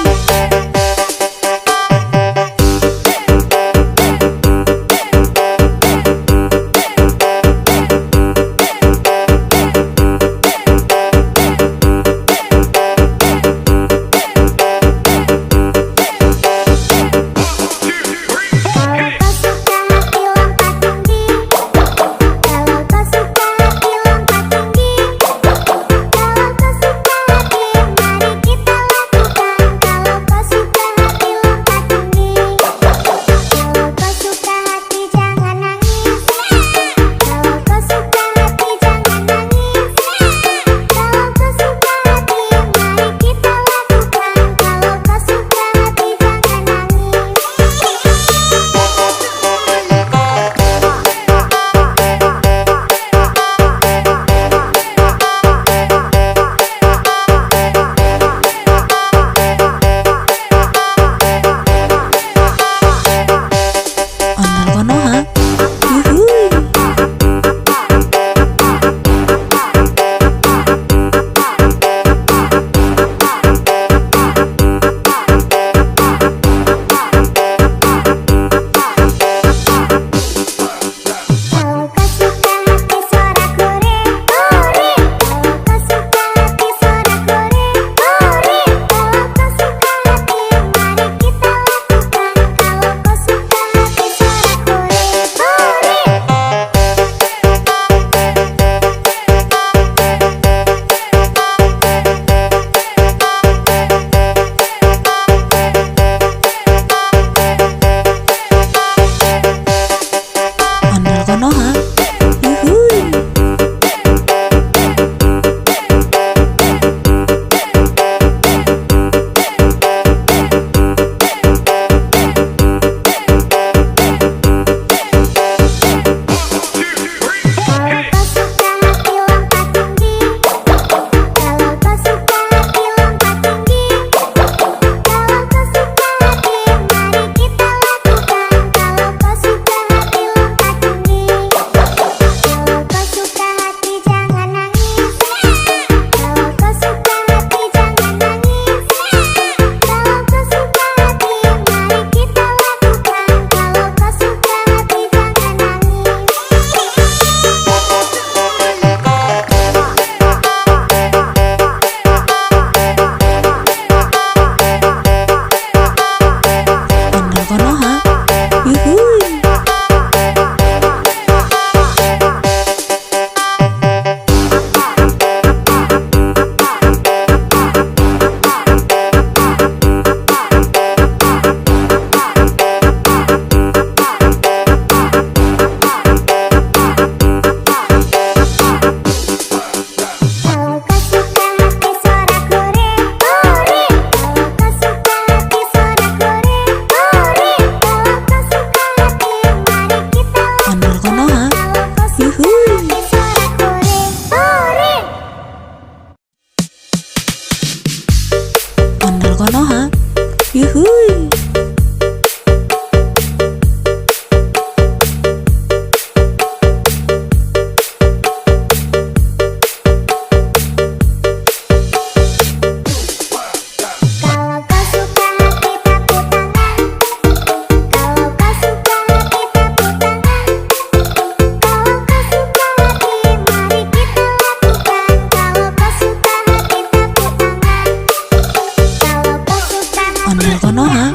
Kalau kau suka hati lompat tinggi. Kalau kau suka hati lompat tinggi. Kalau kau suka hati mari kita lakukan. Kalau kau suka hati lompat tinggi. Kalau kau suka hati jangan nangis. Kalau kau suka hati jangan nangis. Kalau kau suka hati mari kita lakukan. Kalau kau suka hati jangan nangis. Ondel konoha, yuhui. Kalau kau suka hati suara kore, kore. Kalau kau suka hati suara kore, kore. Kalau kau suka hati mari kita lakukan. Kalau kau suka hati suara kore, kore. Ondel konoha, yuhui. Kalau kau suka hati lompat tinggi. Kalau kau suka hati lompat tinggi. Kalau kau suka hati mari kita lakukan. Kalau kau suka hati lompat tinggi. Kalau kau suka hati jangan nangis. Kalau kau suka hati jangan nangis. Kalau kau suka hati mari kita lakukan. Kalau kau suka hati jangan nangis. Ondel konoha, yuhui. Kalau kau suka hati suara kore, kore. Kalau kau suka hati suara kore, kore. Kalau kau suka hati mari kita Ondel lakukan. konoha, Kalau kau suka yuhui. hati suara kore, kore. Ondel konoha, yuhui. Kalau kau suka hati tepuk tangan. Kalau kau suka hati tepuk tangan. Kalau kau suka hati mari kita lakukan. Kalau kau suka hati tepuk tangan. Kalau kau suka hati Ondel konoha,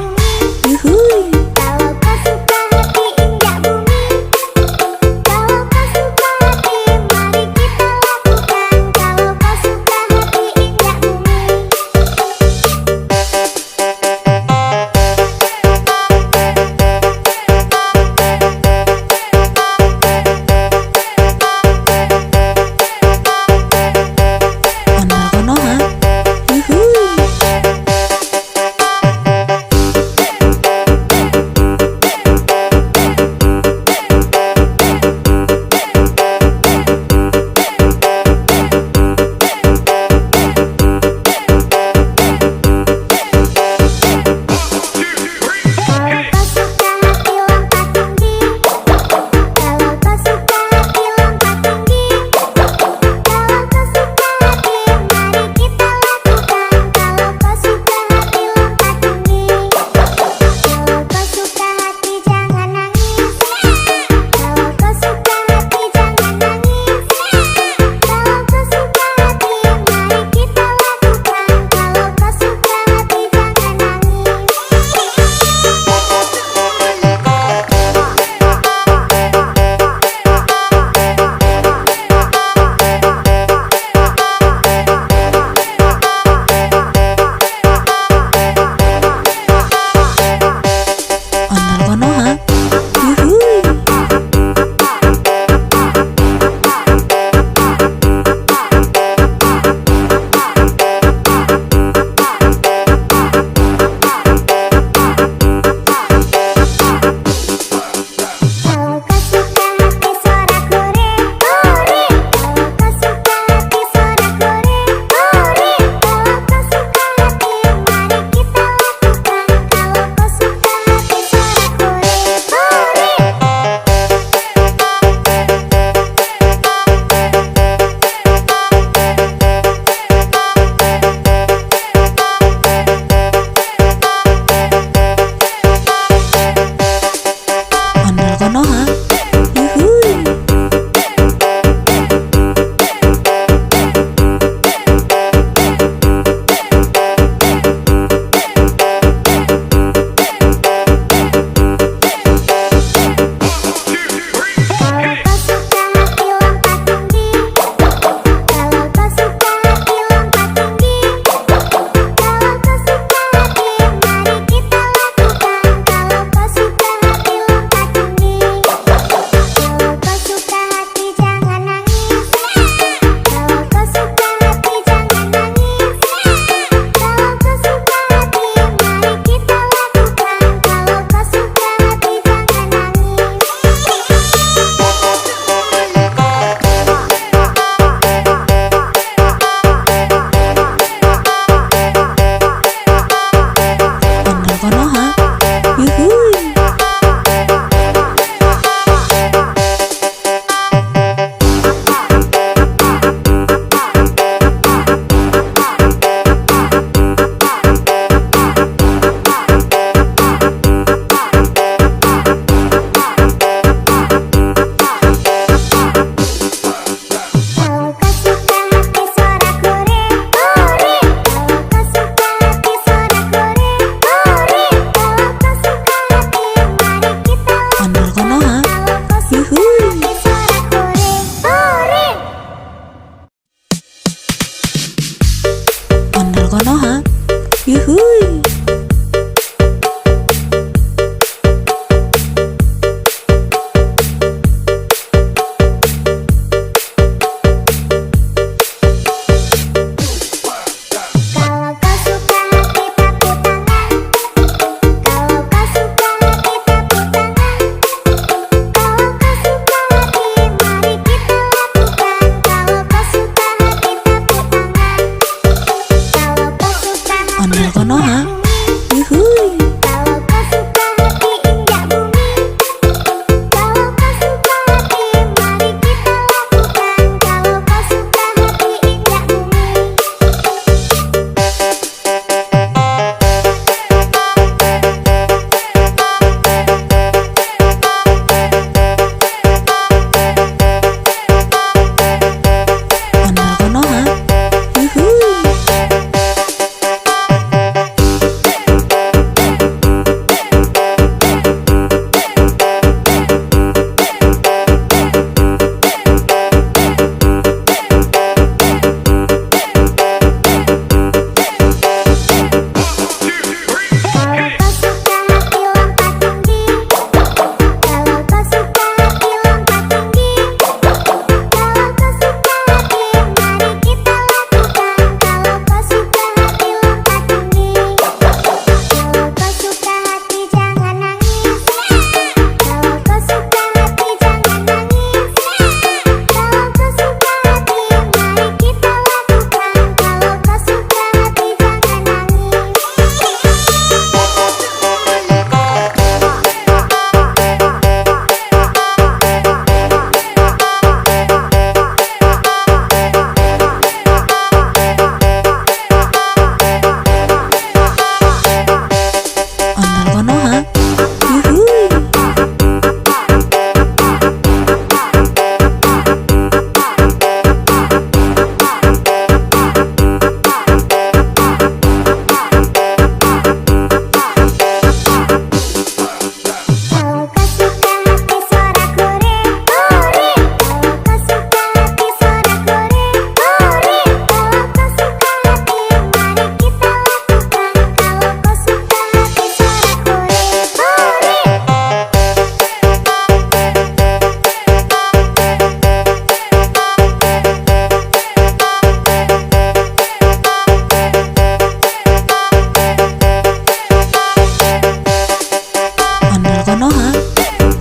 Konoha.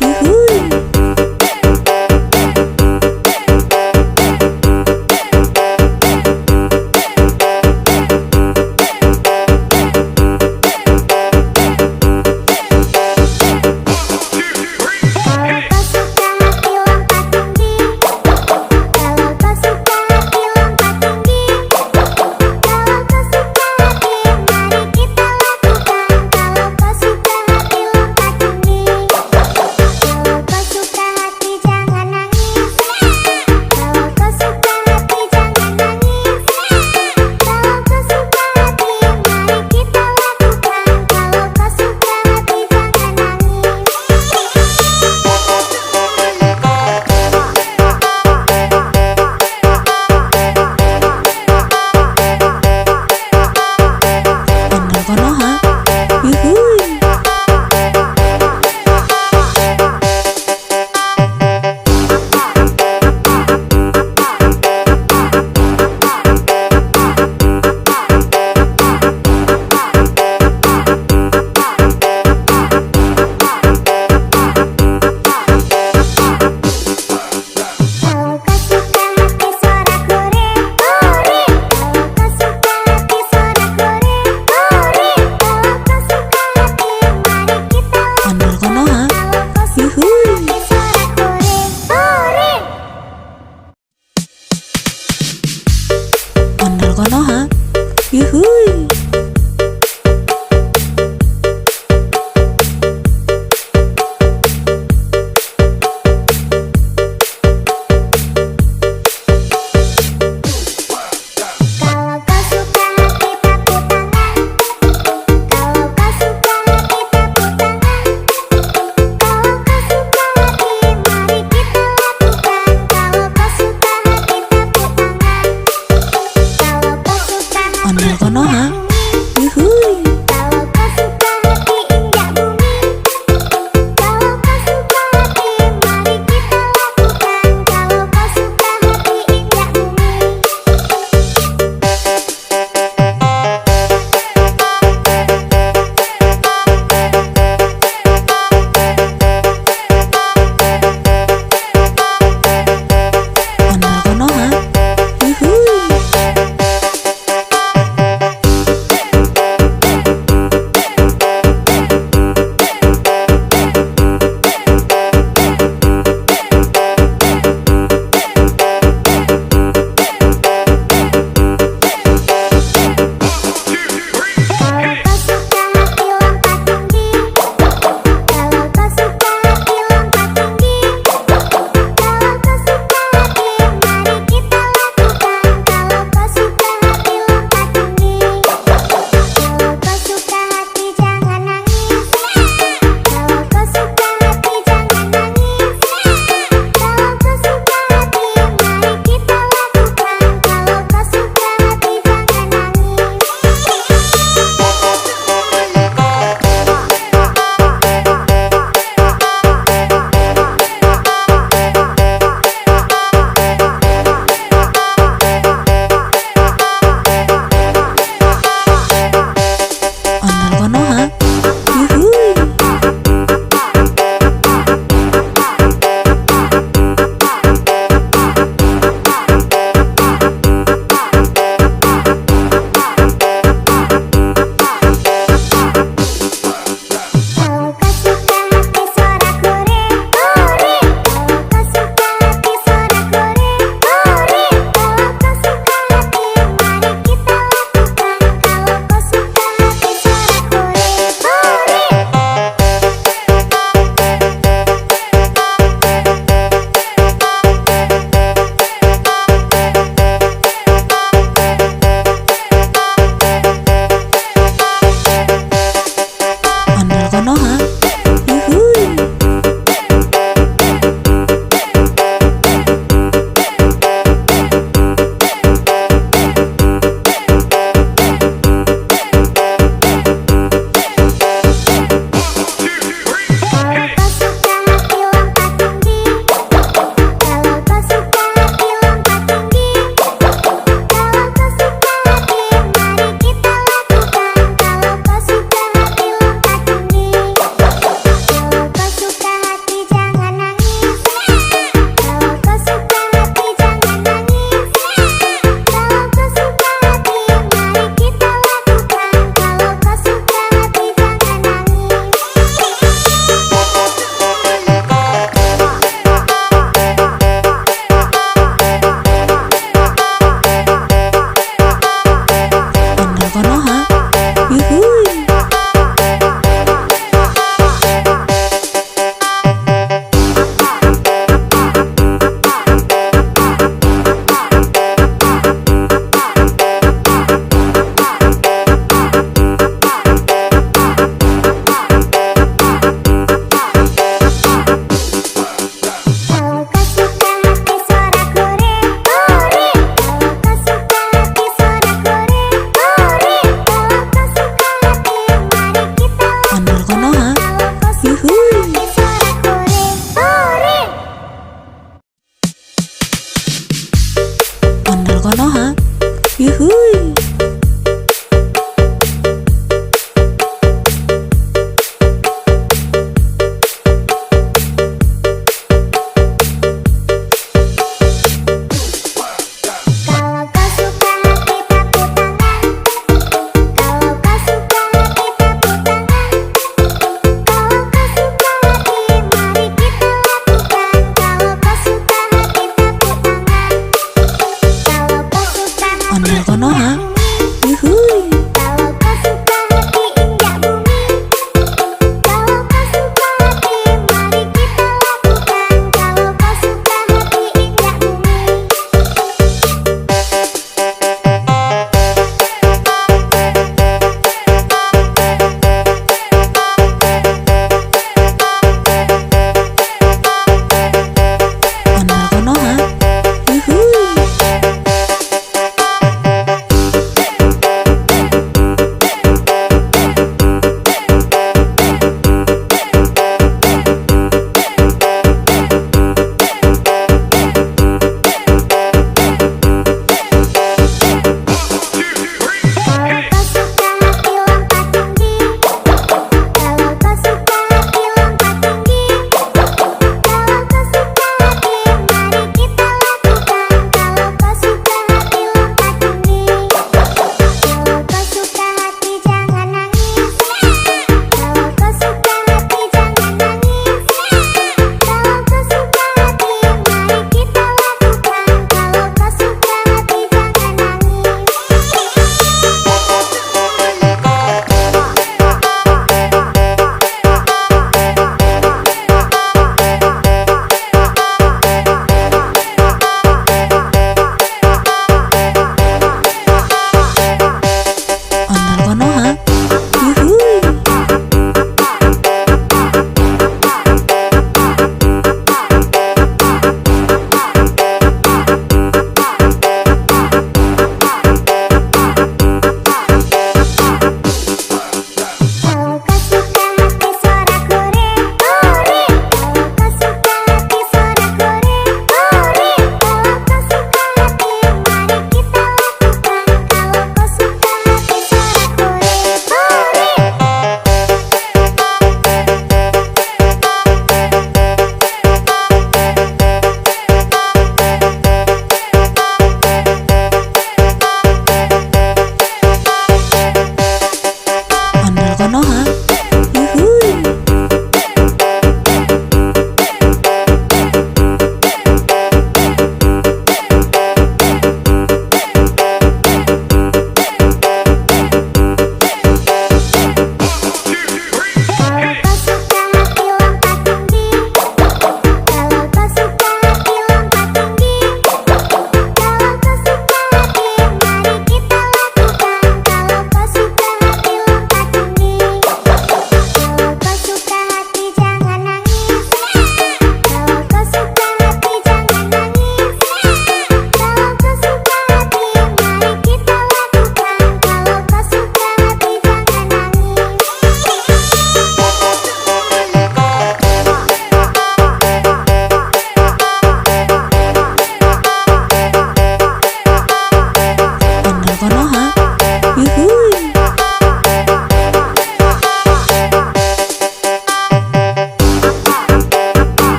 Yuhui. Kalau kau suka hati lompat tinggi. Kalau kau suka hati lompat tinggi. Kalau kau suka hati, mari kita lakukan. Kalau kau suka hati lompat tinggi.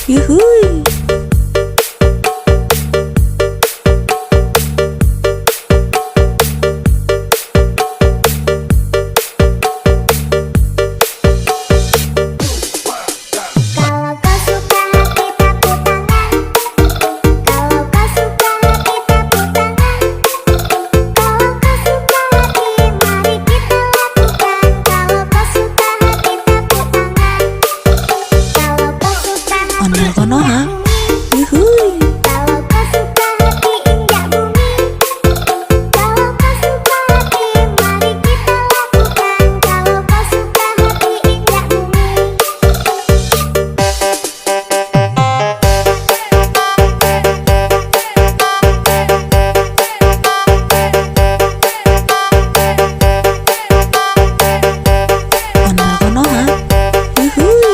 Yuhui. Kalau kau suka hati tepuk tangan. Kalau kau suka hati tepuk tangan. Kalau kau suka hati mari kita lakukan. Kalau kau suka hati tepuk tangan. Kalau kau suka hati Ondel Konoha. bumi. Yuhui. Kalau kau suka hati injak bumi. Kalau kau suka hati mari kita lakukan. Kalau kau suka hati injak bumi. Ondel Konoha. Yuhui.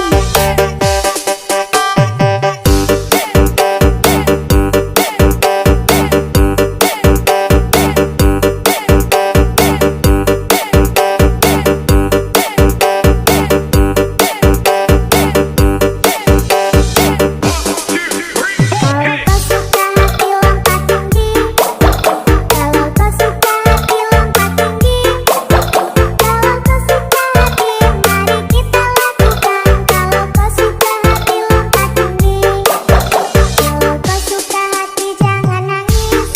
Kalau kau suka hati lompat tinggi. Kalau kau suka hati lompat tinggi. Kalau kau suka hati mari kita lakukan. Kalau kau suka hati lompat tinggi. Kalau kau suka hati jangan nangis.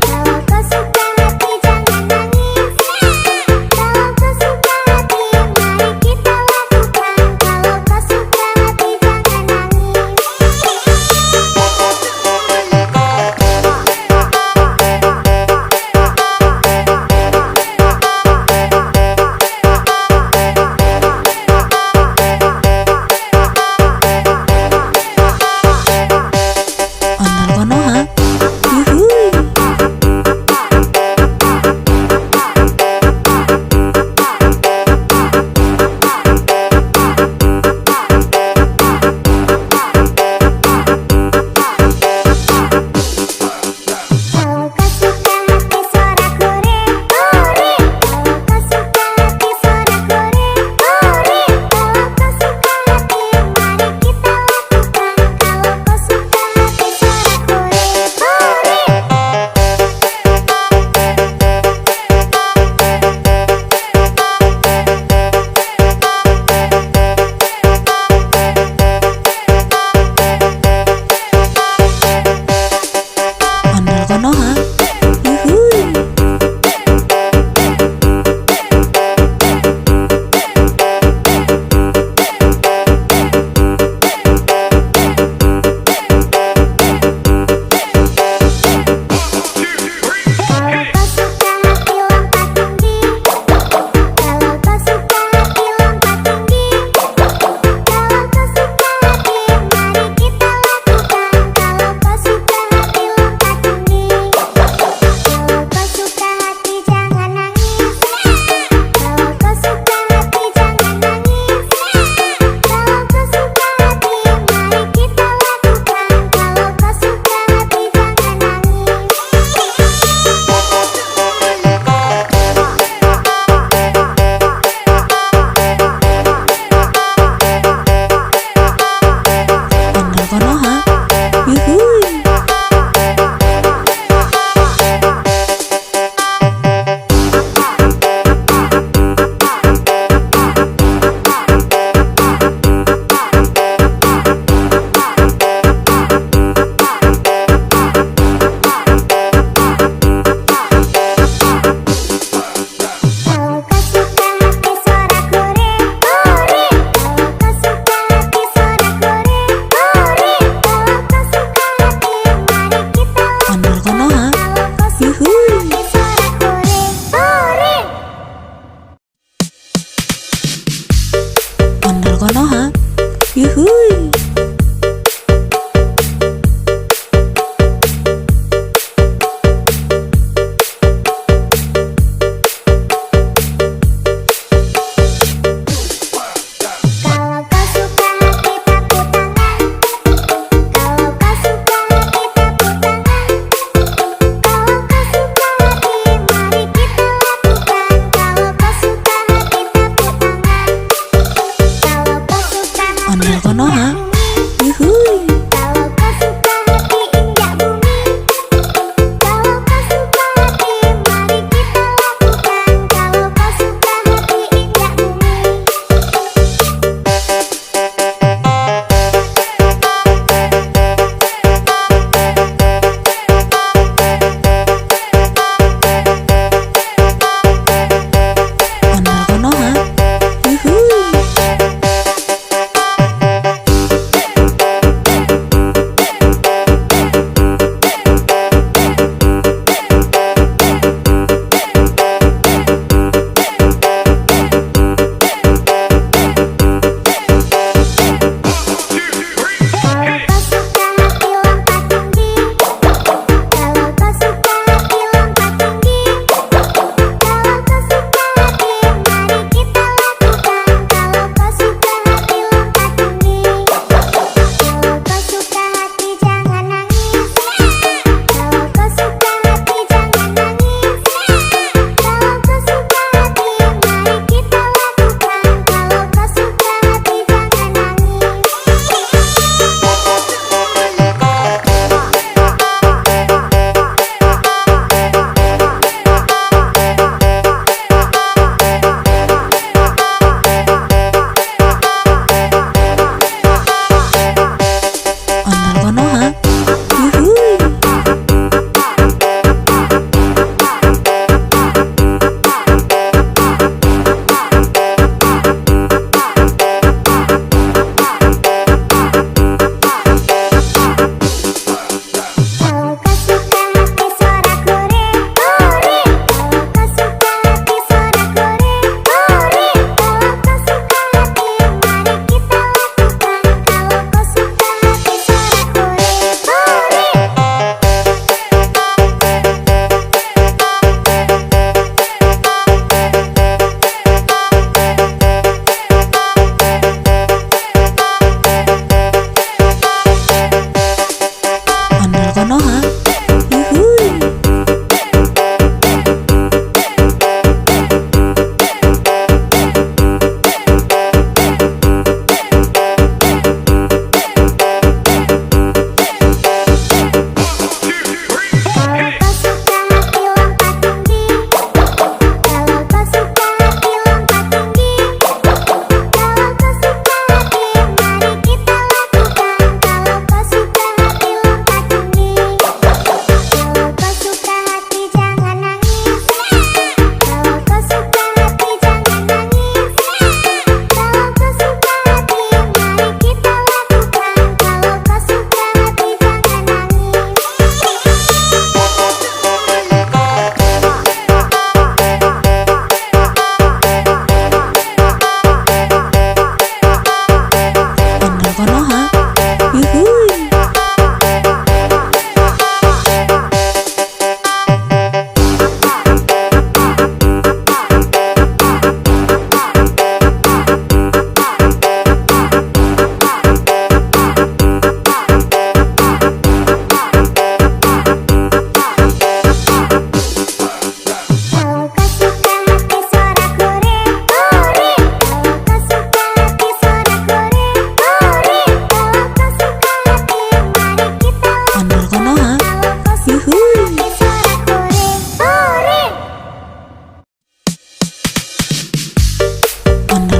Kalau kau suka hati jangan nangis. Kalau kau suka hati mari kita lakukan. Kalau kau suka hati jangan nangis. Ondel Konoha. Yuhui. Kalau kau suka hati suara kore, kore. Kalau kau suka hati suara kore, kore. Kalau kau suka hati mari kita lakukan. Kalau kau suka hati suara kore, kore. Ondel Konoha. Yuhui. Kalau kau suka hati lompat tinggi. Kalau kau suka hati lompat tinggi. Kalau kau suka hati mari kita lakukan. Kalau kau suka hati lompat tinggi. Kalau kau suka hati jangan nangis. Kalau kau suka hati jangan nangis. Kalau kau suka hati mari kita lakukan. Kalau kau suka hati jangan nangis. Ondel Konoha. Yuhui. Kalau kau suka hati suara kore, kore. Kalau kau suka hati suara kore, kore. Kalau kau suka hati mari kita Ondel Konoha. Kalau kau suka Yuhui. hati suara kore, kore. Ondel Konoha. Yuhui. Kalau kau suka hati tepuk tangan. Kalau kau suka hati tepuk tangan. Kalau kau suka hati mari kita lakukan. Kalau kau suka hati tepuk tangan. Kalau kau suka hati Ondel Konoha. bumi.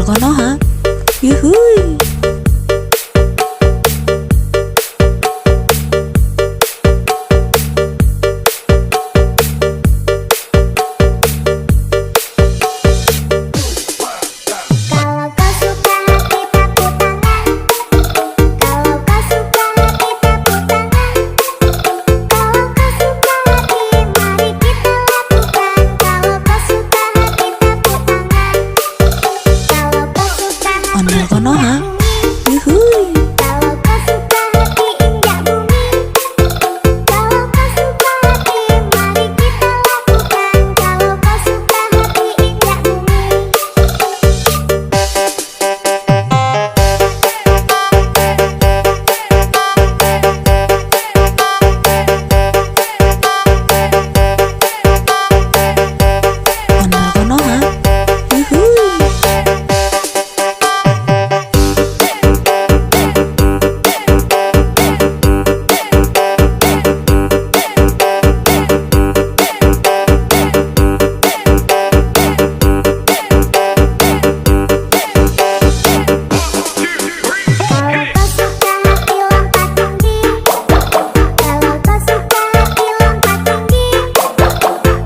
Konoha. Yuhui. Kalau kau suka hati tepuk tangan. Kalau kau suka hati tepuk tangan. Kalau kau suka hati mari kita lakukan. Kalau kau suka hati tepuk tangan. Kalau kau suka hati Ondel Konoha. injak bumi. Yuhui. Kalau kau suka hati injak bumi. Kalau kau suka hati mari kita lakukan. Kalau kau suka hati injak bumi. Ondel Konoha. Yuhui. Kalau kau suka hati lompat tinggi. Kalau kau suka hati lompat tinggi.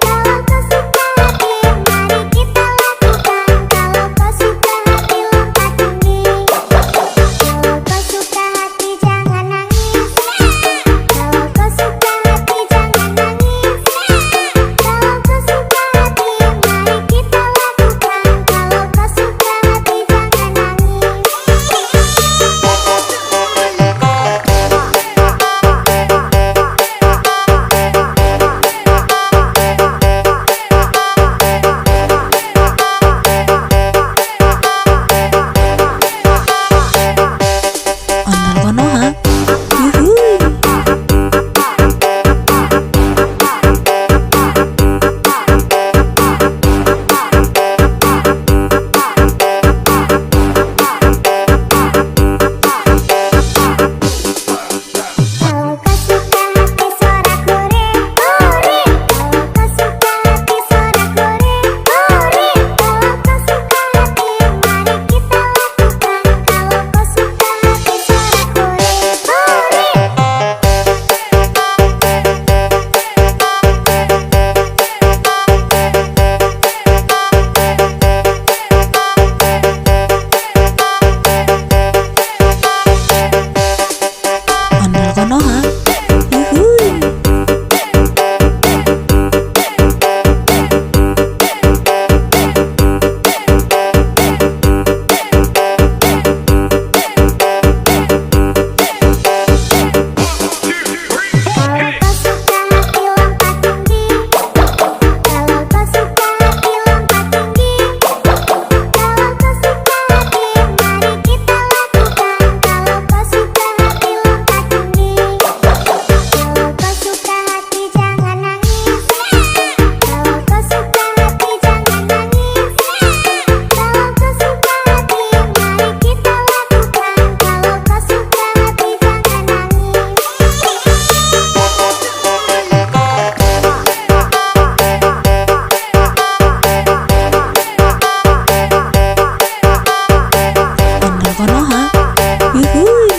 Kalau kau suka hati mari kita lakukan. Kalau kau suka hati lompat tinggi. Kalau kau suka hati jangan nangis. Kalau kau suka hati jangan nangis. Kalau kau suka hati mari kita lakukan. Kalau kau suka hati jangan nangis. Ondel Konoha. Yuhui. Kalau kau suka hati suara kore, kore. Kalau kau suka hati suara kore, kore. Kalau kau suka hati mari kita lakukan. Kalau kau suka hati suara kore, kore. Ondel Konoha. Yuhui. Kalau kau suka hati lompat tinggi. Kalau kau suka hati lompat tinggi. Kalau kau suka hati mari kita lakukan. Kalau kau suka hati lompat tinggi. Kalau kau suka hati jangan nangis. Kalau kau suka hati jangan nangis. Kalau kau suka hati mari kita lakukan. Kalau kau suka hati jangan nangis. Ondel Konoha. Yuhui.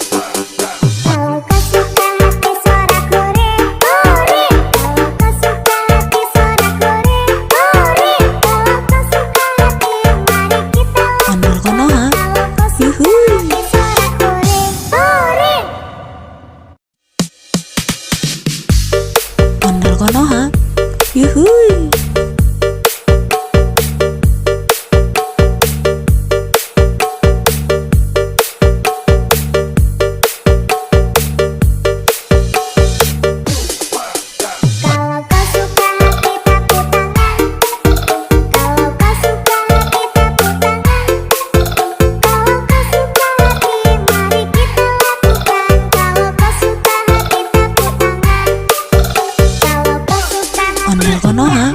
Kalau kau suka hati suara kore, kore. Kalau kau suka hati suara kore, kore. Kalau kau suka hati mari kita lakukan. Ondel Konoha. Kalau kau suka Yuhui. hati suara kore, kore. Ondel Konoha. Yuhui. Kalau kau suka hati tepuk tangan. Kalau kau suka hati tepuk tangan. Kalau kau suka hati mari kita lakukan. Kalau kau suka hati tepuk tangan. Kalau kau suka hati Ondel Konoha. Konoha.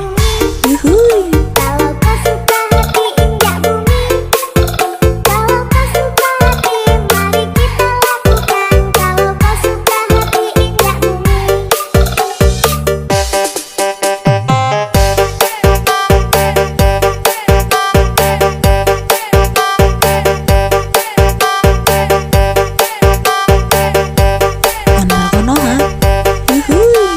Yuhui. Kalau kau suka hati injak bumi, kalau kau suka hati mari kita lakukan. Kalau kau suka hati injak bumi. Ondel Konoha. Yuhui.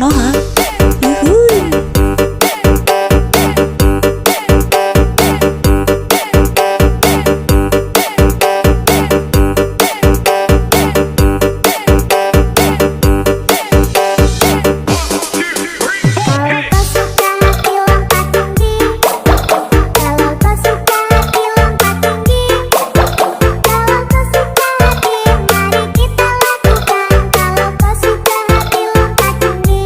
Konoha. Yuhui. Kalau kau suka hati lompat tinggi, kalau kau suka hati lompat tinggi, kalau kau suka hati mari kita lakukan. Kalau kau suka hati lompat tinggi,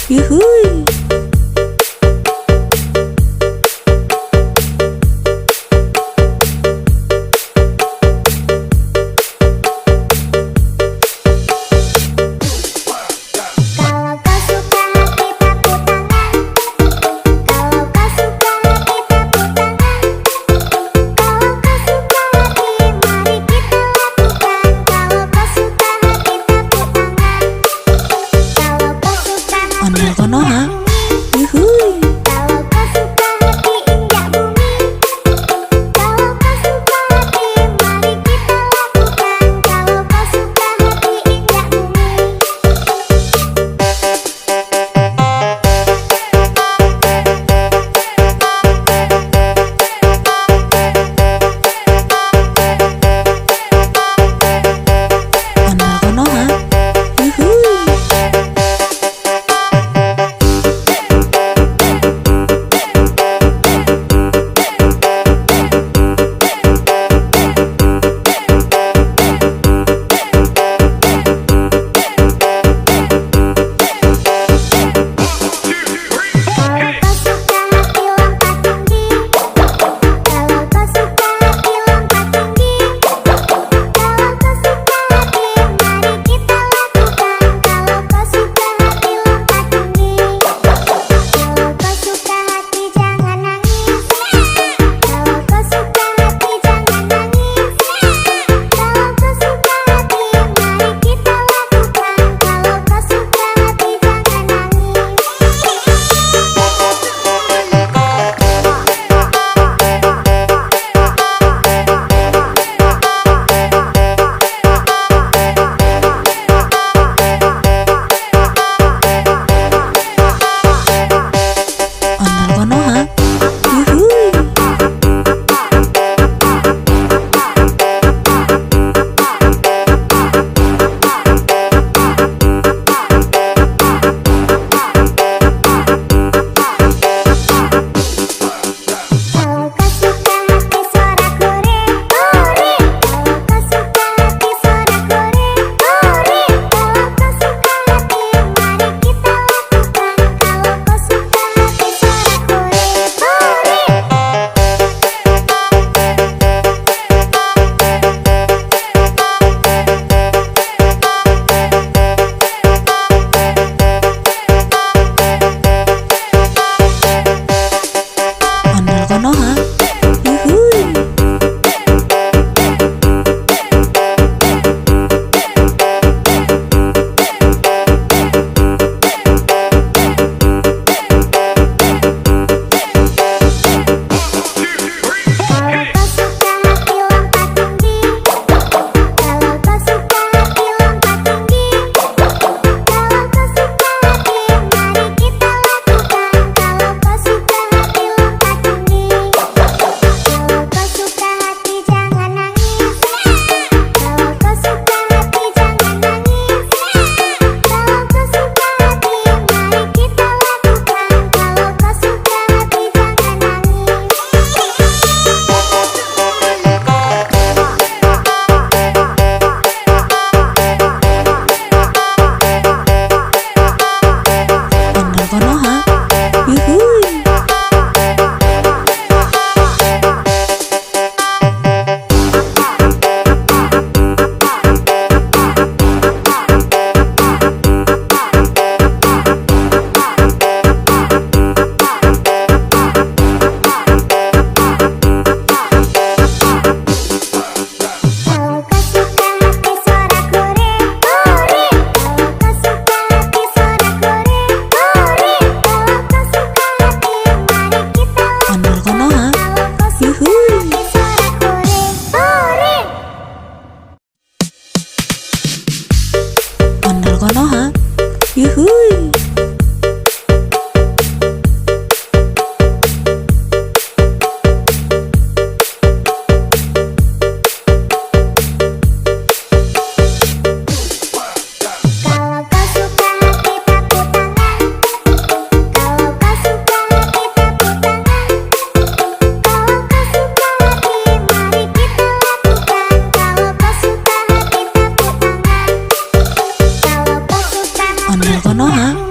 Yuhui. Kalau kau suka hati tepuk tangan. Kalau kau suka hati tepuk tangan. Kalau kau suka hati mari kita lakukan. Kalau kau suka hati tepuk tangan. Kalau kau suka hati Ondel Konoha. bumi. Yuhui. Kalau kau suka hati injak bumi. Kalau kau suka hati mari kita lakukan. Kalau kau suka hati injak bumi. Ondel Konoha. Yuhui. Kalau kau suka hati lompat tinggi. Kalau kau suka hati lompat tinggi. Kalau kau suka hati mari kita lakukan. Kalau kau suka hati lompat tinggi. Kalau kau suka hati jangan nangis. Kalau kau suka hati jangan nangis. Kalau kau suka hati mari kita lakukan. Kalau kau suka hati jangan nangis. Ondel Konoha. Yuhui. Kalau kau suka hati suara kore, kore. Kalau kau suka hati suara kore, kore. Kalau kau suka hati mari kita lakukan. Kalau kau suka hati suara kore, kore. Ondel Konoha. Yuhui. Kalau kau suka hati lompat tinggi. Kalau kau suka hati lompat tinggi. Kalau kau suka hati mari kita lakukan. Kalau kau suka hati lompat tinggi. Kalau kau suka hati jangan nangis. Kalau kau suka hati jangan nangis. Kalau kau suka hati mari kita lakukan. Kalau kau suka hati jangan nangis. Ondel Konoha. Yuhui. Kalau kau suka hati suara kore, kore. Kalau kau suka hati suara kore, kore. Kalau kau suka hati mari kita Ondel Konoha. Kalau kau suka Yuhui. hati suara kore, kore. Ondel Konoha. Yuhui. Kalau kau suka hati tepuk tangan. Kalau kau suka hati tepuk tangan. Kalau kau suka hati mari kita lakukan. Kalau kau suka hati tepuk tangan. Kalau kau suka hati Ondel Konoha.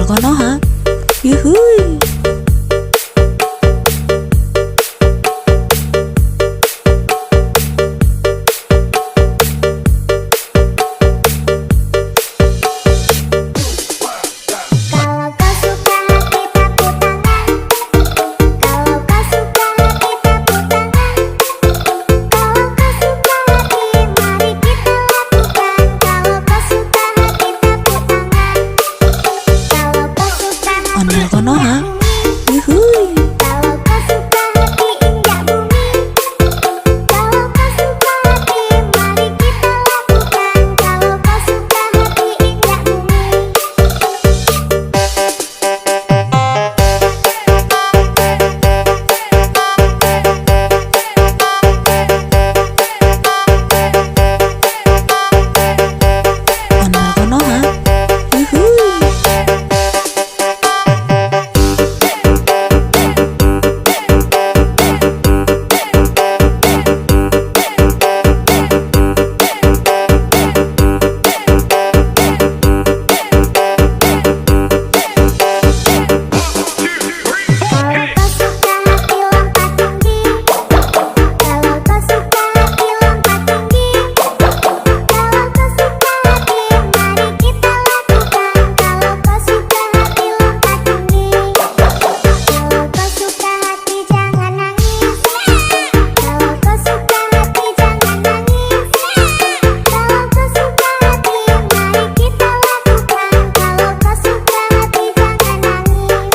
Konoha. Yuhui. Kalau kau suka hati tepuk tangan. Kalau kau suka hati tepuk tangan. Kalau kau suka hati mari kita lakukan. Kalau kau suka hati tepuk tangan. Kalau kau suka hati Ondel Konoha. injak bumi. Yuhui. Kalau kau suka hati injak bumi. Kalau kau suka hati mari kita lakukan. Kalau kau suka hati injak bumi. Ondel Konoha. Yuhui. Kalau kau suka hati lompat tinggi. Kalau kau suka hati lompat tinggi. Kalau kau suka hati mari kita lakukan. Kalau kau suka hati lompat tinggi. Kalau kau suka hati jangan nangis. Kalau kau suka hati jangan nangis. Kalau kau suka hati mari kita lakukan. Kalau kau suka hati jangan nangis.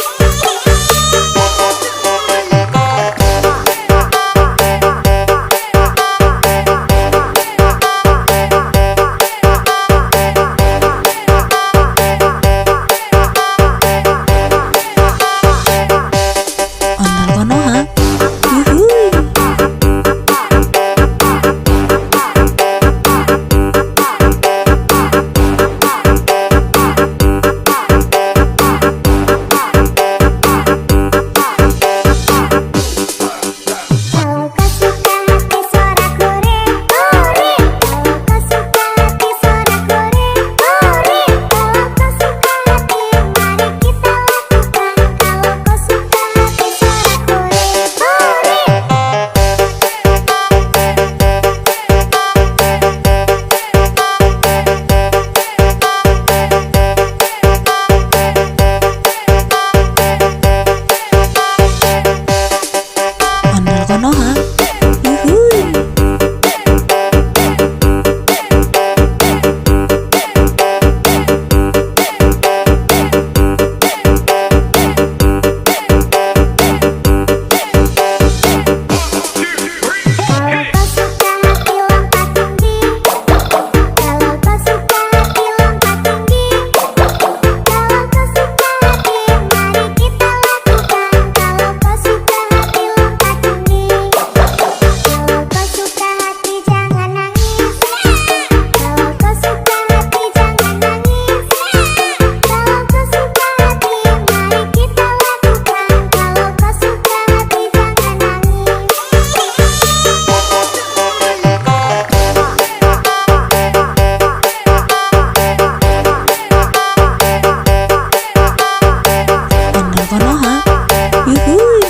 Ondel Konoha. Yuhui. Kalau kau suka hati sorak goreng, goreng. Kalau kau suka hati sorak goreng, goreng. Kalau kau suka hati mari kita lakukan. Kalau kau suka hati sorak goreng, goreng. Ondel Konoha. Yuhui. Kalau kau suka hati lompat tinggi. Kalau kau suka hati lompat tinggi. Kalau kau suka hati mari kita lakukan. Kalau kau suka hati lompat tinggi. Kalau kau suka hati jangan nangis. Kalau kau suka hati jangan nangis. Kalau kau suka hati mari kita lakukan. Kalau kau suka hati jangan nangis. Ondel Konoha. Yuhui.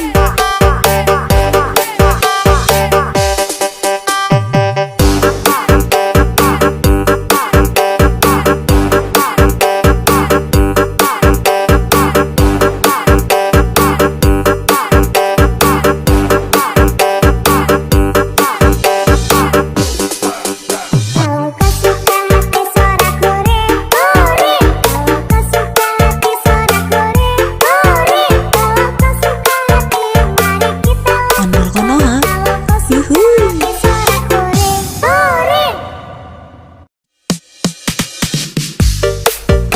Kalau kau suka hati sorak goreng, goreng. Kalau kau suka hati sorak goreng, goreng. Kalau kau suka hati mari kita Ondel lakukan. Konoha. Kalau kau suka Yuhui. hati sorak goreng, goreng.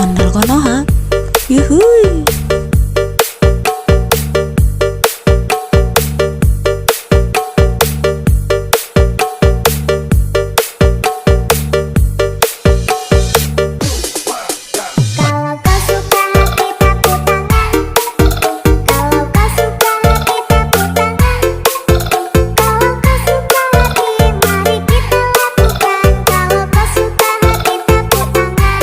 Ondel Konoha. Yuhui. Kalau kau suka hati tepuk tangan. Kalau kau suka hati tepuk tangan. Kalau kau suka hati mari kita lakukan. Kalau kau suka hati tepuk tangan.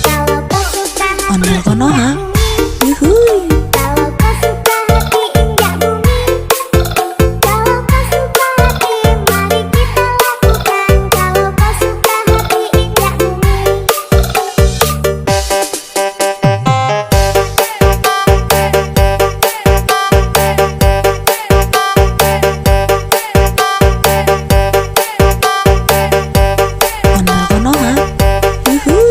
Kalau kau suka hati Ondel Konoha. Konoha. Yuhui. Kalau kau suka hati injak bumi, kalau kau suka hati mari kita lakukan. Kalau kau suka hati injak bumi. Ondel Konoha. Yuhui.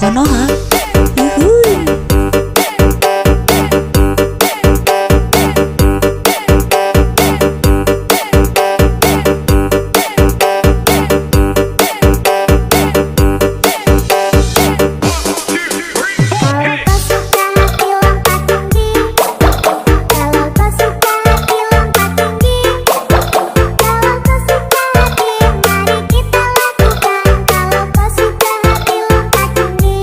Konoha. Yuhui. Kalau kau suka hati lompat tinggi. Kalau kau suka hati lompat tinggi. Kalau kau suka hati, mari kita lakukan. Kalau kau suka hati lompat tinggi.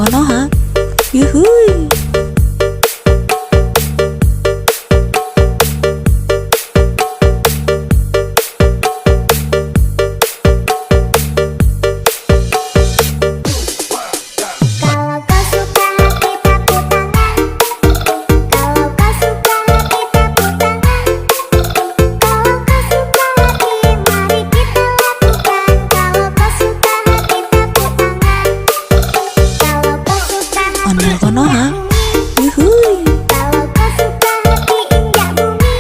Konoha. Yuhui. Kalau kau suka hati tepuk tangan. Kalau kau suka hati tepuk tangan. Kalau kau suka hati mari kita lakukan. Kalau kau suka hati tepuk tangan. Kalau kau suka hati Ondel Konoha. injak bumi. Yuhui. Kalau kau suka hati injak bumi.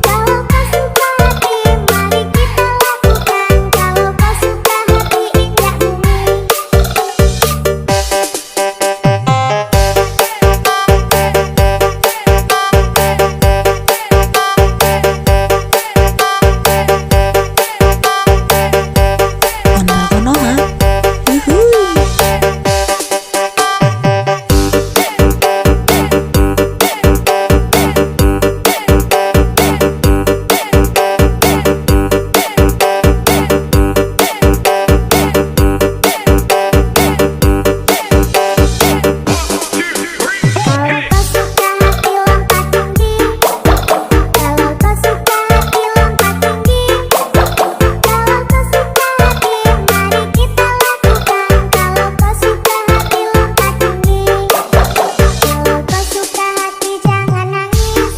Kalau kau suka hati mari kita lakukan. Kalau kau suka hati injak bumi. Ondel Konoha. Yuhui. Kalau kau suka hati lompat tinggi. Kalau kau suka hati lompat tinggi. Kalau kau suka hati mari kita lakukan. Kalau kau suka hati lompat tinggi. Kalau kau suka hati jangan nangis.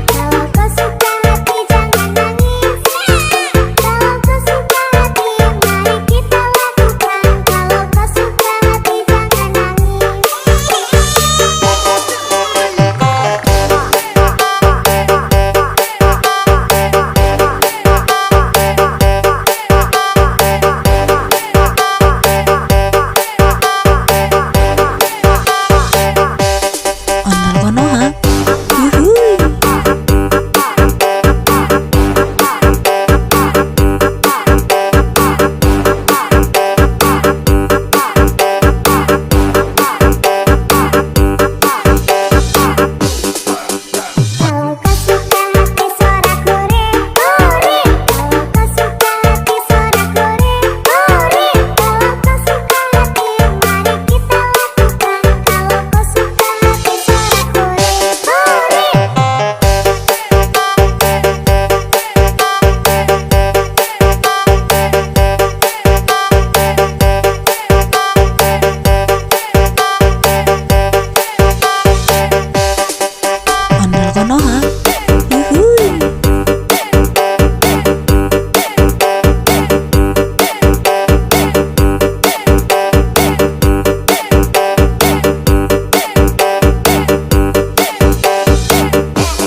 Kalau kau suka hati jangan nangis. Kalau kau suka hati mari kita lakukan. Kalau kau suka hati jangan nangis. Ondel Konoha. Yuhui. Kalau kau suka hati suara kuring, kuring. Kalau kau suka hati suara kuring, kuring. Kalau kau suka hati mari kita lakukan. Kalau kau suka hati suara kuring, kuring. Ondel Konoha. Yuhui.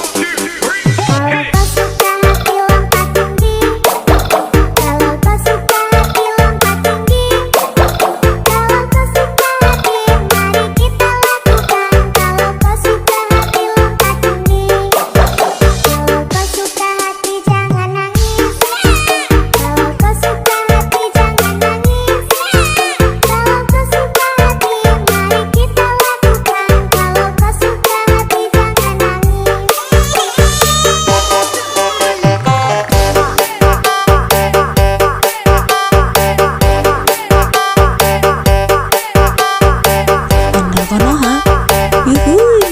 Kalau kau suka hati lompat tinggi. Kalau kau suka hati lompat tinggi. Kalau kau suka hati mari kita lakukan. Kalau kau suka hati lompat tinggi. Kalau kau suka hati jangan nangis. Kalau kau suka hati jangan nangis. Kalau kau suka hati mari kita lakukan. Kalau kau suka hati jangan nangis. Ondel Konoha. Yuhui.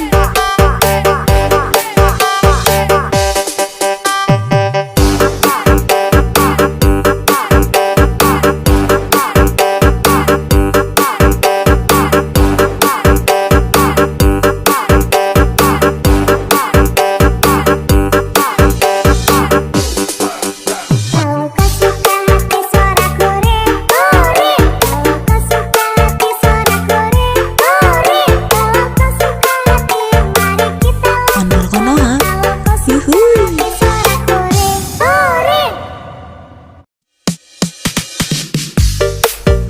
Kalau kau suka hati suara kuring, kuring. Kalau kau suka hati suara kuring, kuring. Kalau kau suka hati mari kita Ondel Konoha. Kalau kau suka Yuhui. hati suara kuring, kuring.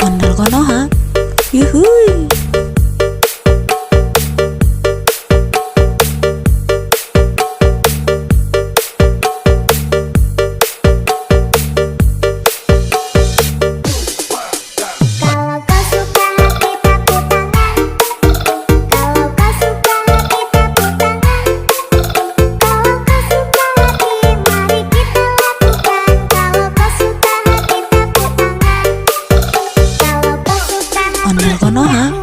Ondel Konoha. Yuhui. Kalau kau suka hati tepuk tangan. Kalau kau suka hati tepuk tangan. Kalau kau suka hati mari kita lakukan. Kalau kau suka hati tepuk tangan. Kalau kau suka hati Ondel Konoha.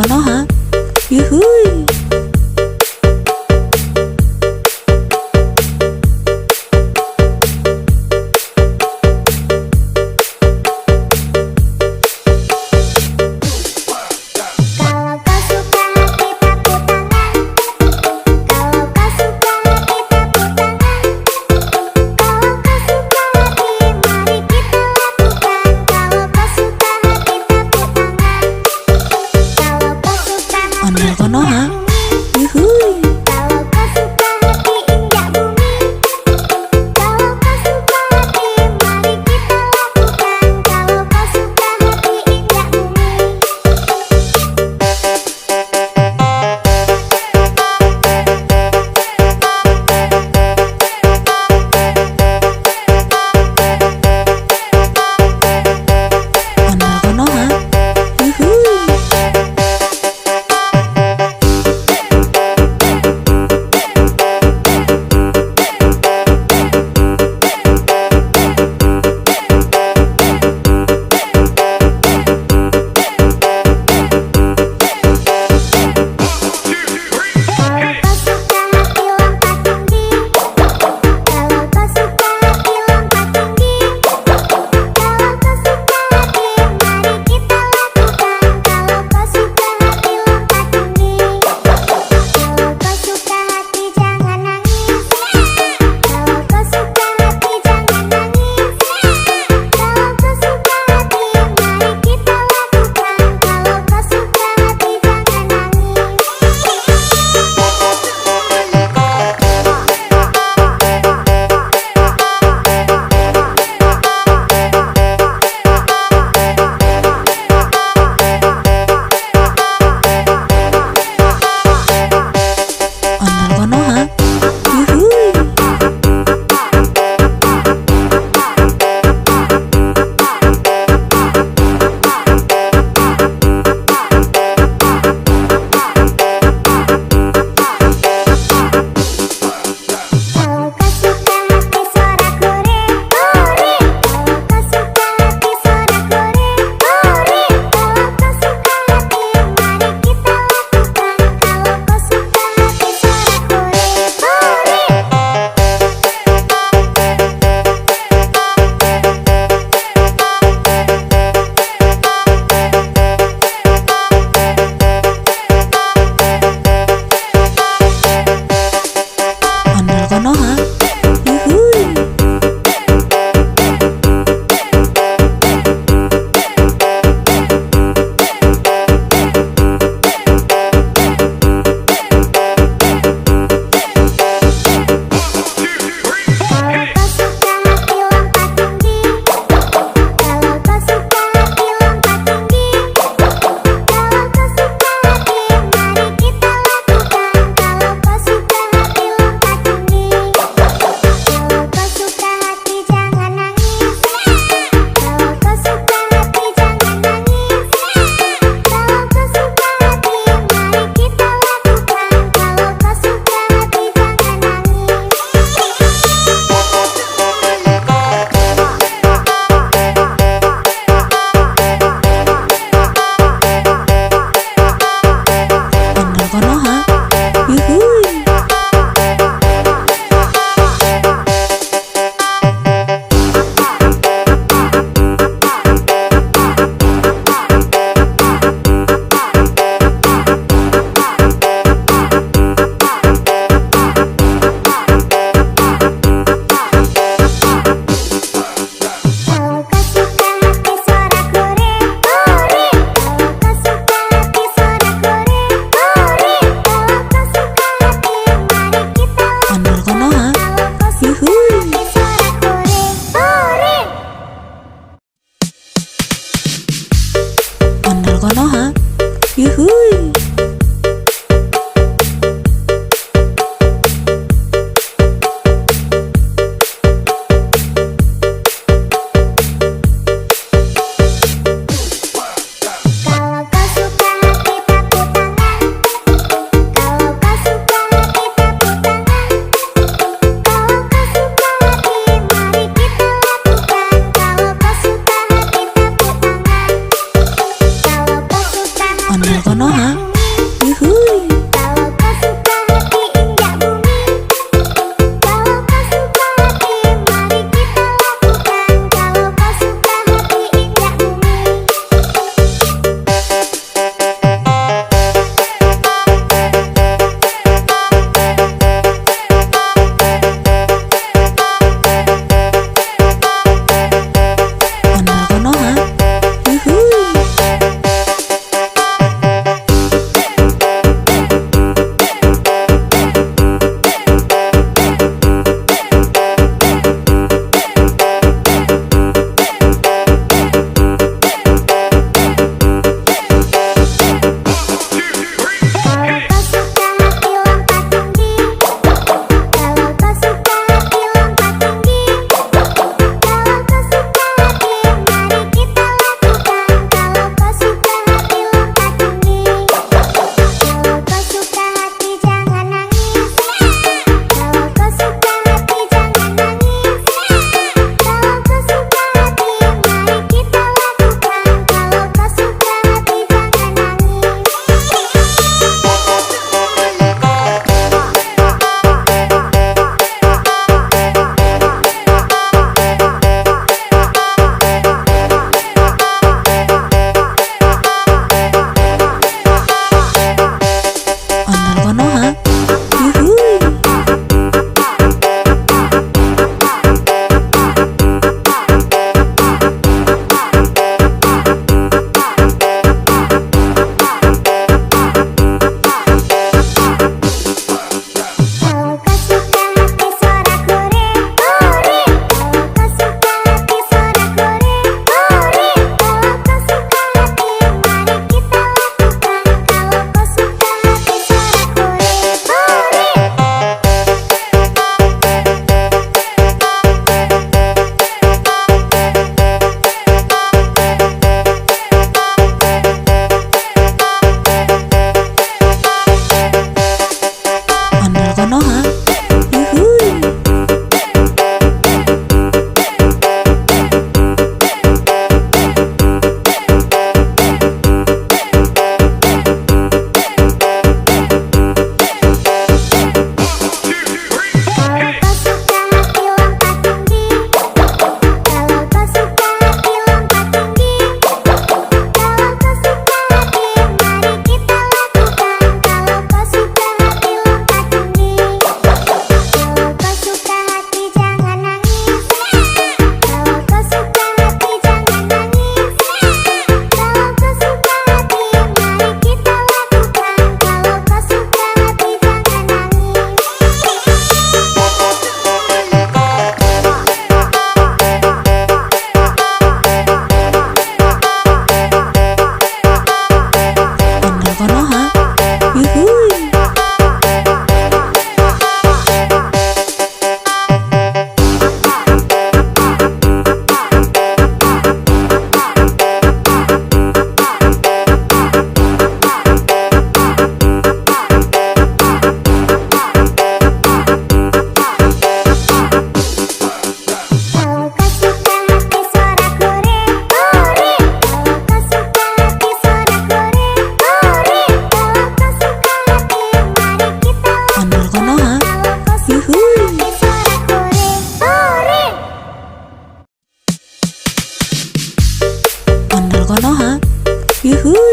Konoha. Yuhui. Kalau kau suka hati tepuk tangan. Kalau kau suka hati tepuk tangan. Kalau kau suka hati mari kita lakukan. Kalau kau suka hati tepuk tangan. Kalau kau suka hati Ondel Konoha. bumi. Yuhui. Kalau kau suka hati injak bumi. Kalau kau suka hati mari kita lakukan. Kalau kau suka hati injak bumi. Ondel Konoha. Yuhui. Kalau kau suka hati lompat tinggi. Kalau kau suka hati lompat tinggi. Kalau kau suka hati mari kita lakukan. Kalau kau suka hati lompat tinggi. Kalau kau suka hati jangan nangis. Kalau kau suka hati jangan nangis. Kalau kau suka hati mari kita lakukan. Kalau kau suka hati jangan nangis. Ondel Konoha. Yuhui. Kalau kau suka hati suara kore, kore. Kalau kau suka hati suara kore, kore. Kalau kau suka hati mari kita lakukan. Kalau kau suka hati suara kore, kore. Ondel Konoha. Yuhui. Kalau kau suka hati lompat tinggi. Kalau kau suka hati lompat tinggi. Kalau kau suka hati mari kita lakukan. Kalau kau suka hati lompat tinggi. Kalau kau suka hati jangan nangis. Kalau kau suka hati jangan nangis. Kalau kau suka hati mari kita lakukan. Kalau kau suka hati jangan nangis. Ondel Konoha. Yuhui. Kalau kau suka hati suara kore, kore. Kalau kau suka hati suara kore, kore. Kalau kau suka hati mari kita Ondel Konoha. Kalau kau suka Yuhui. hati suara kore, kore. Ondel Konoha. Yuhui. Kalau kau suka hati tepuk tangan. Kalau kau suka hati tepuk tangan. Kalau kau suka hati mari kita lakukan. Kalau kau suka hati tepuk tangan. Kalau kau suka hati Ondel Konoha.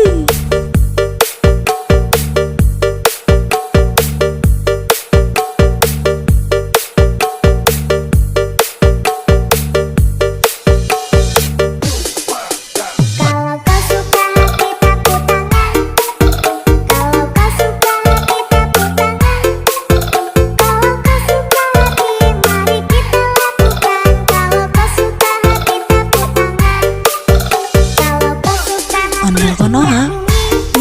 Yuhui. Kalau kau suka hati tepuk tangan. Kalau kau suka hati tepuk tangan. Kalau kau suka hati mari kita lakukan. Kalau kau suka hati tepuk tangan. Kalau kau suka hati Ondo konoha. nyanyi.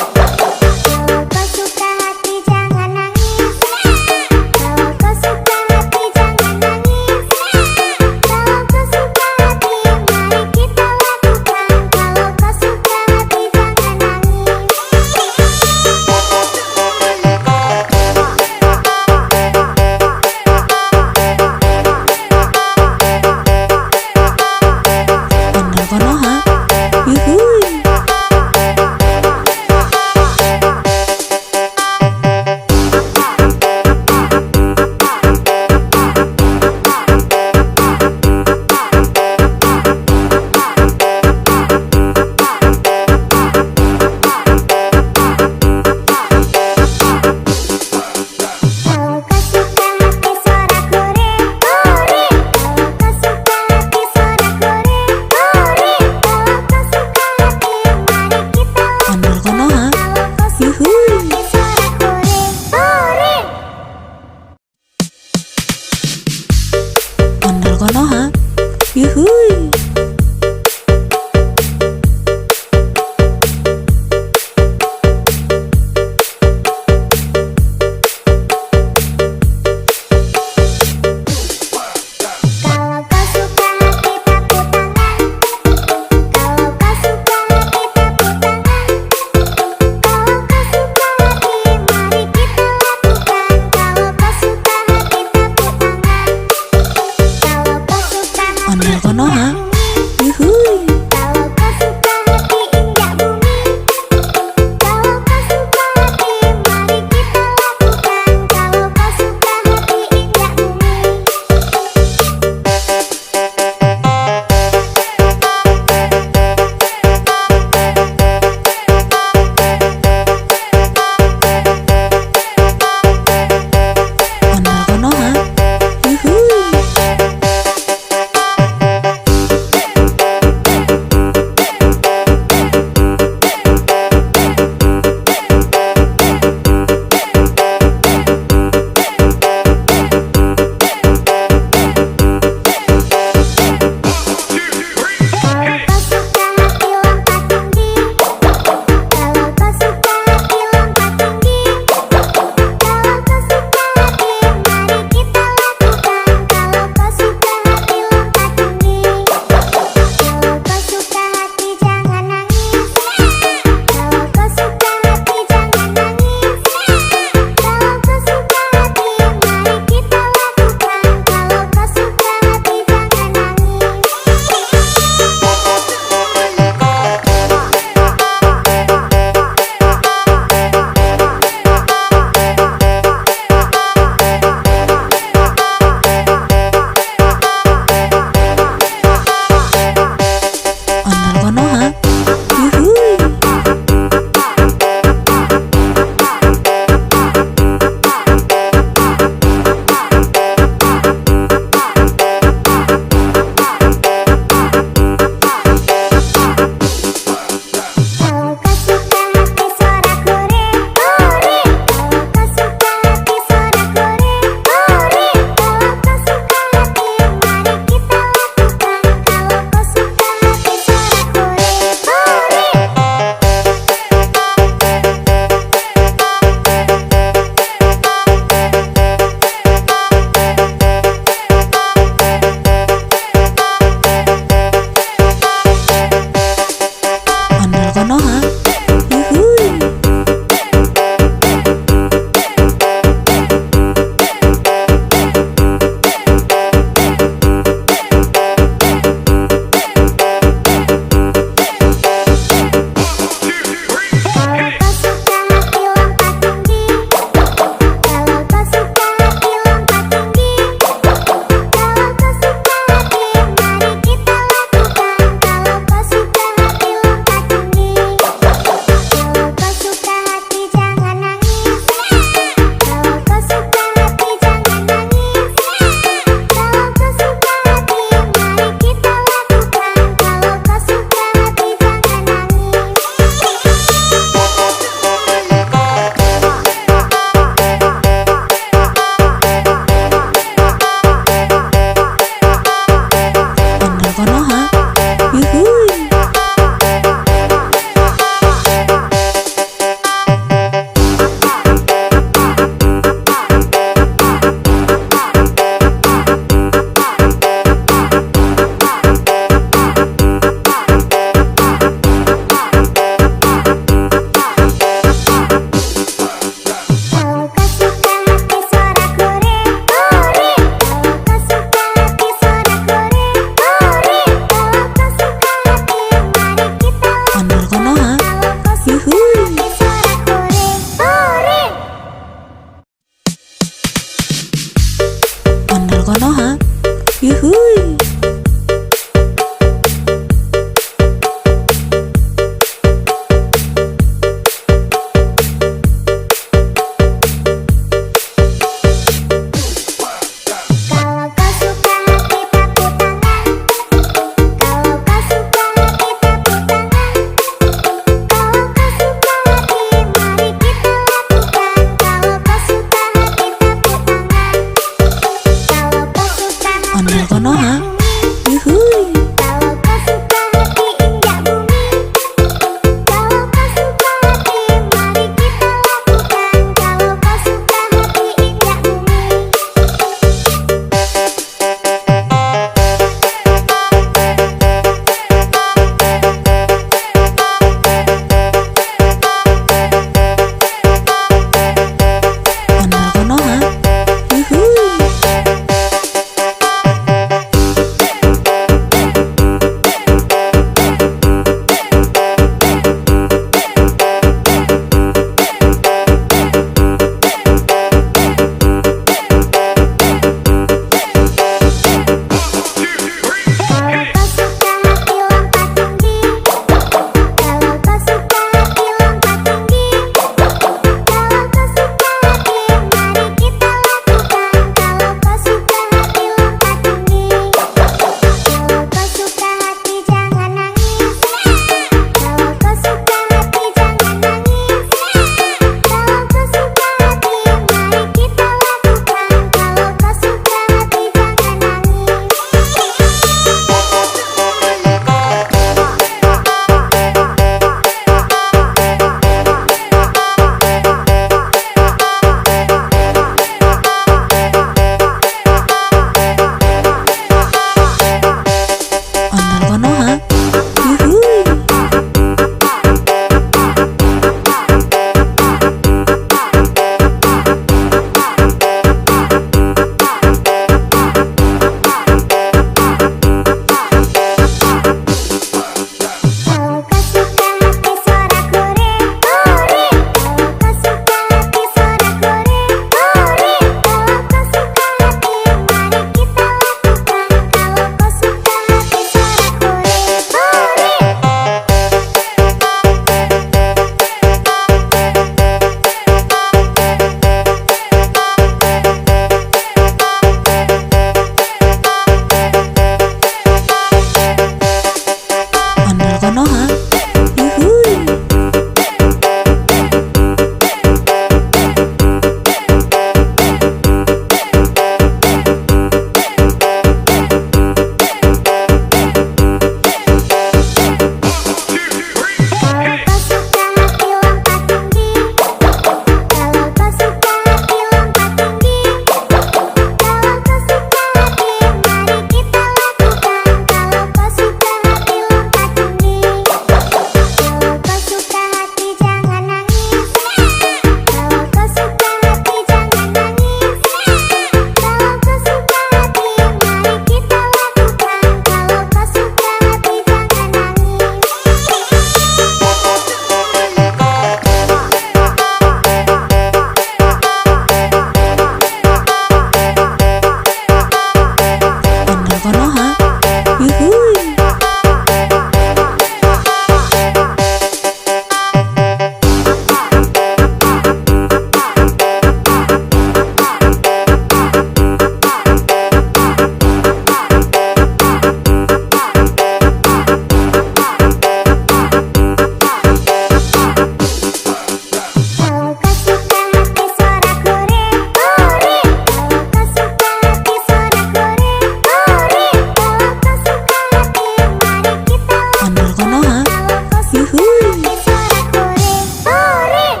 Yuhuy. Pakai suara kuring, kuring.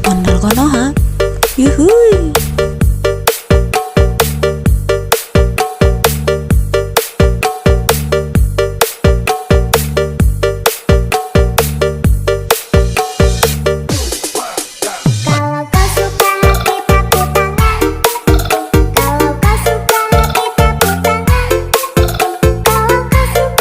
Ondel Konoha. Yuhuy. Kalau kau suka hati tepuk tangan. Kalau kau suka hati tepuk tangan. Kalau kau suka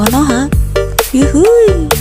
Konoha. Yuhui.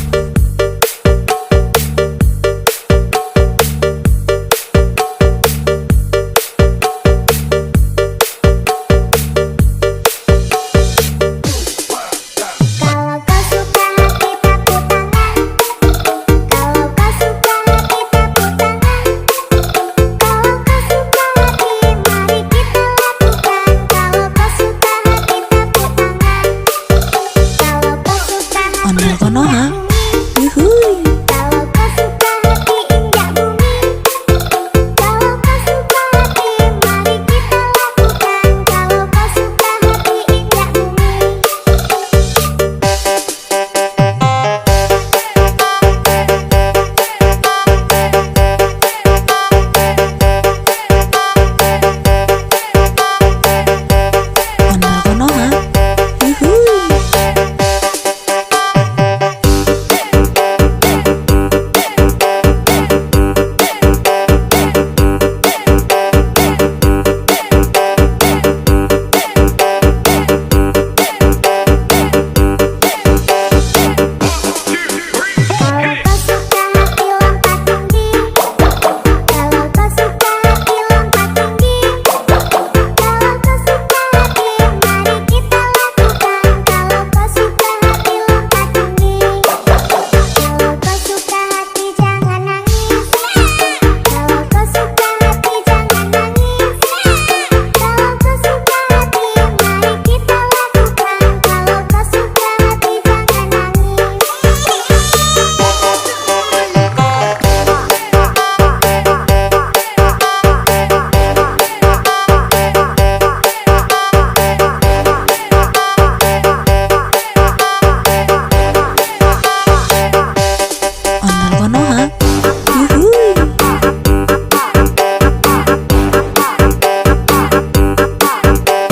Konoha.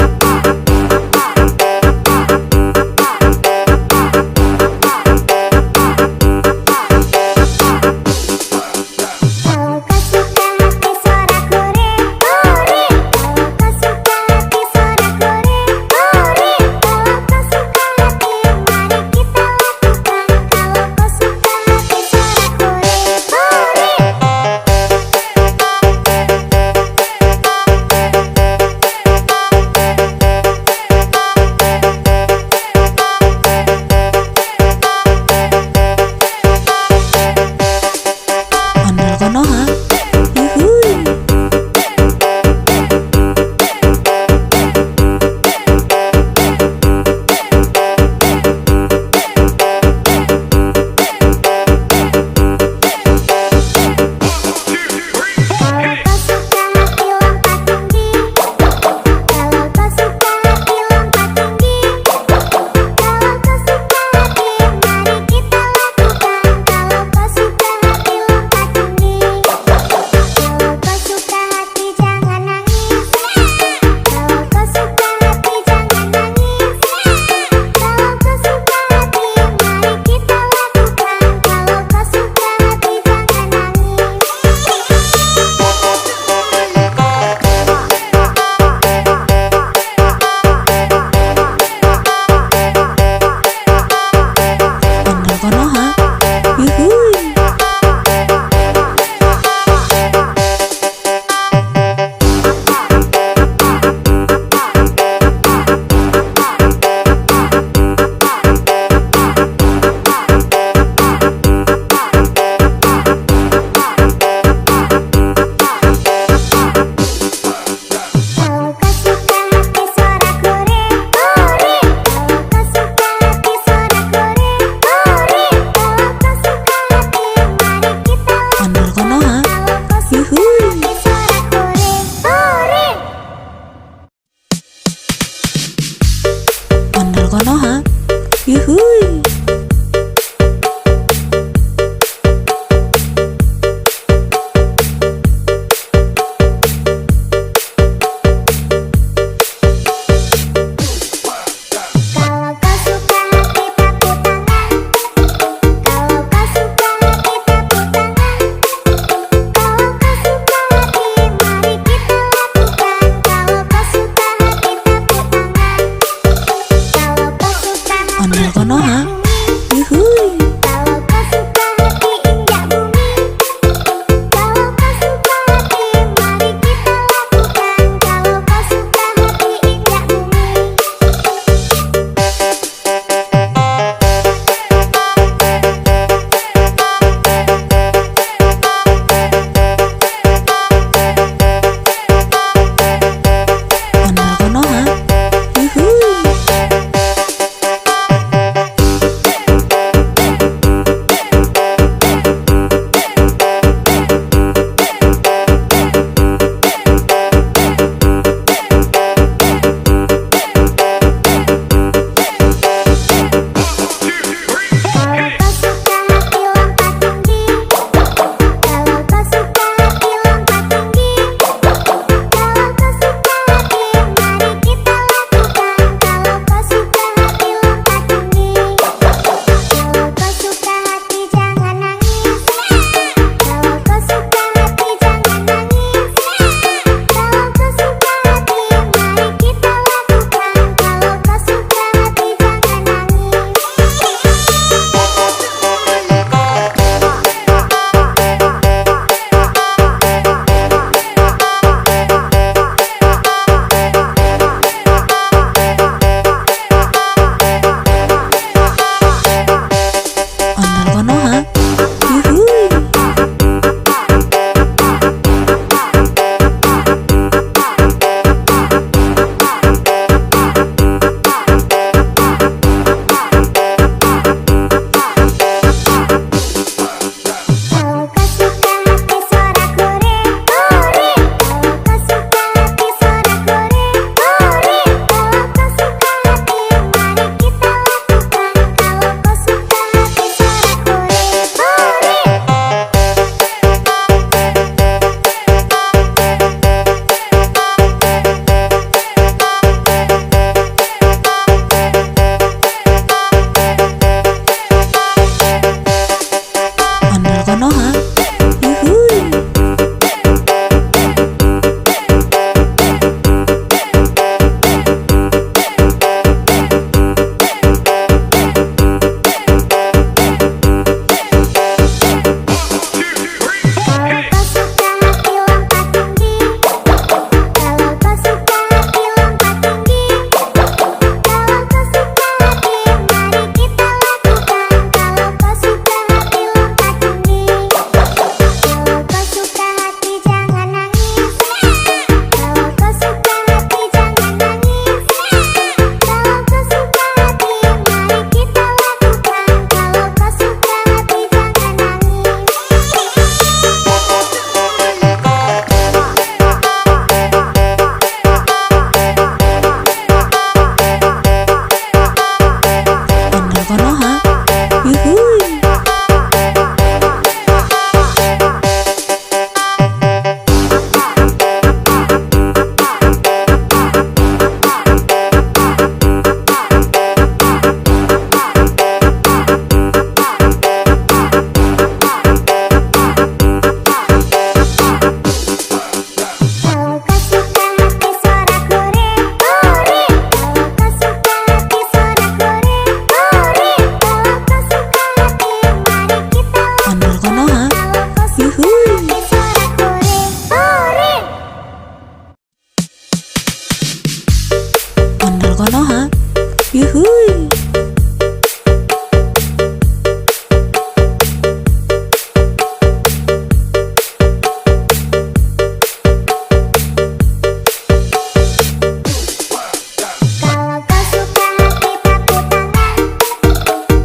Yuhui. Kalau kau suka hati tepuk tangan. Kalau kau suka hati tepuk tangan. Kalau kau suka hati mari kita lakukan. Kalau kau suka hati tepuk tangan. Kalau kau suka hati Konoha. Konoha. Yuhui. Kalau kau suka hati tepuk tangan.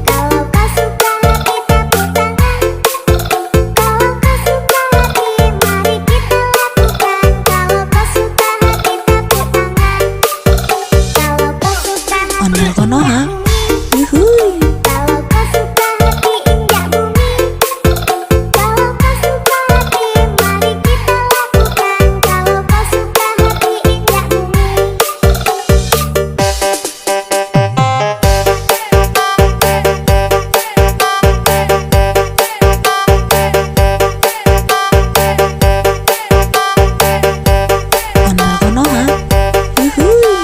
Kalau kau suka hati tepuk tangan. Kalau kau suka hati mari kita lakukan. Kalau kau suka hati tepuk tangan. Kalau kau suka hati Ondel Konoha. injak bumi. Yuhui. Kalau kau suka hati injak bumi. Kalau kau suka hati mari kita lakukan. Kalau kau suka hati injak bumi. Ondel Konoha. Yuhui.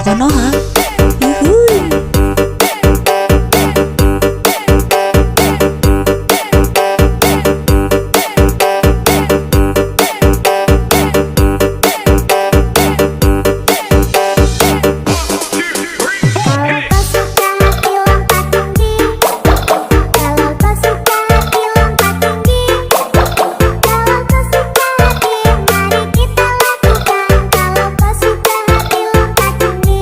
Konoha. Yuhui. Kalau kau suka hati lompat tinggi, kalau kau suka hati lompat tinggi, kalau kau suka hati mari kita lakukan. Kalau kau suka hati lompat tinggi.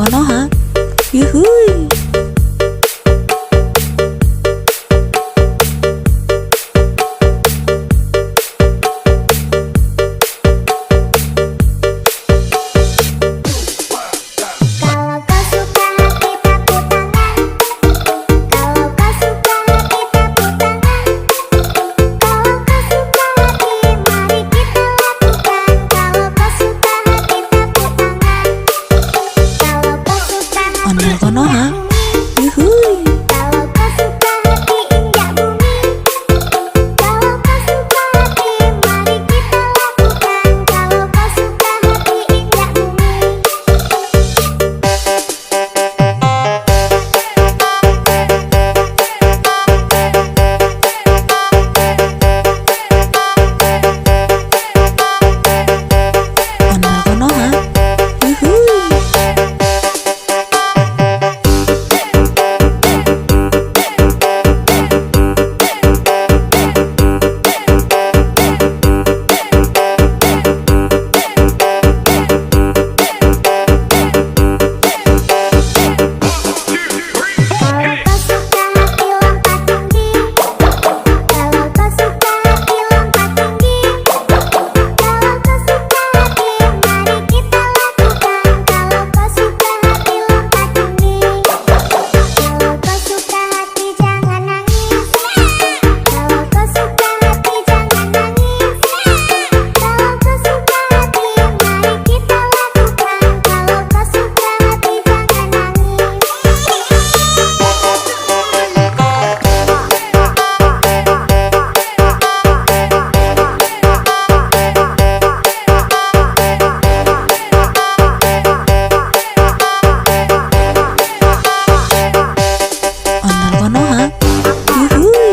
Konoha. Yuhui. Kalau kau suka hati tepuk tangan. Kalau kau suka hati tepuk tangan. Kalau kau suka hati mari kita lakukan. Kalau kau suka hati tepuk tangan. Kalau kau suka hati Ondel Konoha. Yuhui. kalau kau suka hati injak bumi. Kalau kau suka hati mari kita lakukan. Kalau kau suka hati injak bumi. Ondel Konoha. Yuhui. Kalau kau suka hati lompat tinggi. Kalau kau suka hati lompat tinggi. Kalau kau suka hati mari kita lakukan. Kalau kau suka hati lompat tinggi. Kalau kau suka hati jangan nangis. Kalau kau suka hati jangan nangis. Kalau kau suka hati mari kita lakukan. Kalau kau suka hati jangan nangis. Ondel Konoha. Yuhui.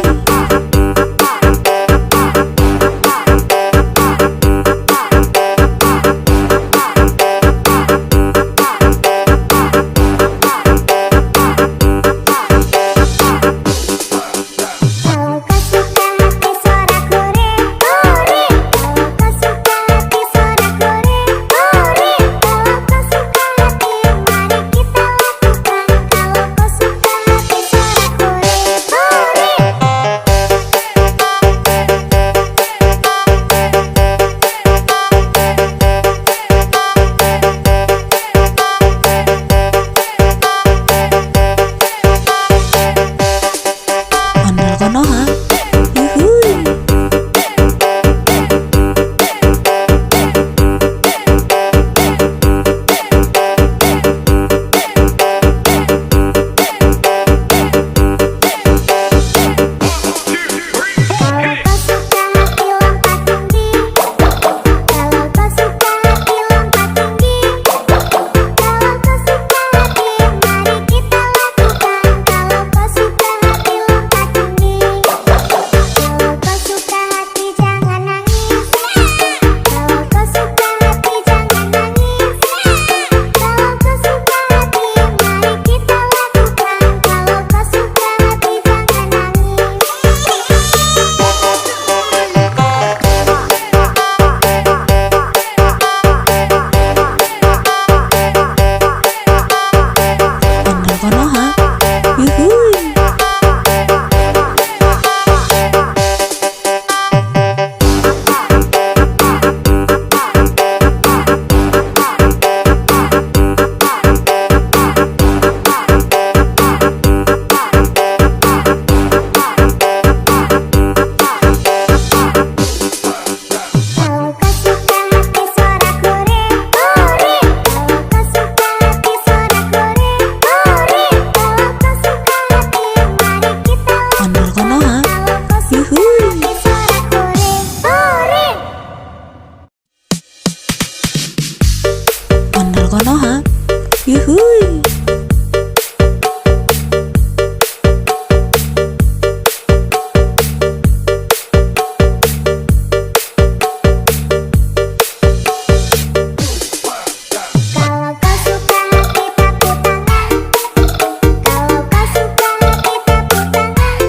Kalau kau suka hati suara kore, kore. Kalau kau suka hati suara kore, kore. Kalau kau suka hati mari kita lakukan. Kalau kau suka hati suara kore, kore. Ondel Konoha. Yuhui. Kalau kau suka hati lompat tinggi. Kalau kau suka hati lompat tinggi. Kalau kau suka hati mari kita lakukan. Kalau kau suka hati lompat tinggi. Kalau kau suka hati jangan nangis. Kalau kau suka hati jangan nangis. Kalau kau suka hati mari kita lakukan. Kalau kau suka hati jangan nangis. Ondel Konoha. Yuhui. Kalau kau suka hati suara kore, kore. Kalau kau suka hati suara kore, kore. Kalau kau suka hati mari kita Ondel Konoha. Kalau kau suka hati suara kore, kore. Ondel Konoha. Yuhui. Kalau kau suka hati tepuk tangan. Kalau kau suka hati tepuk tangan.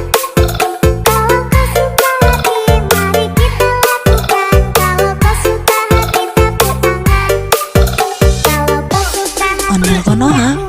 Kalau kau suka hati mari kita lakukan. Kalau kau suka hati tepuk tangan. Kalau kau suka hati Ondel Konoha.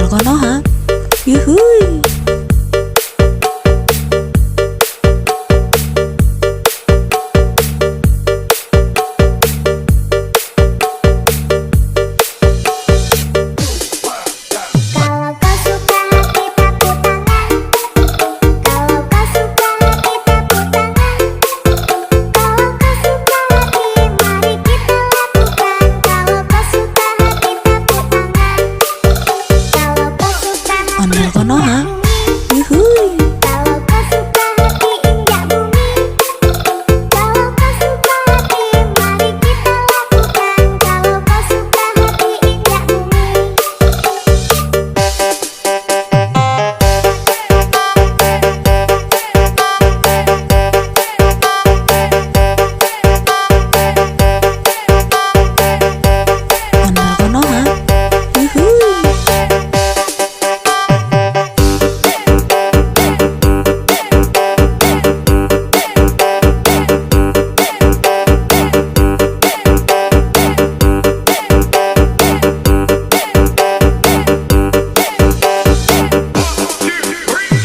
Konoha. Yuhui. Kalau kau suka hati tepuk tangan. Kalau kau suka hati tepuk tangan. Kalau kau suka hati mari kita lakukan. Kalau kau suka hati tepuk tangan. Kalau kau suka hati Ondel Konoha. bumi. Yuhui. Kalau kau suka hati injak bumi. Kalau kau suka hati mari kita lakukan. Kalau kau suka hati injak bumi. Ondel Konoha. Yuhui.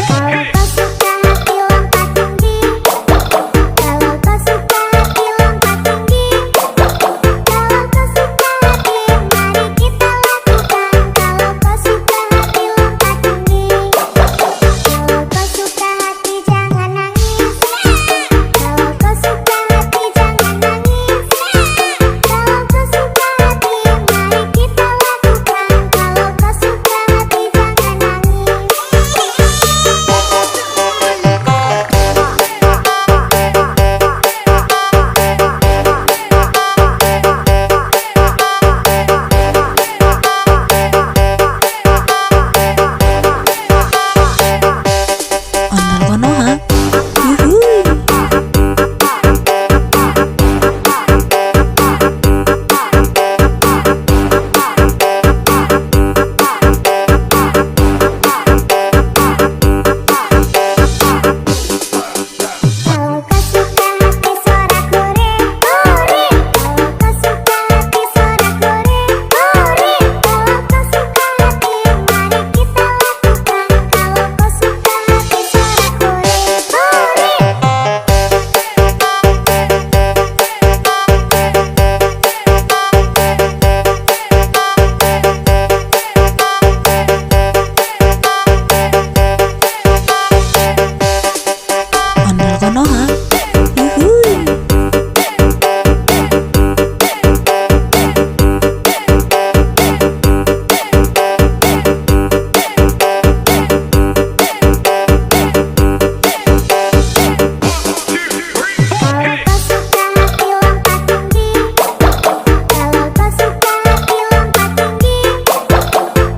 Kalau kau suka hati lompat tinggi. Kalau kau suka hati lompat tinggi. Kalau kau suka hati mari kita lakukan. Kalau kau suka hati lompat tinggi. Kalau kau suka hati jangan nangis. Kalau kau suka hati jangan nangis. Kalau kau suka hati mari kita lakukan. Kalau kau suka hati jangan nangis. Ondel Konoha. Yuhui. Kalau kau suka hati suara kore, kore. Kalau kau suka hati suara kore, kore. Kalau kau suka hati mari kita lakukan. Kalau kau suka hati suara kore, kore. Ondel Konoha. Yuhui. Kalau kau suka hati lompat tinggi. Kalau kau suka hati lompat tinggi.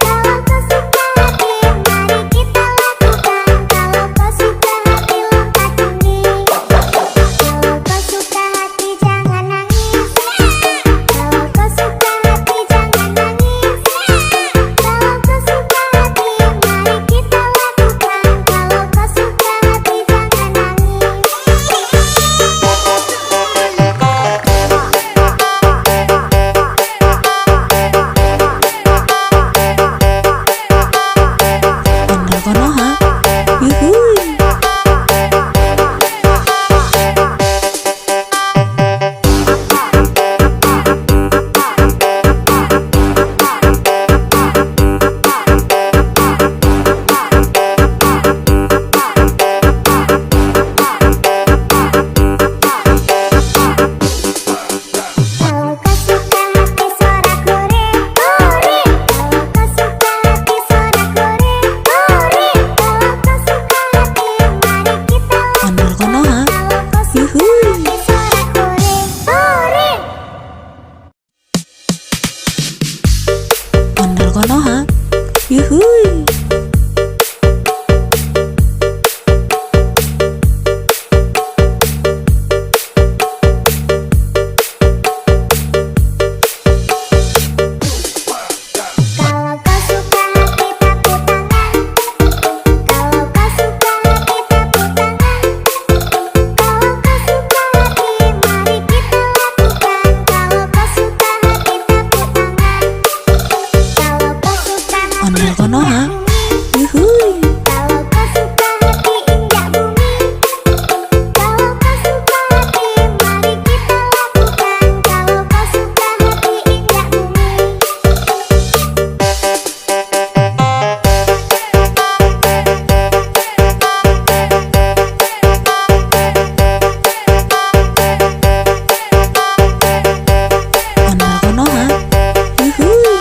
Kalau kau suka hati mari kita lakukan. Kalau kau suka hati lompat tinggi. Kalau kau suka hati jangan nangis. Kalau kau suka hati jangan nangis. Kalau kau suka hati mari kita lakukan. Kalau kau suka hati jangan nangis. Ondel Konoha. Yuhui. Kalau kau suka hati suara kore, kore. Kalau kau suka hati suara kore, kore. Kalau kau suka hati mari kita Ondel Konoha. Kalau kau suka Yuhui. hati suara kore, kore. Ondel Konoha. Yuhui. Kalau kau suka hati tepuk tangan. Kalau kau suka hati tepuk tangan. Kalau kau suka hati mari kita lakukan. Kalau kau suka hati tepuk tangan. Kalau kau suka hati Ondel Konoha. Konoha. bumi. Yuhui. Kalau kau suka hati injak bumi. Kalau kau suka hati mari kita lakukan. Kalau kau suka hati injak bumi. Ondel Konoha. Yuhui.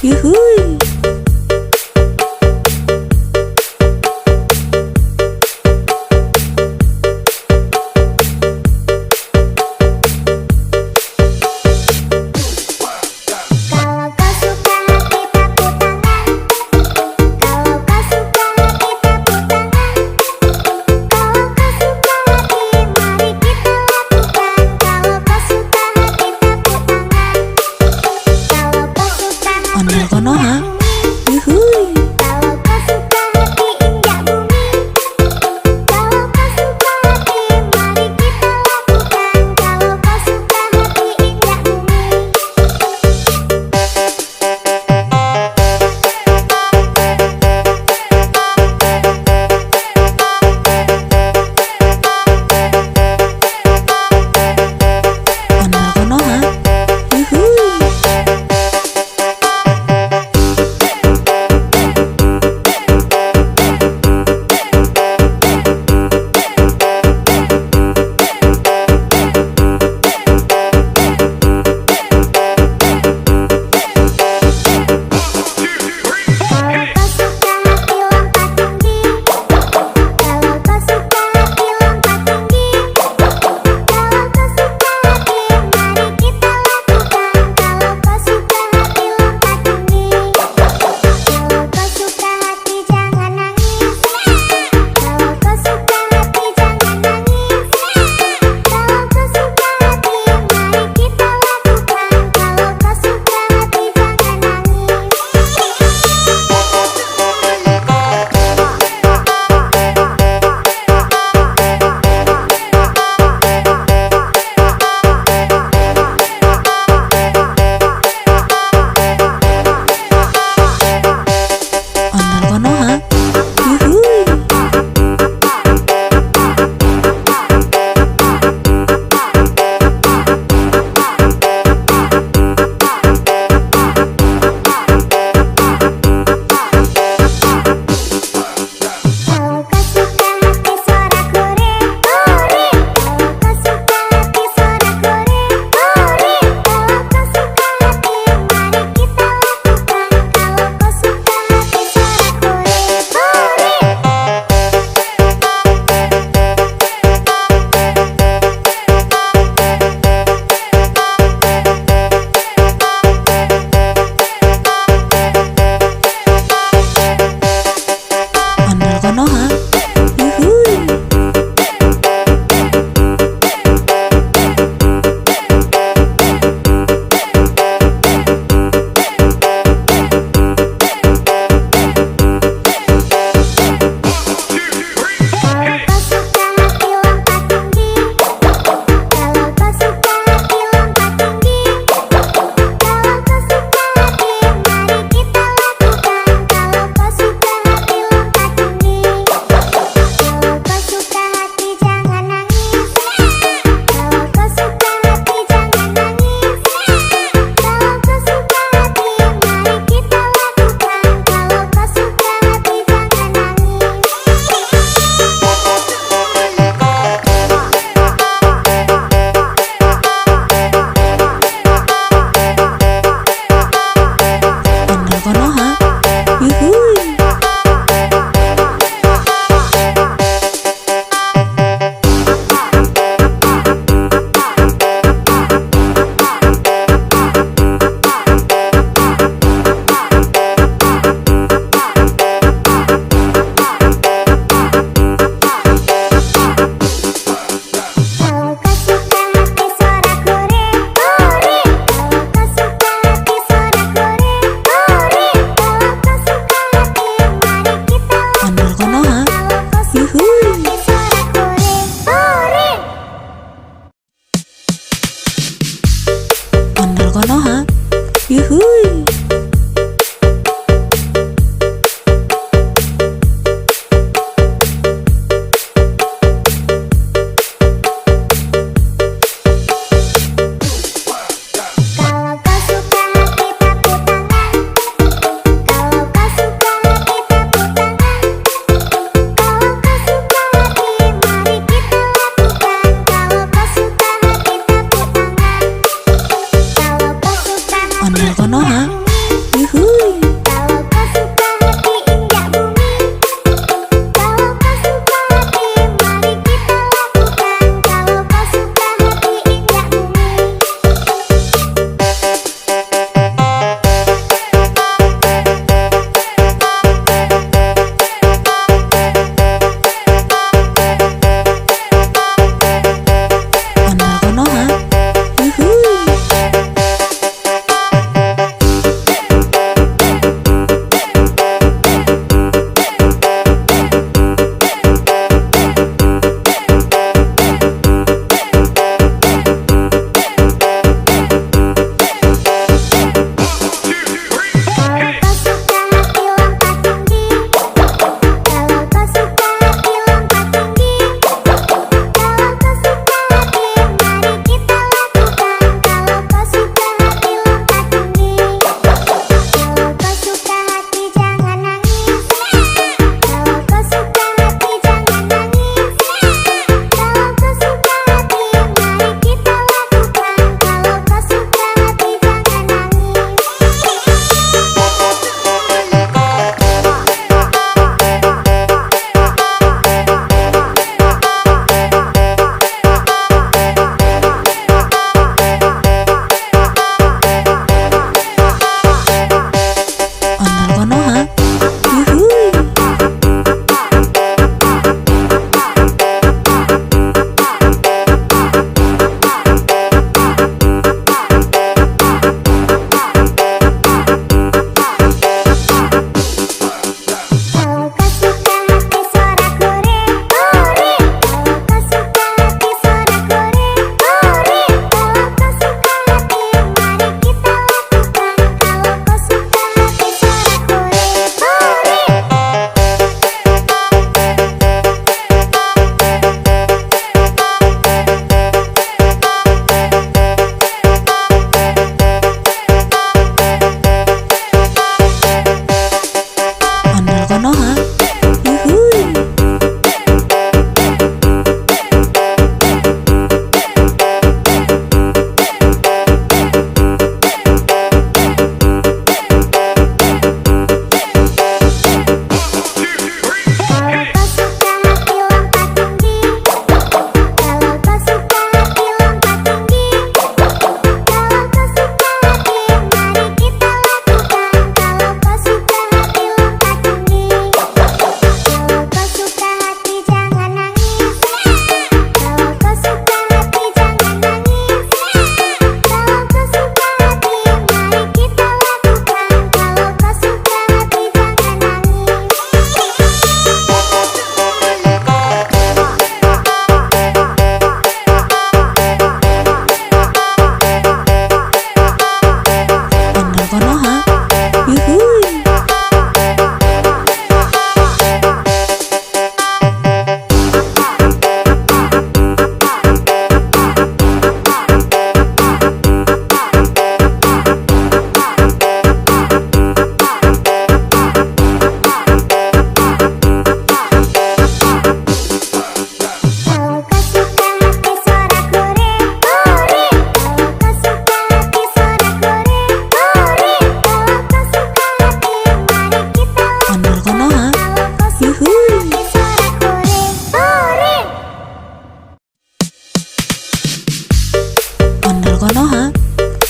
Yuhui. Kalau kau suka hati tepuk tangan. Kalau kau suka hati tepuk tangan. Kalau kau suka hati mari kita lakukan. Kalau kau suka hati tepuk tangan. Kalau kau suka hati Ondel Konoha.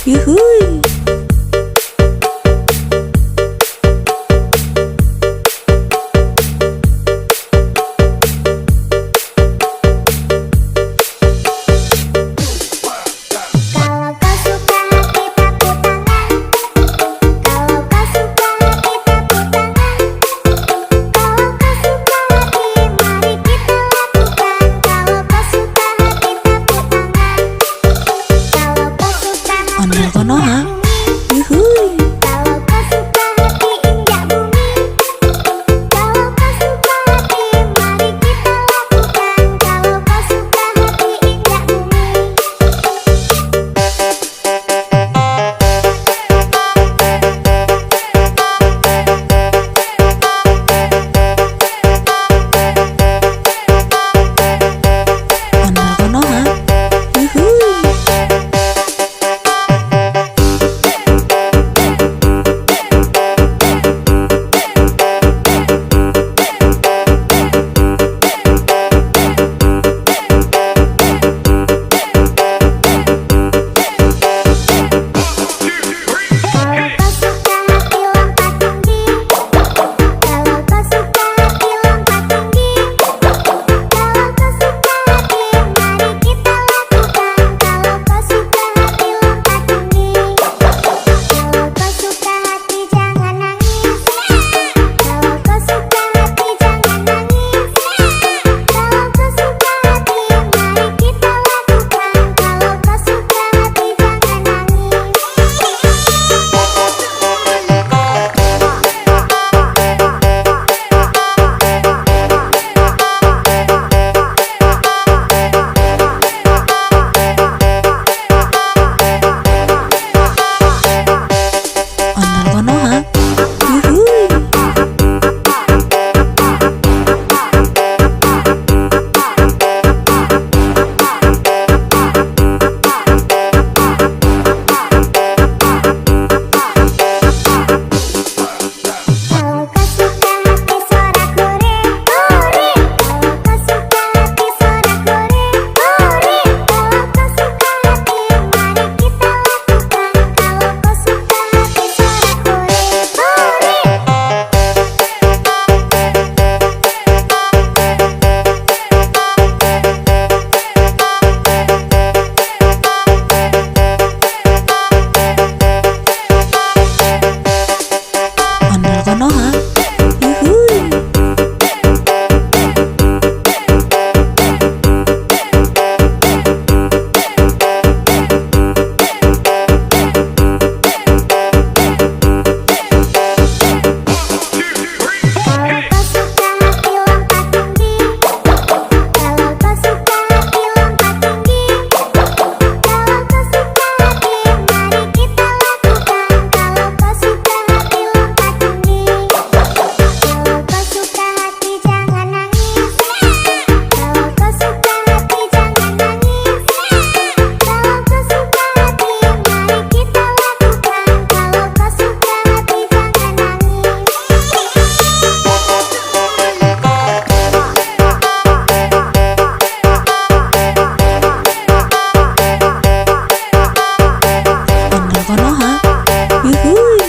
yuhui. Kalau kau suka hati tepuk tangan. Kalau kau suka hati tepuk tangan. Kalau kau suka hati mari kita lakukan. Kalau kau suka hati tepuk tangan. Kalau kau suka hati Ondel konoha, bumi. yuhui. Kalau kau suka hati injak bumi. Kalau kau suka hati mari kita lakukan. Kalau kau suka hati injak bumi. Ondel konoha, yuhui. Kalau kau suka hati lompat tinggi. Kalau kau suka hati lompat tinggi. Kalau kau suka hati mari kita lakukan. Kalau kau suka hati lompat tinggi. Kalau kau suka hati jangan nangis. Kalau kau suka hati jangan nangis. Kalau kau suka hati mari kita lakukan. Kalau kau suka hati jangan nangis. Ondel konoha, yuhui. Kalau kau suka hati suara kore, kore. Kalau kau suka hati suara kore, kore. Kalau kau suka hati mari kita lakukan. Kalau kau suka hati suara kore, kore. Ondel konoha, yuhui. Kalau kau suka hati lompat tinggi. Kalau kau suka hati lompat tinggi. Kalau kau suka hati mari kita lakukan. Kalau kau suka hati lompat tinggi. Kalau kau suka hati jangan nangis. Kalau kau suka hati jangan nangis. Kalau kau suka hati mari kita lakukan. Kalau kau suka hati jangan nangis. Ondel konoha, yuhui.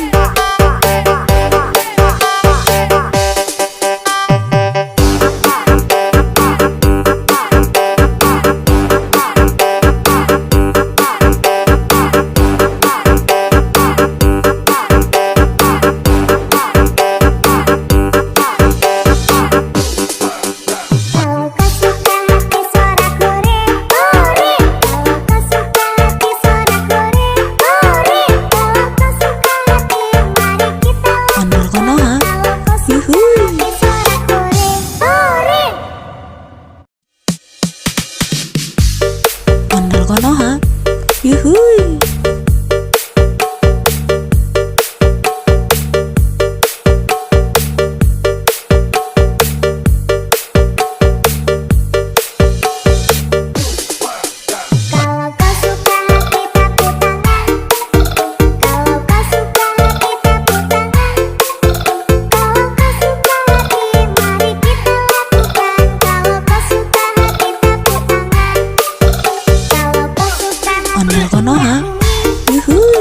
Kalau kau suka hati suara kore, kore. Kalau kau suka hati suara kore, kore. Kalau kau suka hati mari kita Ondel konoha, Kalau kau suka yuhui. hati suara kore, kore. Ondel konoha, yuhui. Kalau kau suka hati tepuk tangan. Kalau kau suka hati tepuk tangan. Kalau kau suka hati mari kita lakukan. Kalau kau suka hati tepuk tangan. Kalau kau suka hati Ondel konoha, bumi. yuhui.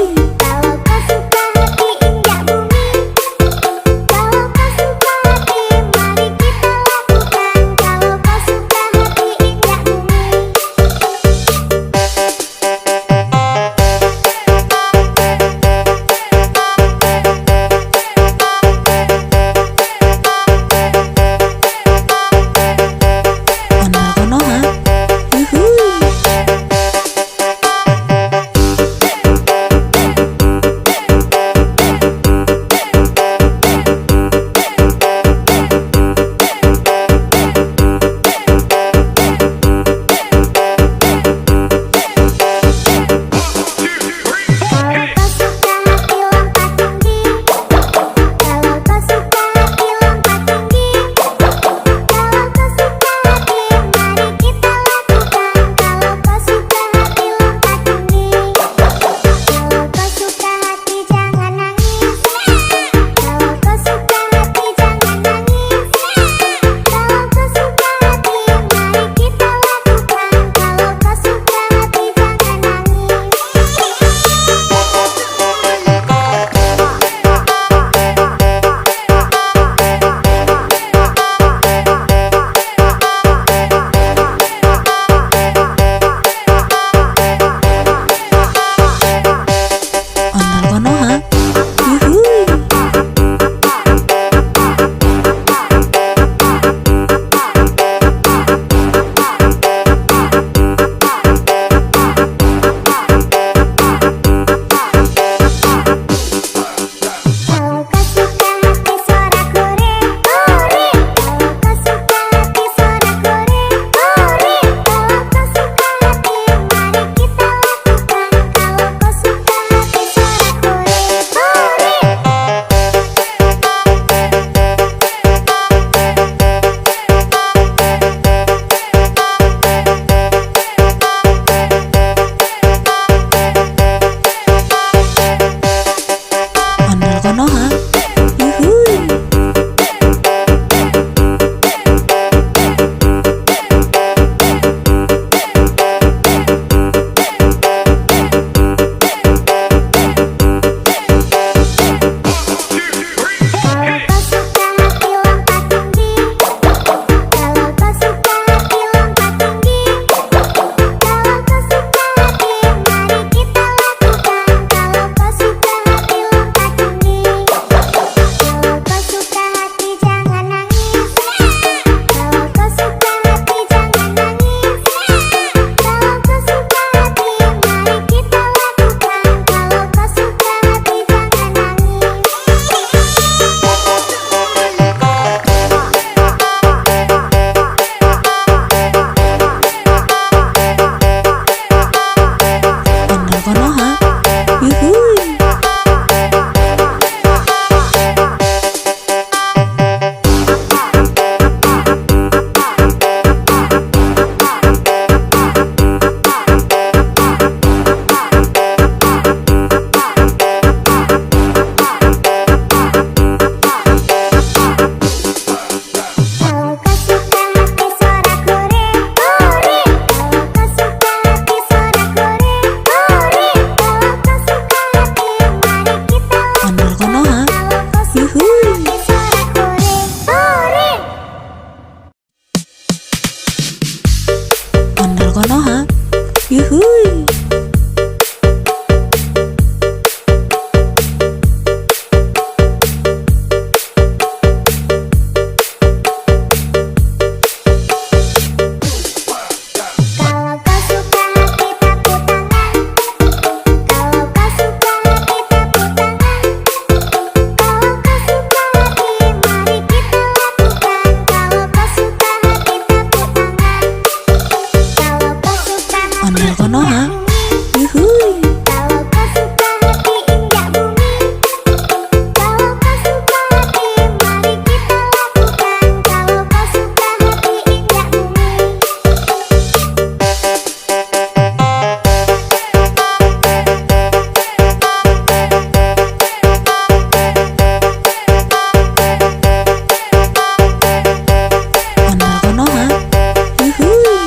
Konoha. Yuhui. Kalau kau suka hati injak bumi, kalau kau suka hati mari kita lakukan. Kalau kau suka hati injak bumi. Ondel Konoha. Yuhui.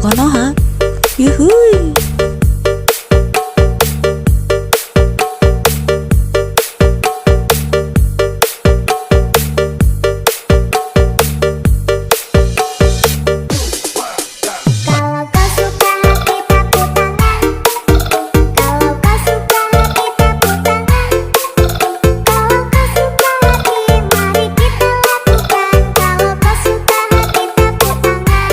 Konoha. Yuhui. Kalau kau suka hati tepuk tangan. Kalau kau suka hati tepuk tangan. Kalau kau suka hati mari kita lakukan. Kalau kau suka hati tepuk tangan.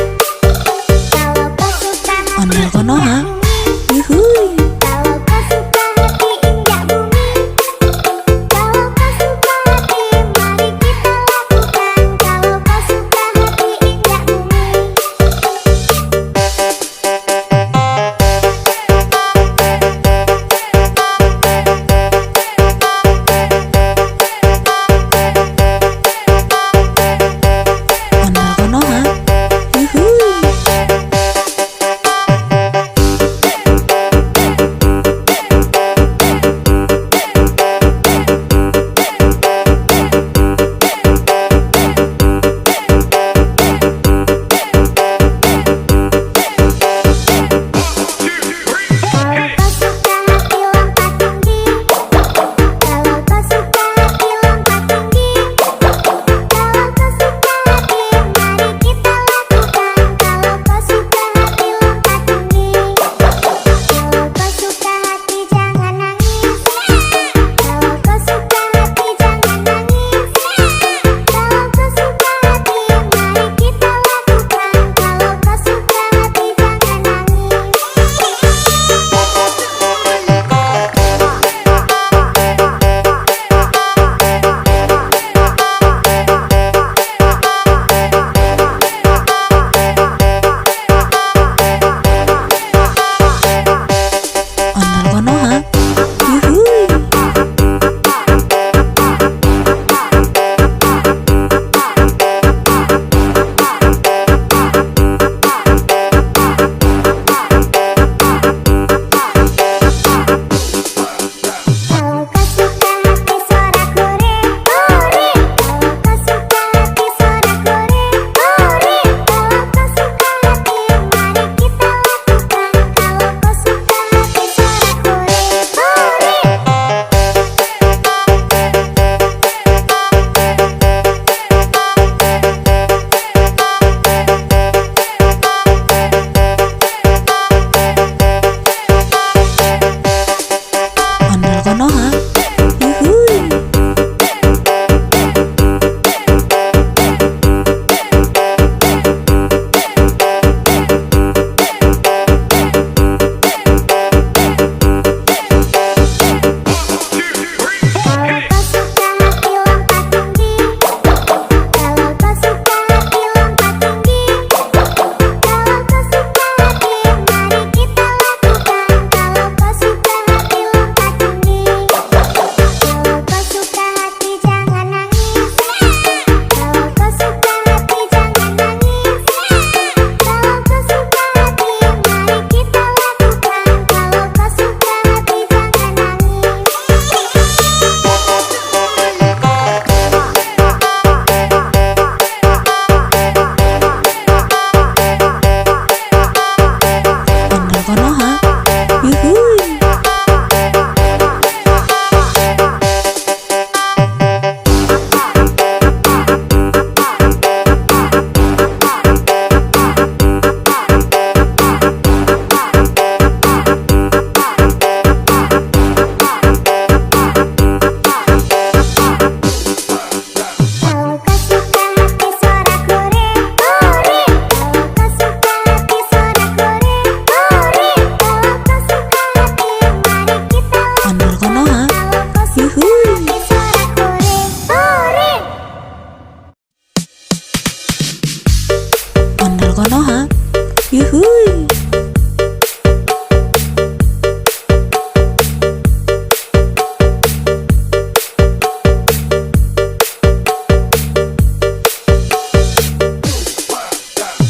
Kalau kau suka hati Ondel Konoha. injak bumi. Yuhui. Kalau kau suka hati injak bumi. Kalau kau suka hati mari kita lakukan. Kalau kau suka hati injak bumi. Ondel Konoha. Yuhui. Kalau kau suka hati lompat tinggi. Kalau kau suka hati lompat tinggi. Kalau kau suka hati mari kita lakukan. Kalau kau suka hati lompat tinggi. Kalau kau suka hati jangan nangis. Kalau kau suka hati jangan nangis. Kalau kau suka hati mari kita lakukan. Kalau kau suka hati jangan nangis. Ondel Konoha. Yuhui. Kalau kau suka hati suara kore, kore. Kalau kau suka hati suara kore, kore. Kalau kau suka hati mari kita lakukan. Kalau kau suka hati suara kore, kore. Ondel Konoha. Yuhui. Kalau kau suka hati lompat tinggi. Kalau kau suka hati lompat tinggi. Kalau kau suka hati mari kita lakukan. Kalau kau suka hati lompat tinggi. Kalau kau suka hati jangan nangis. Kalau kau suka hati jangan nangis. Kalau kau suka hati mari kita lakukan. Kalau kau suka hati jangan nangis. Ondel Konoha. Yuhui. Kalau kau suka hati suara kore, kore. Kalau kau suka hati suara kore, kore. Kalau kau suka hati mari kita Ondel lakukan. Konoha. Kalau kau suka Yuhui. hati suara kore, kore. Ondel Konoha. Yuhui.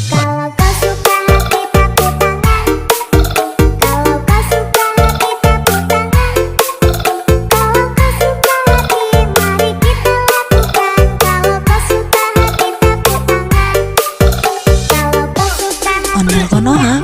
Kalau kau suka hati tepuk tangan. Kalau kau suka hati tepuk tangan. Kalau kau suka hati mari kita lakukan. Kalau kau suka hati tepuk tangan. Kalau kau suka hati Ondel Konoha.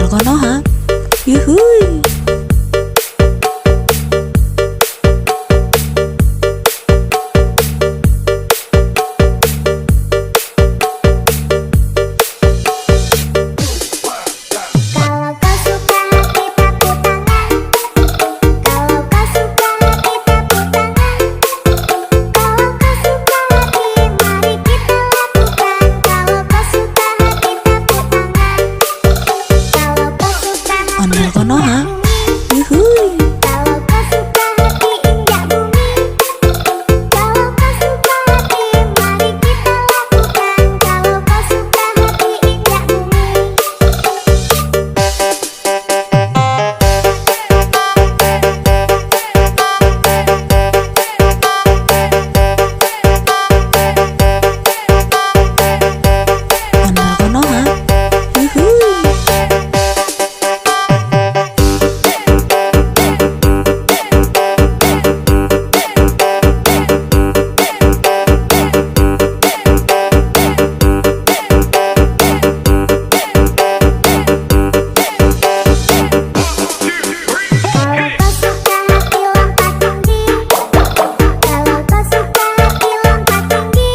Andal Konoha, yuhui. Kalau kau suka hati tepuk tangan. Kalau kau suka hati tepuk tangan. Kalau kau suka hati mari kita lakukan. Kalau kau suka hati tepuk tangan. Kalau kau suka hati Andal Konoha, bumi. yuhui. Kalau kau suka hati injak bumi. Kalau kau suka hati mari kita lakukan. Kalau kau suka hati injak bumi. Andal Konoha, yuhui. Kalau kau suka hati lompat tinggi. Kalau kau suka hati lompat tinggi.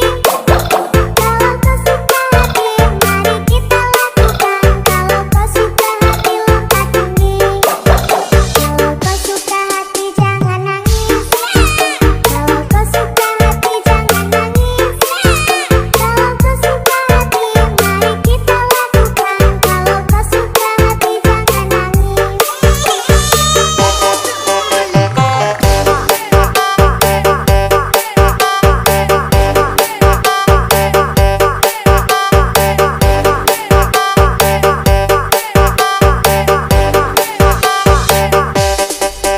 Kalau kau suka hati mari kita lakukan. Kalau kau suka hati lompat tinggi. Kalau kau suka hati jangan nangis. Kalau kau suka hati jangan nangis. Kalau kau suka hati mari kita lakukan. Kalau kau suka hati jangan nangis.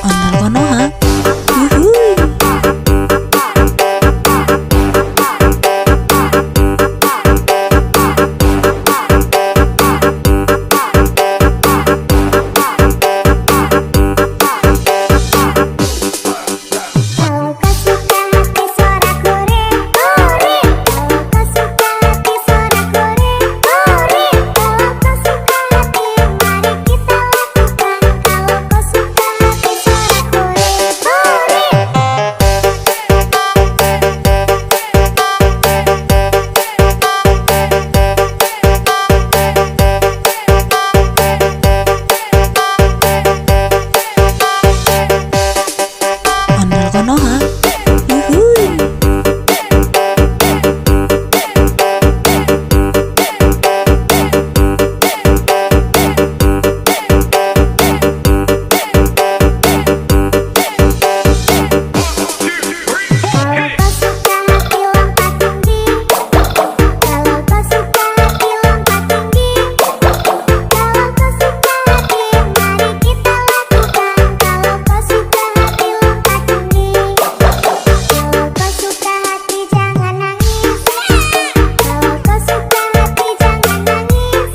Andal Konoha, yuhui. Kalau kau suka hati suara kore, kore. Kalau kau suka hati suara kore, kore. Kalau kau suka hati mari kita lakukan. Kalau kau suka hati suara kore, kore. Andal Konoha, yuhui. Kalau kau suka hati lompat tinggi. Kalau kau suka hati lompat tinggi. Kalau kau suka hati mari kita lakukan. Kalau kau suka hati lompat tinggi. Kalau kau suka hati jangan nangis. Kalau kau suka hati jangan nangis.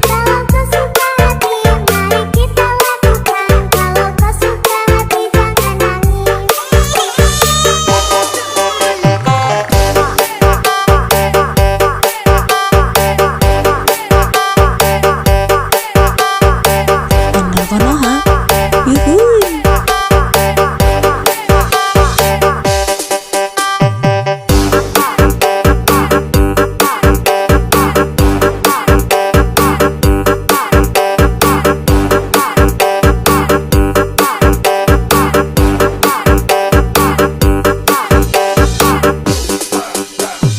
Kalau kau suka hati mari kita lakukan. Kalau kau suka hati jangan nangis. Andal Konoha, yuhui.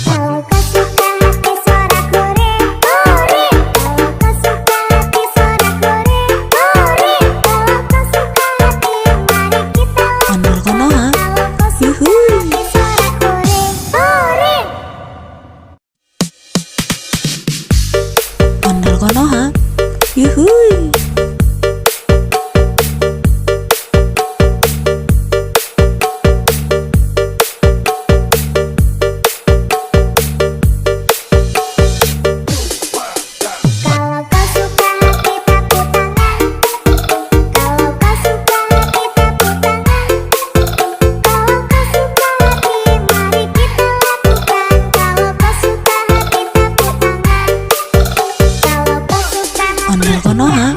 Kalau kau suka hati suara kore, kore. Kalau kau suka hati suara kore, kore. Kalau kau suka hati mari kita Andal Konoha, Kalau kau suka yuhui. hati suara kore, kore. Andal Konoha, yuhui. Kalau kau suka hati tepuk tangan. Kalau kau suka hati tepuk tangan. Kalau kau suka hati mari kita lakukan. Kalau kau suka hati tepuk tangan. Kalau kau suka hati Andal Ondel Konoha.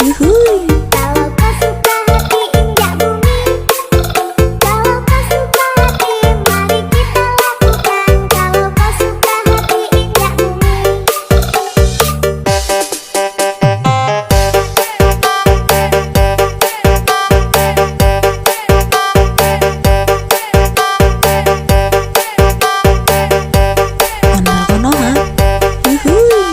Yuhuy. Kalau kau suka hati injak bumi, kalau kau suka hati mari kita lakukan. Kalau kau suka hati injak bumi. Ondel Konoha. Yuhuy.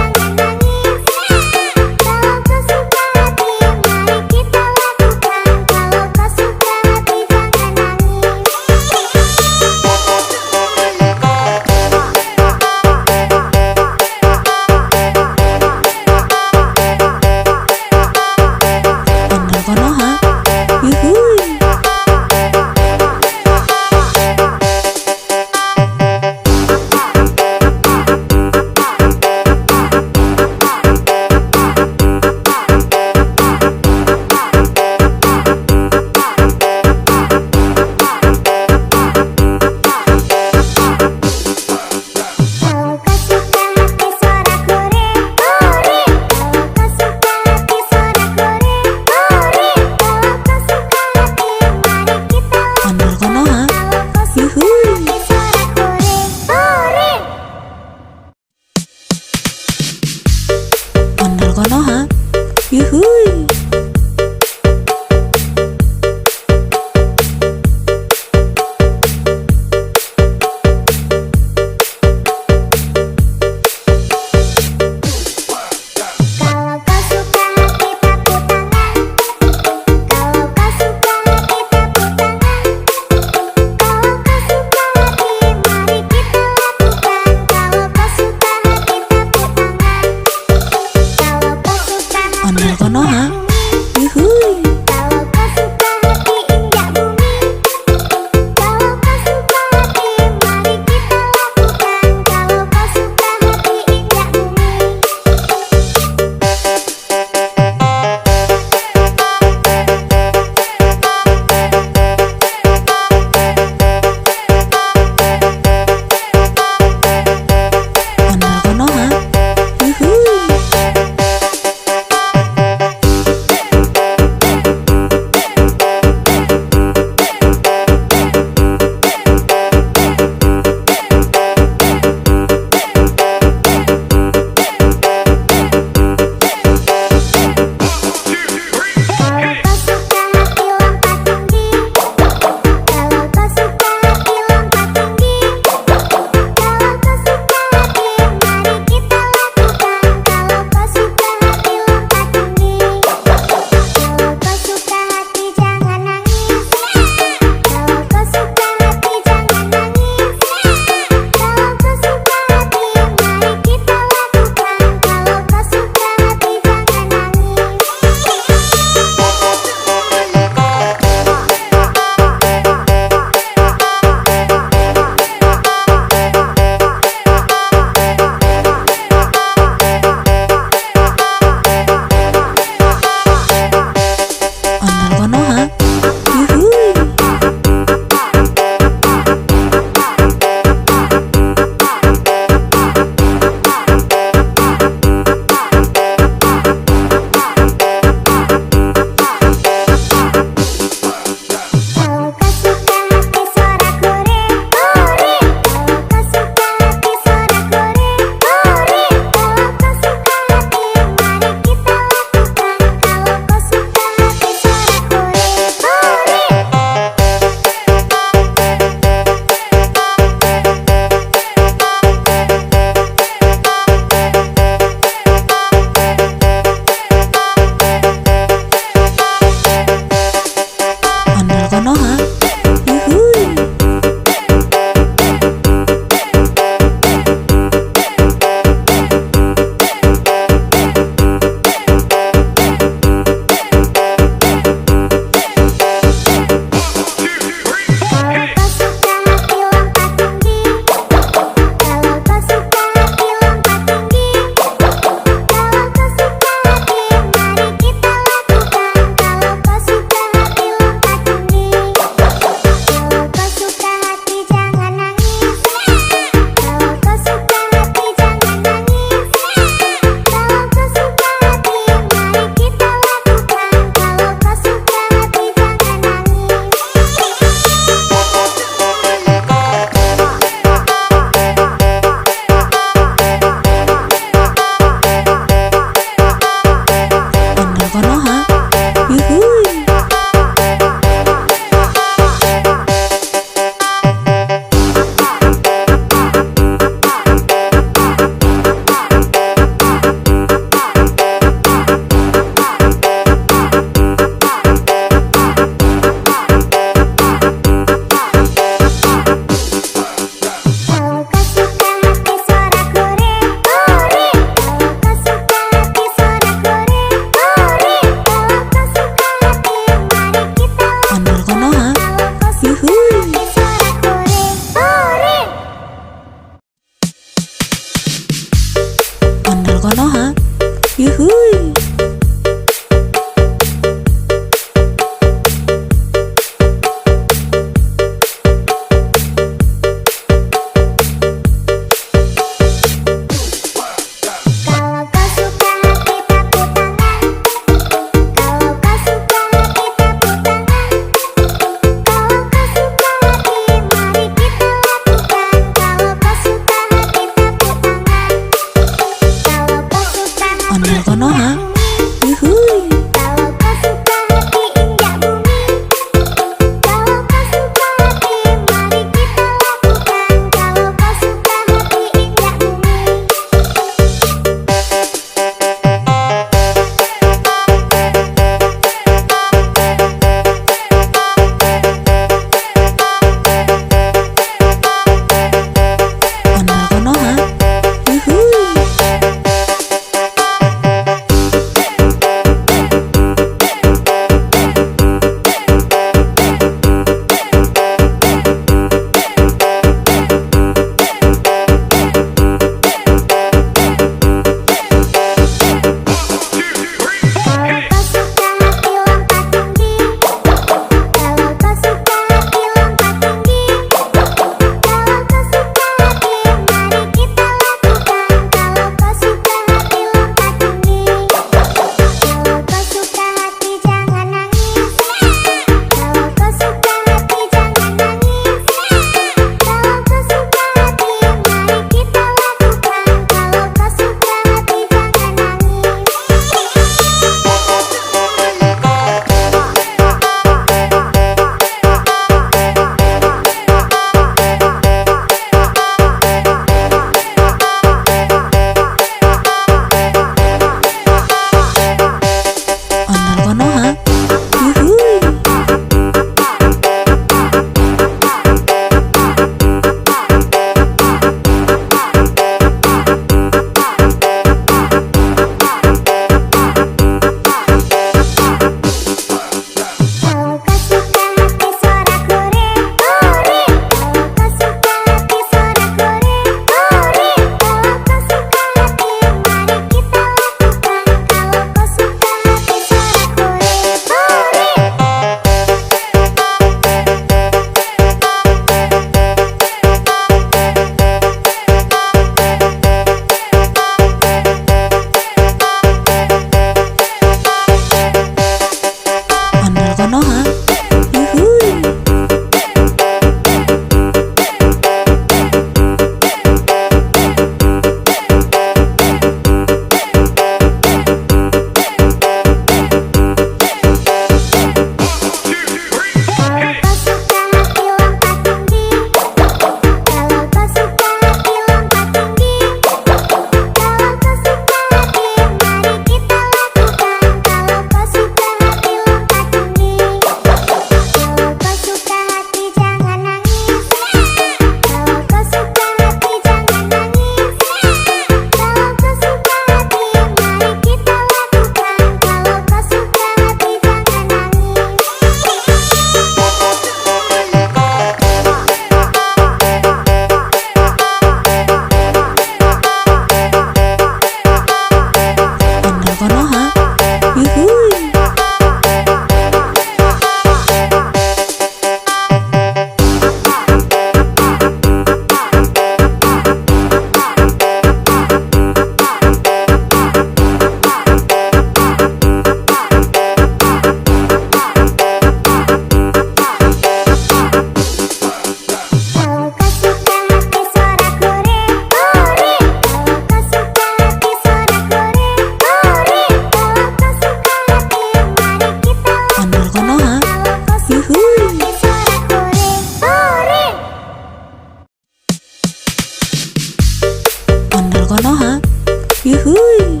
Yuhui.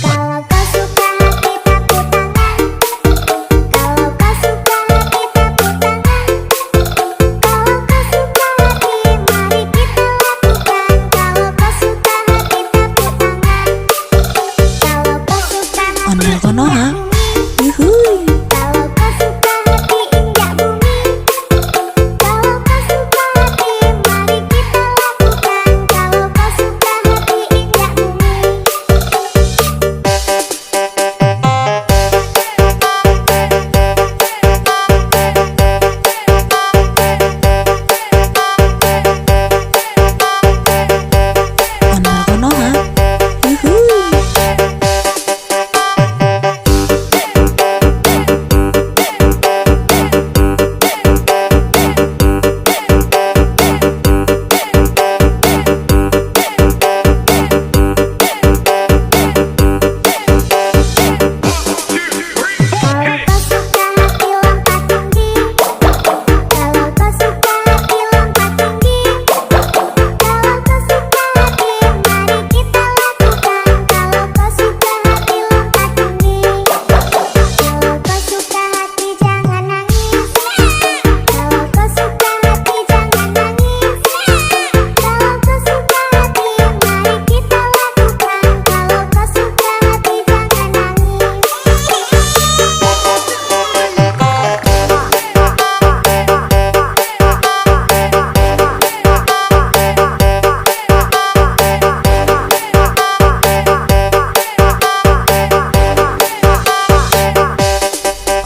Kalau kau suka hati tepuk tangan. Kalau kau suka hati tepuk tangan. Kalau kau suka hati mari kita lakukan. Kalau kau suka hati tepuk tangan. Kalau kau suka hati Ondel konoha. bumi. Yuhui. Kalau kau suka hati injak bumi. Kalau kau suka hati mari kita lakukan. Kalau kau suka hati injak bumi. Ondel konoha. Yuhui. Kalau kau suka hati lompat tinggi. Kalau kau suka hati lompat tinggi. Kalau kau suka hati mari kita lakukan. Kalau kau suka hati lompat tinggi. Kalau kau suka hati jangan nangis. Kalau kau suka hati jangan nangis. Kalau kau suka hati mari kita lakukan. Kalau kau suka hati jangan nangis.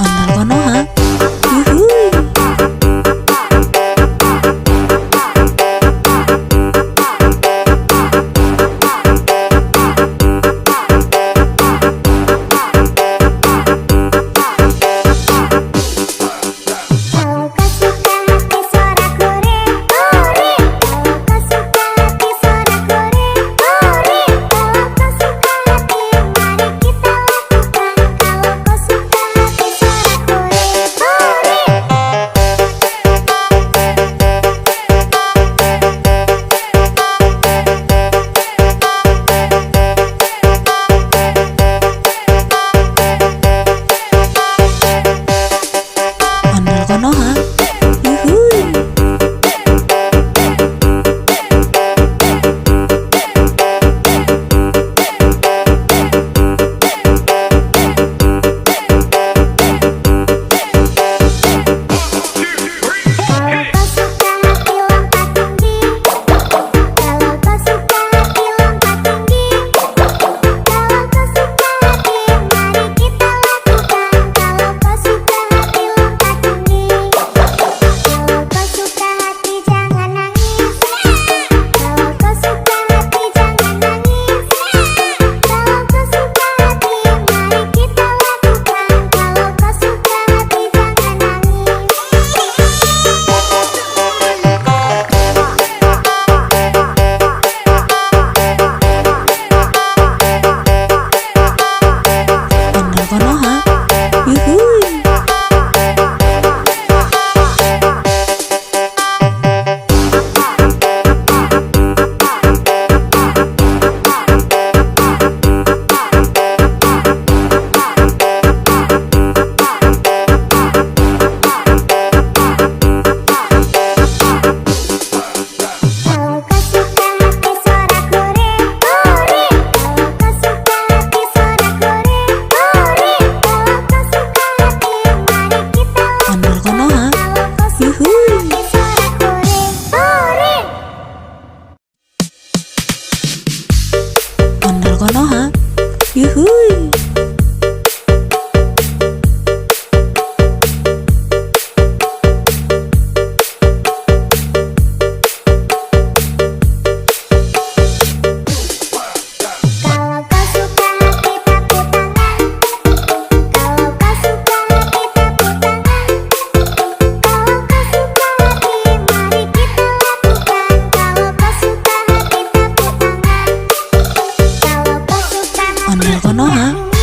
Ondel konoha. Yuhui. Kalau kau suka hati suara kuring, kuring. Kalau kau suka hati suara kuring, kuring. Kalau kau suka hati mari kita lakukan. Kalau kau suka hati suara kuring, kuring. Ondel konoha. Yuhui. Kalau kau suka hati lompat tinggi. Kalau kau suka hati lompat tinggi. Kalau kau suka hati mari kita lakukan. Kalau kau suka hati lompat tinggi. Kalau kau suka hati jangan nangis. Kalau kau suka hati jangan nangis. Kalau kau suka hati mari kita lakukan. Kalau kau suka hati jangan nangis. Ondel konoha. Yuhui. Kalau kau suka hati suara kuring, kuring. Kalau kau suka hati suara kuring, kuring. Kalau kau suka hati mari kita Ondel lakukan. konoha. Kalau kau suka Yuhui. hati suara kuring, kuring. Ondel konoha. Yuhui. Kalau kau suka hati tepuk tangan. Kalau kau suka hati tepuk tangan. Kalau kau suka hati mari kita lakukan. Kalau kau suka hati tepuk tangan. Kalau kau suka hati Ondel konoha. bumi.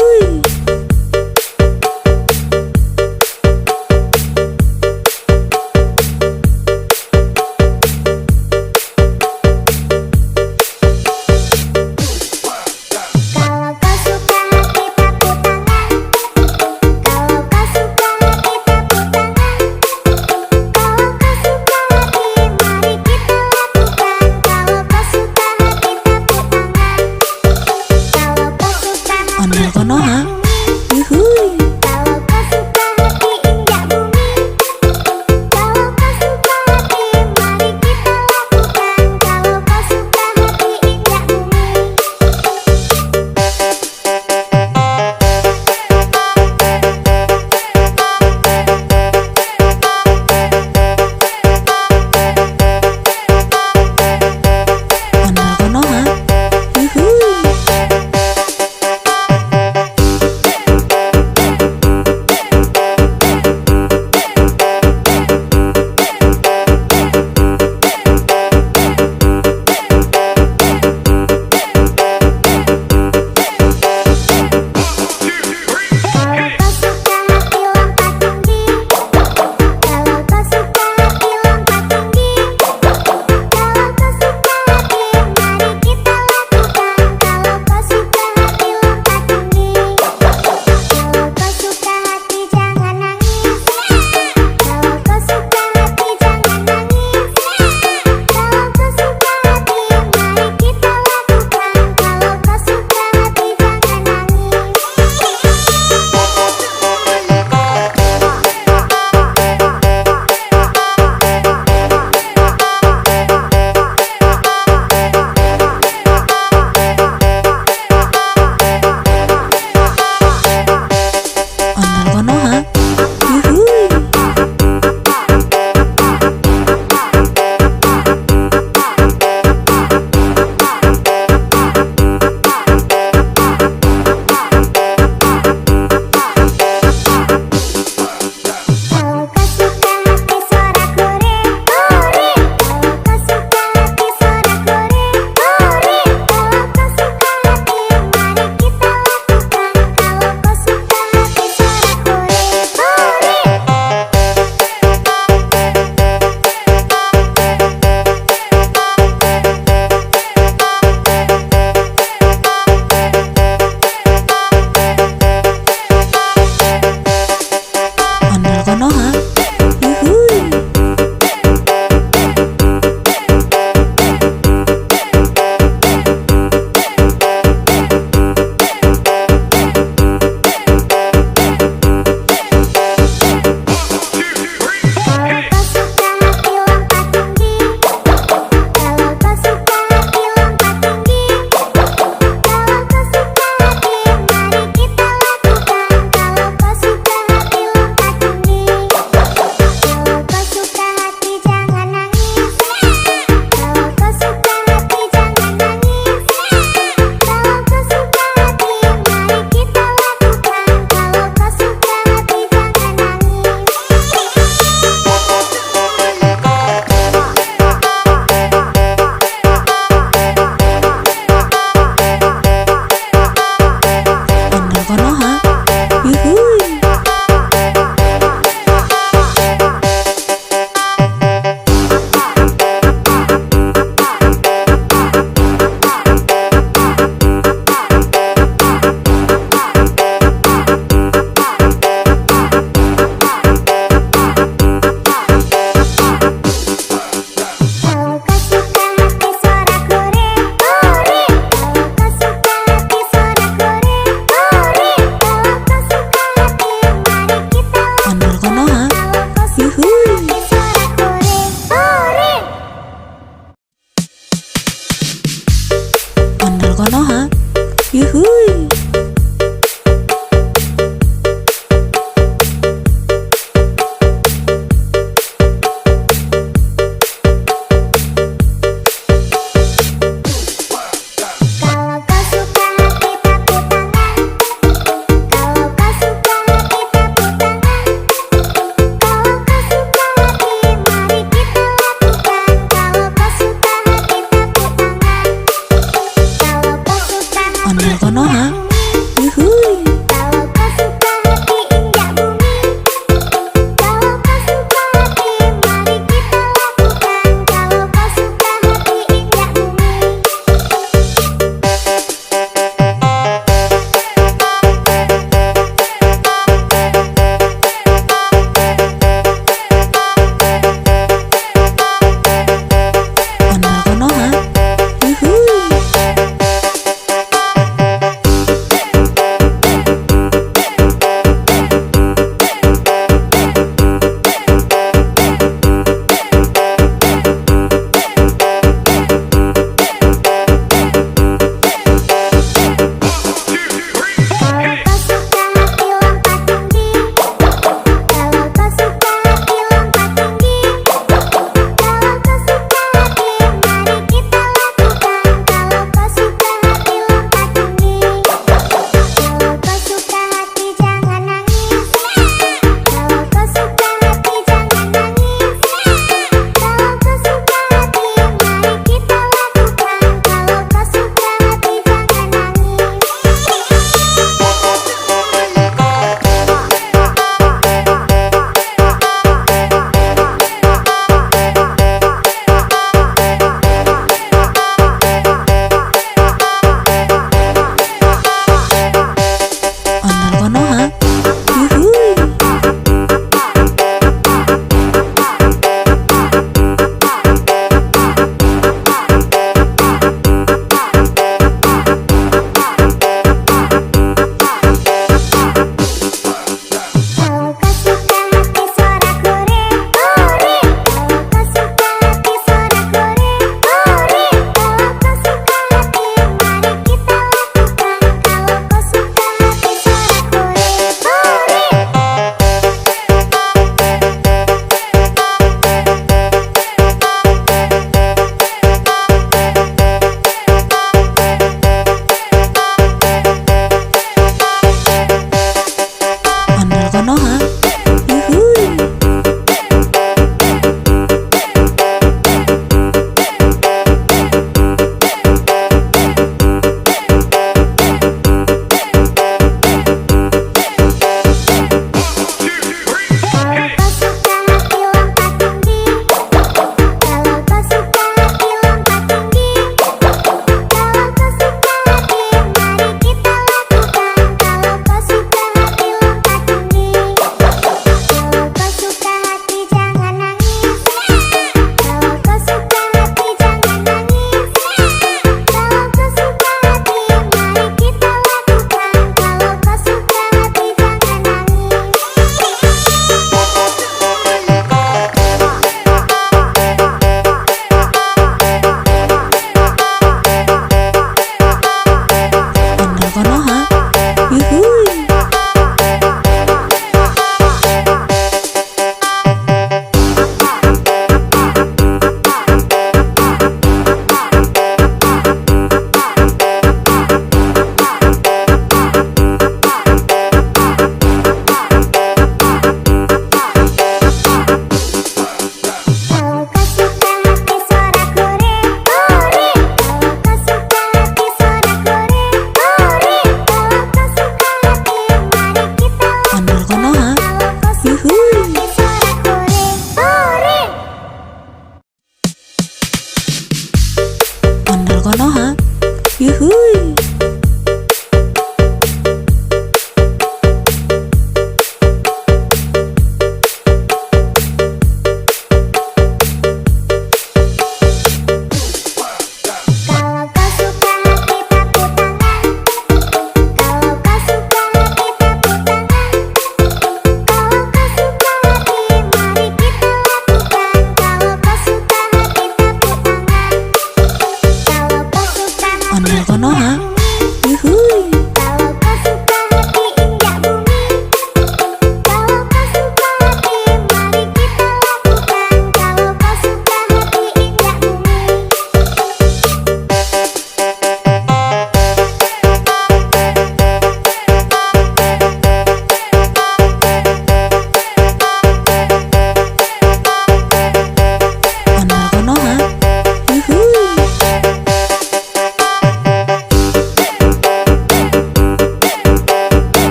yuhui. Kalau kau suka hati tepuk tangan. Kalau kau suka hati tepuk tangan. Kalau kau suka hati mari kita lakukan. Kalau kau suka hati tepuk tangan. Kalau kau suka hati Ondel konoha, bumi. yuhui. Kalau kau suka hati injak bumi. Kalau kau suka hati mari kita lakukan. Kalau kau suka hati injak bumi. Ondel konoha, yuhui.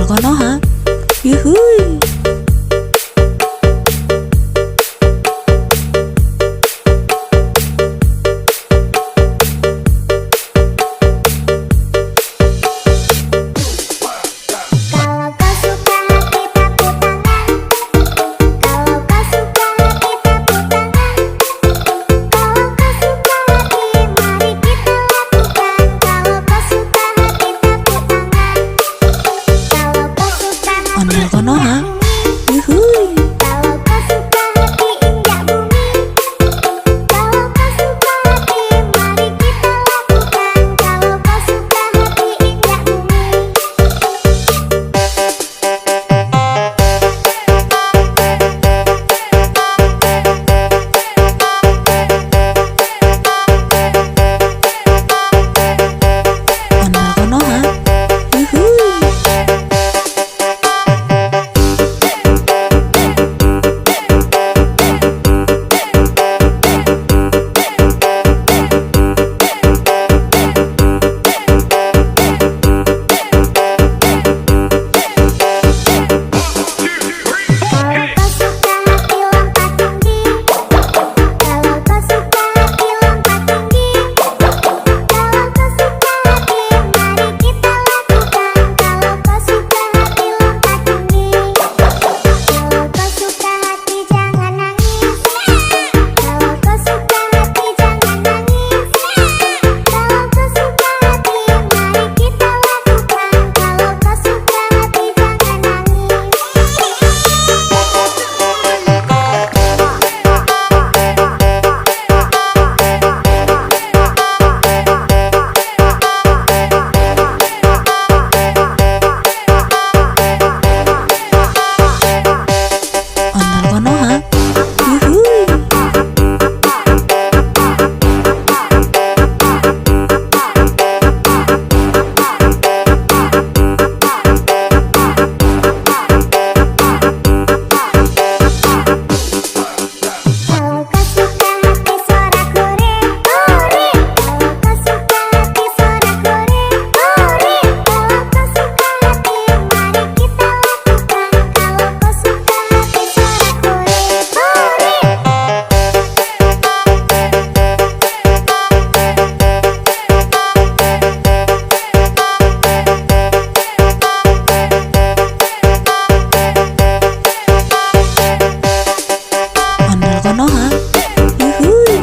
Konoha. Yuhui. Kalau kau suka hati tepuk tangan. Kalau kau suka hati tepuk tangan. Kalau kau suka hati mari kita lakukan. Kalau kau suka hati tepuk tangan. Kalau kau suka hati Konoha. Yuhui. kalau kau suka hati injak bumi. Kalau kau suka hati mari kita lakukan. Kalau kau suka hati injak bumi. Konoha. Yuhui. Kalau kau suka hati lompat tinggi. Kalau kau suka hati lompat tinggi. Kalau kau suka hati mari kita lakukan. Kalau kau suka hati lompat tinggi. Kalau kau suka hati jangan nangis. Kalau kau suka hati jangan nangis. Kalau kau suka hati mari kita lakukan. Kalau kau suka hati jangan nangis. Konoha. Yuhui. Kalau kau suka hati suara kuring, kuring. Kalau kau suka hati suara kuring, kuring. Kalau kau suka hati mari kita lakukan. Kalau kau suka hati suara kuring, kuring. Konoha. Yuhui.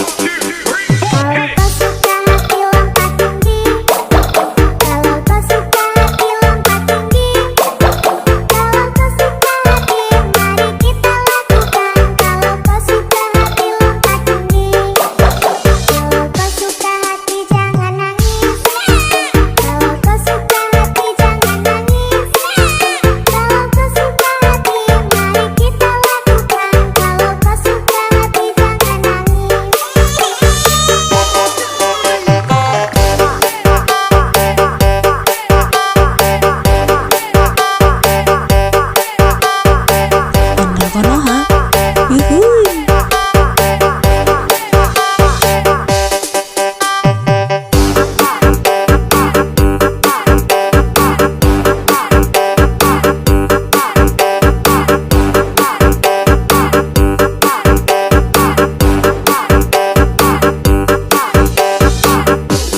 Kalau kau suka hati lompat tinggi. Kalau kau suka hati lompat tinggi. Kalau kau suka hati mari kita lakukan. Kalau kau suka hati lompat tinggi. Kalau kau suka hati jangan nangis. Kalau kau suka hati jangan nangis. Kalau kau suka hati mari kita lakukan. Kalau kau suka hati jangan nangis. Konoha. Yuhui.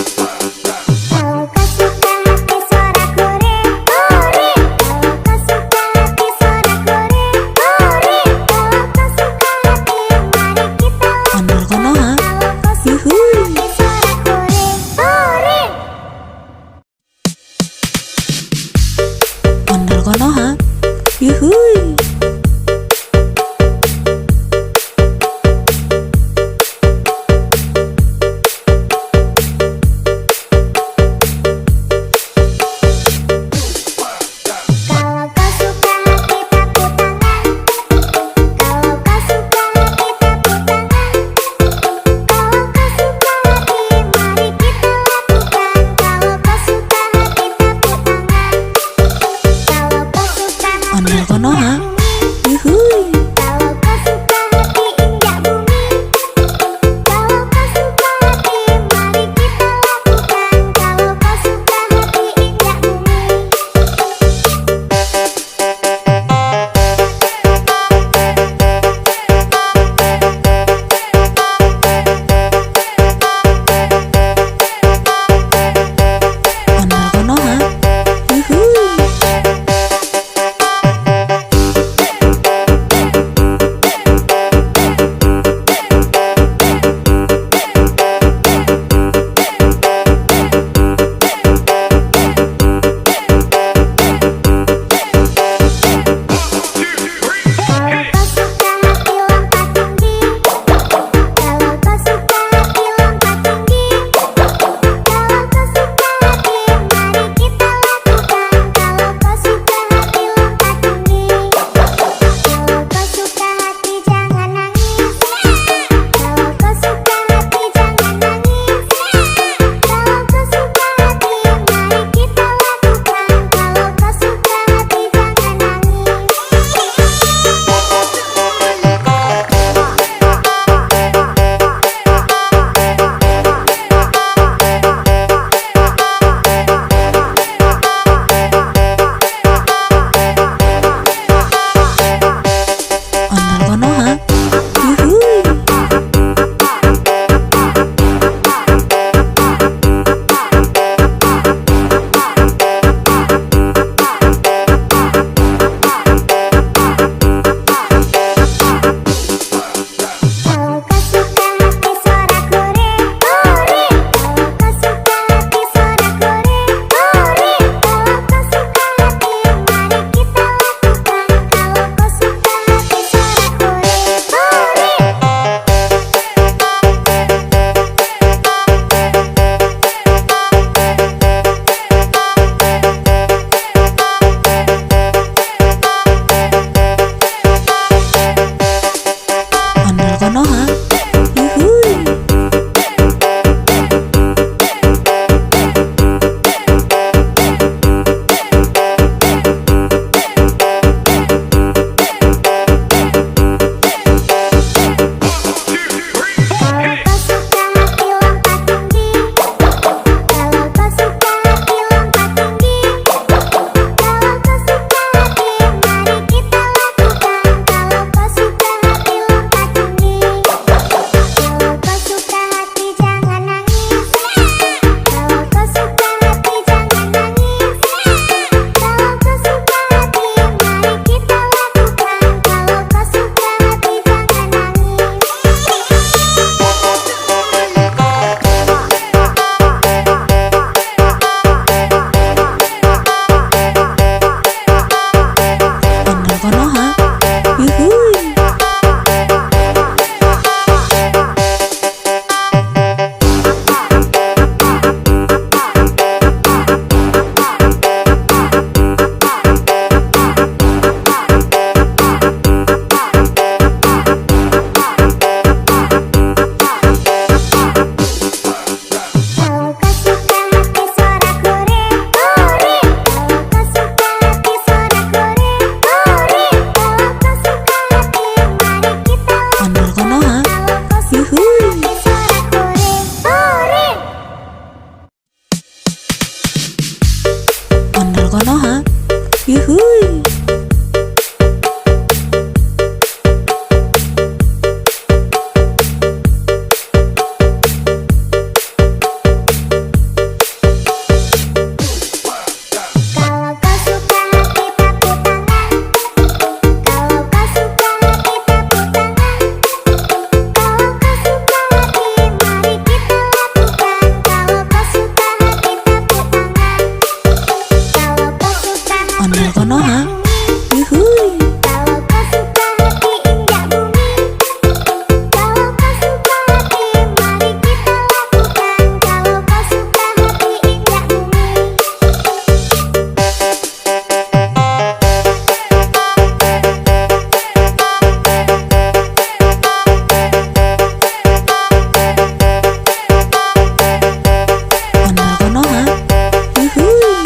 Kalau kau suka hati suara kuring, kuring. Kalau kau suka hati suara kuring, kuring. Kalau kau suka hati mari kita lakukan. Konoha. Kalau kau suka hati suara kuring, kuring. Konoha. Yuhui. Kalau kau suka hati tepuk tangan. Kalau kau suka hati tepuk tangan. Kalau kau suka hati mari kita lakukan. Kalau kau suka hati tepuk tangan. Kalau kau suka hati Konoha. Konoha. Yuhui. Kalau kau suka hati tepuk tangan. Kalau kau suka hati tepuk tangan. Kalau kau suka hati mari kita lakukan. Kalau kau suka hati tepuk tangan. Kalau kau suka hati Ondel Konoha. injak bumi. Yuhui. Kalau kau suka hati injak bumi. Kalau kau suka hati mari kita lakukan. Kalau kau suka hati injak bumi. Ondel Konoha. Yuhui.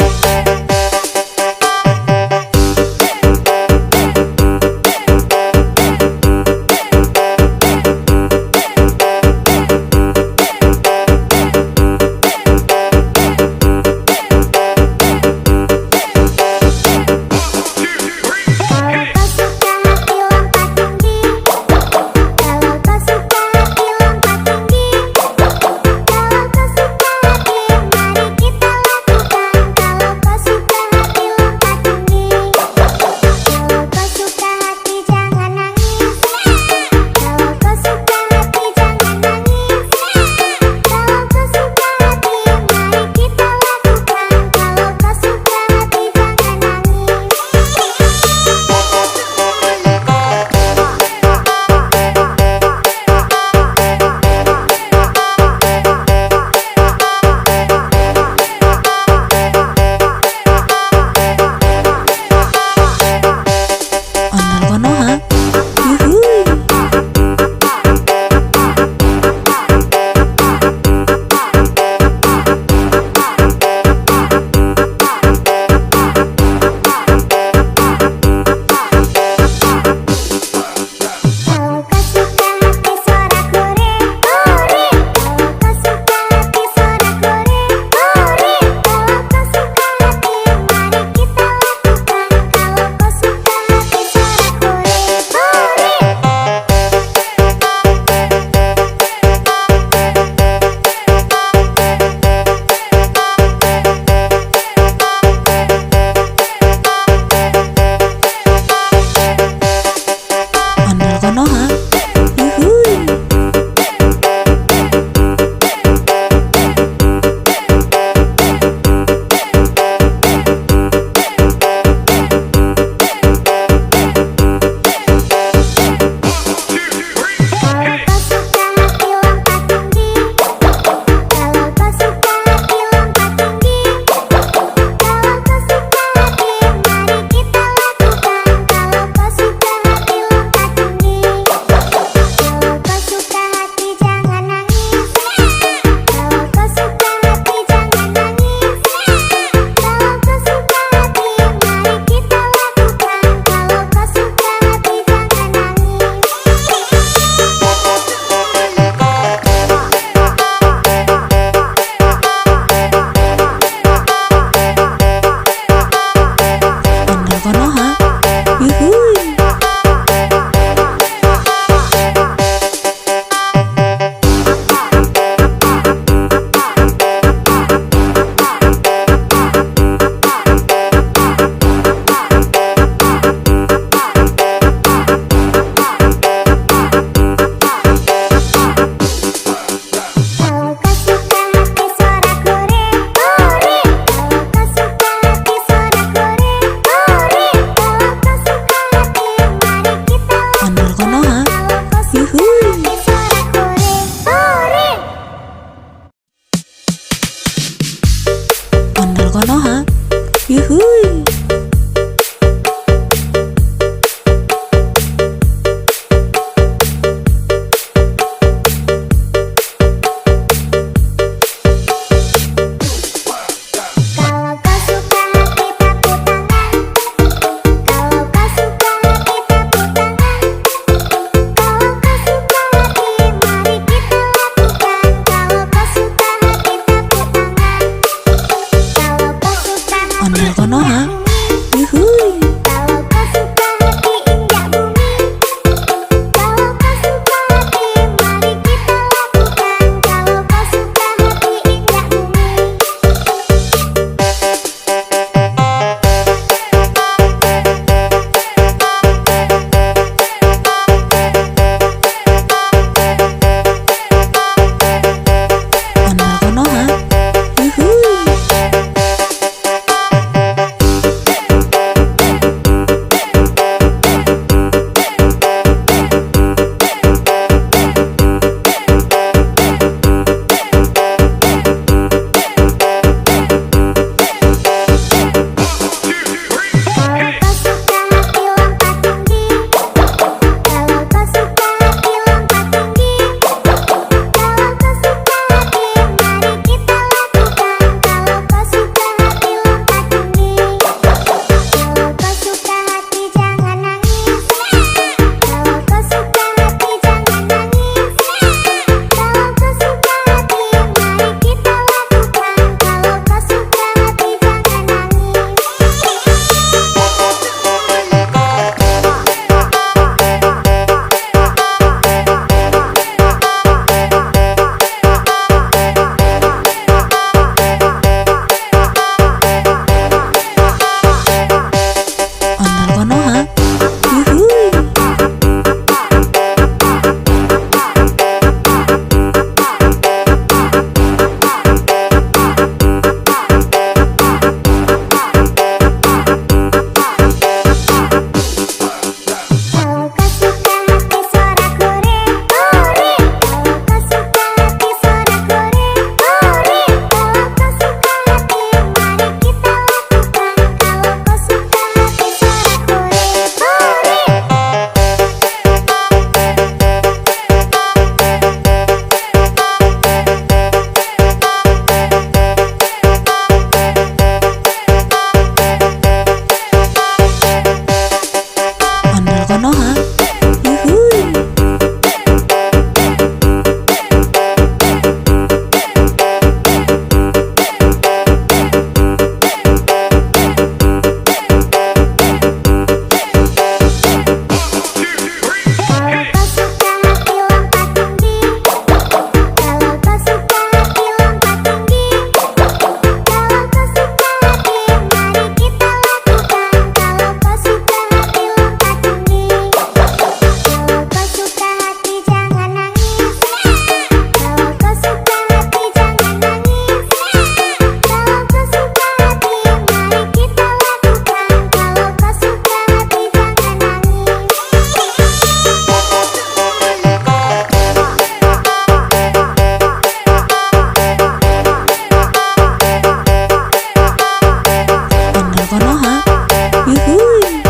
Yuhui.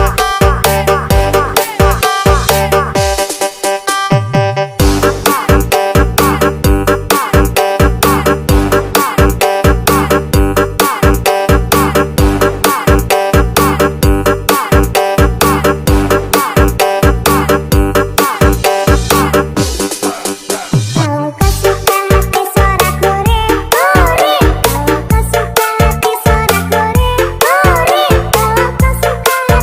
Kalau kau suka hati suara kuring, kuring. Kalau kau suka hati suara kuring, kuring. Kalau kau suka hati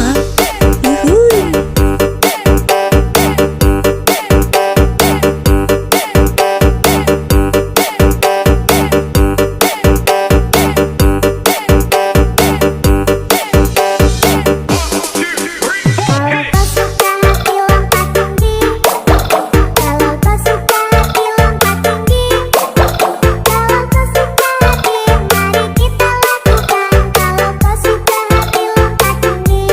Yuhui. Kalau kau suka hati lompat tinggi. Kalau kau suka hati lompat tinggi. Kalau kau suka hati, mari kita lakukan. Kalau kau suka hati lompat tinggi.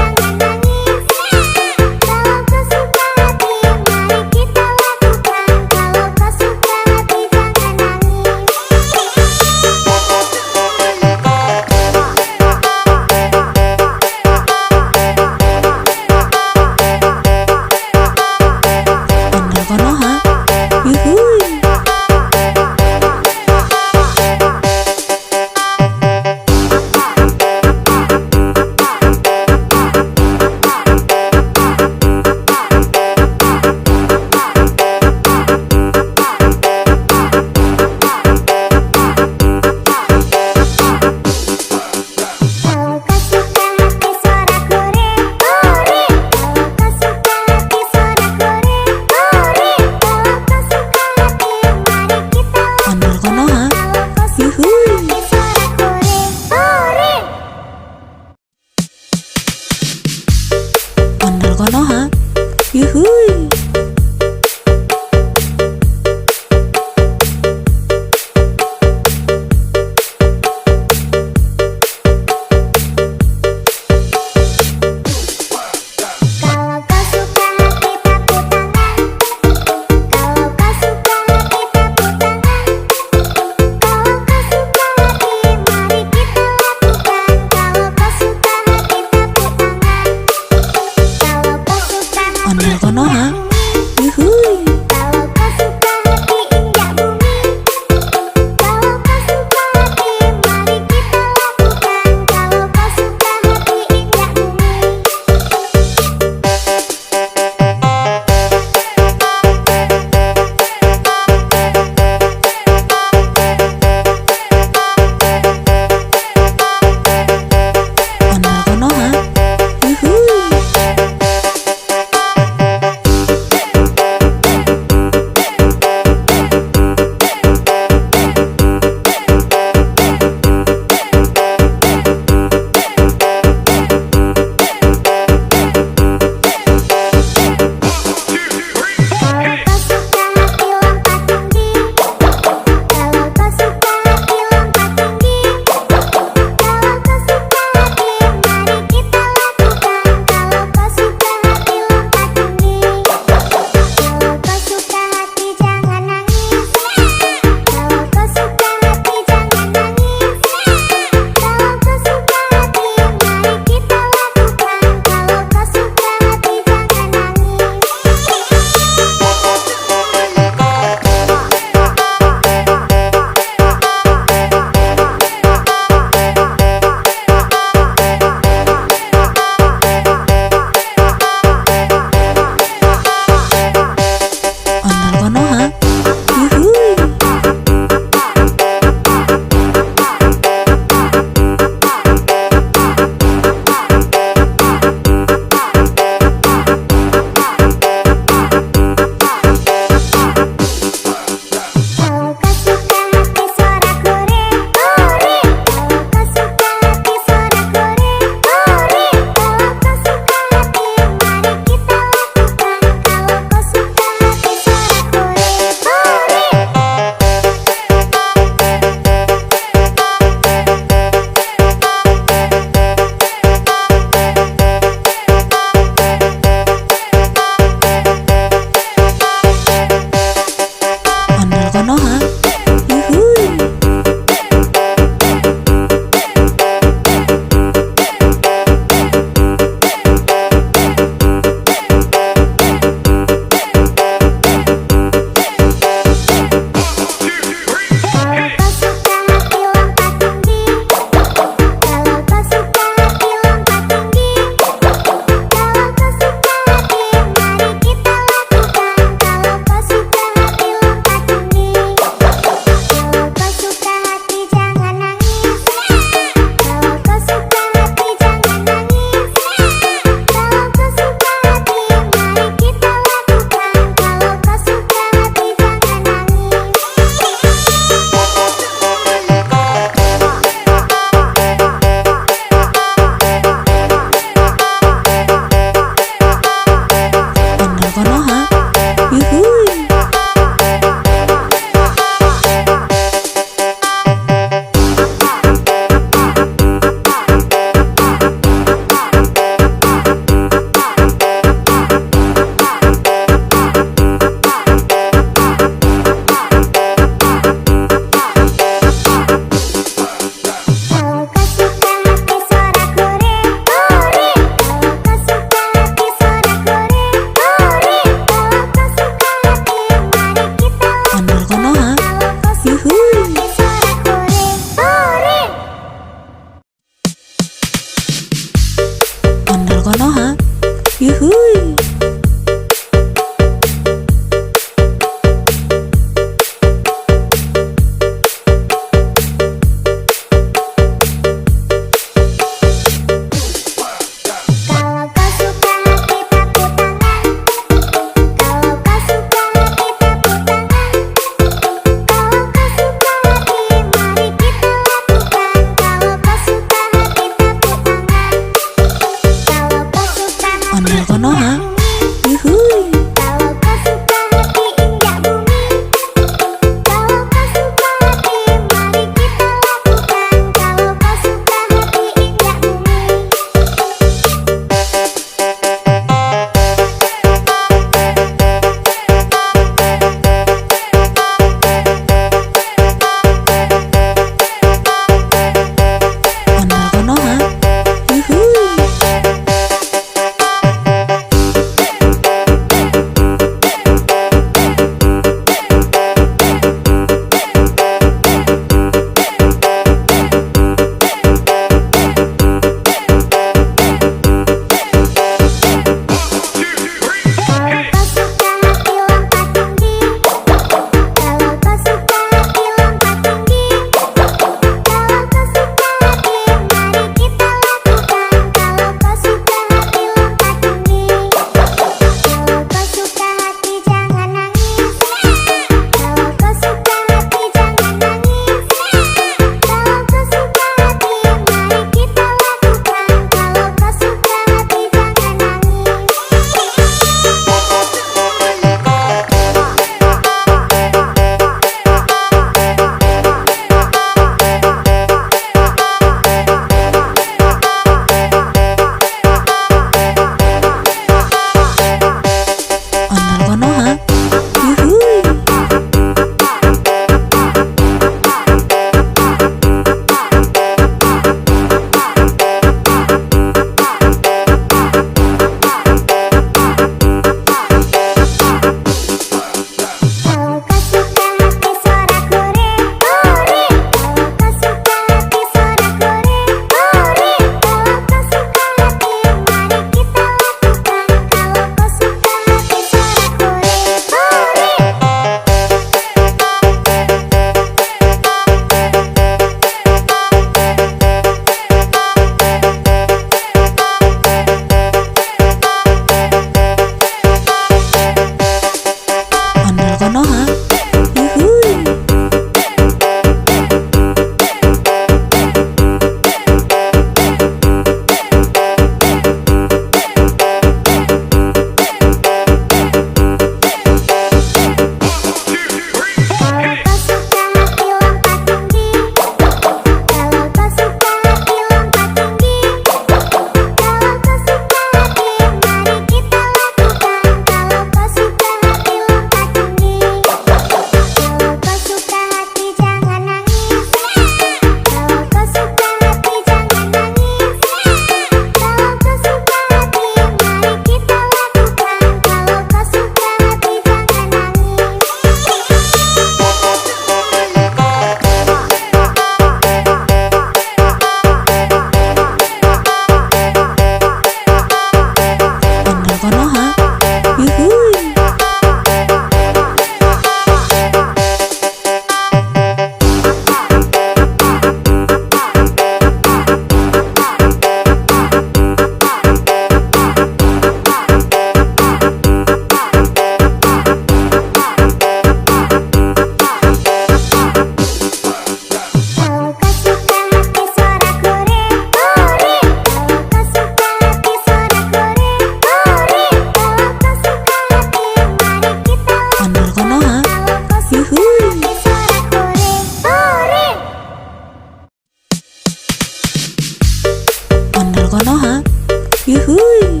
Yuhui.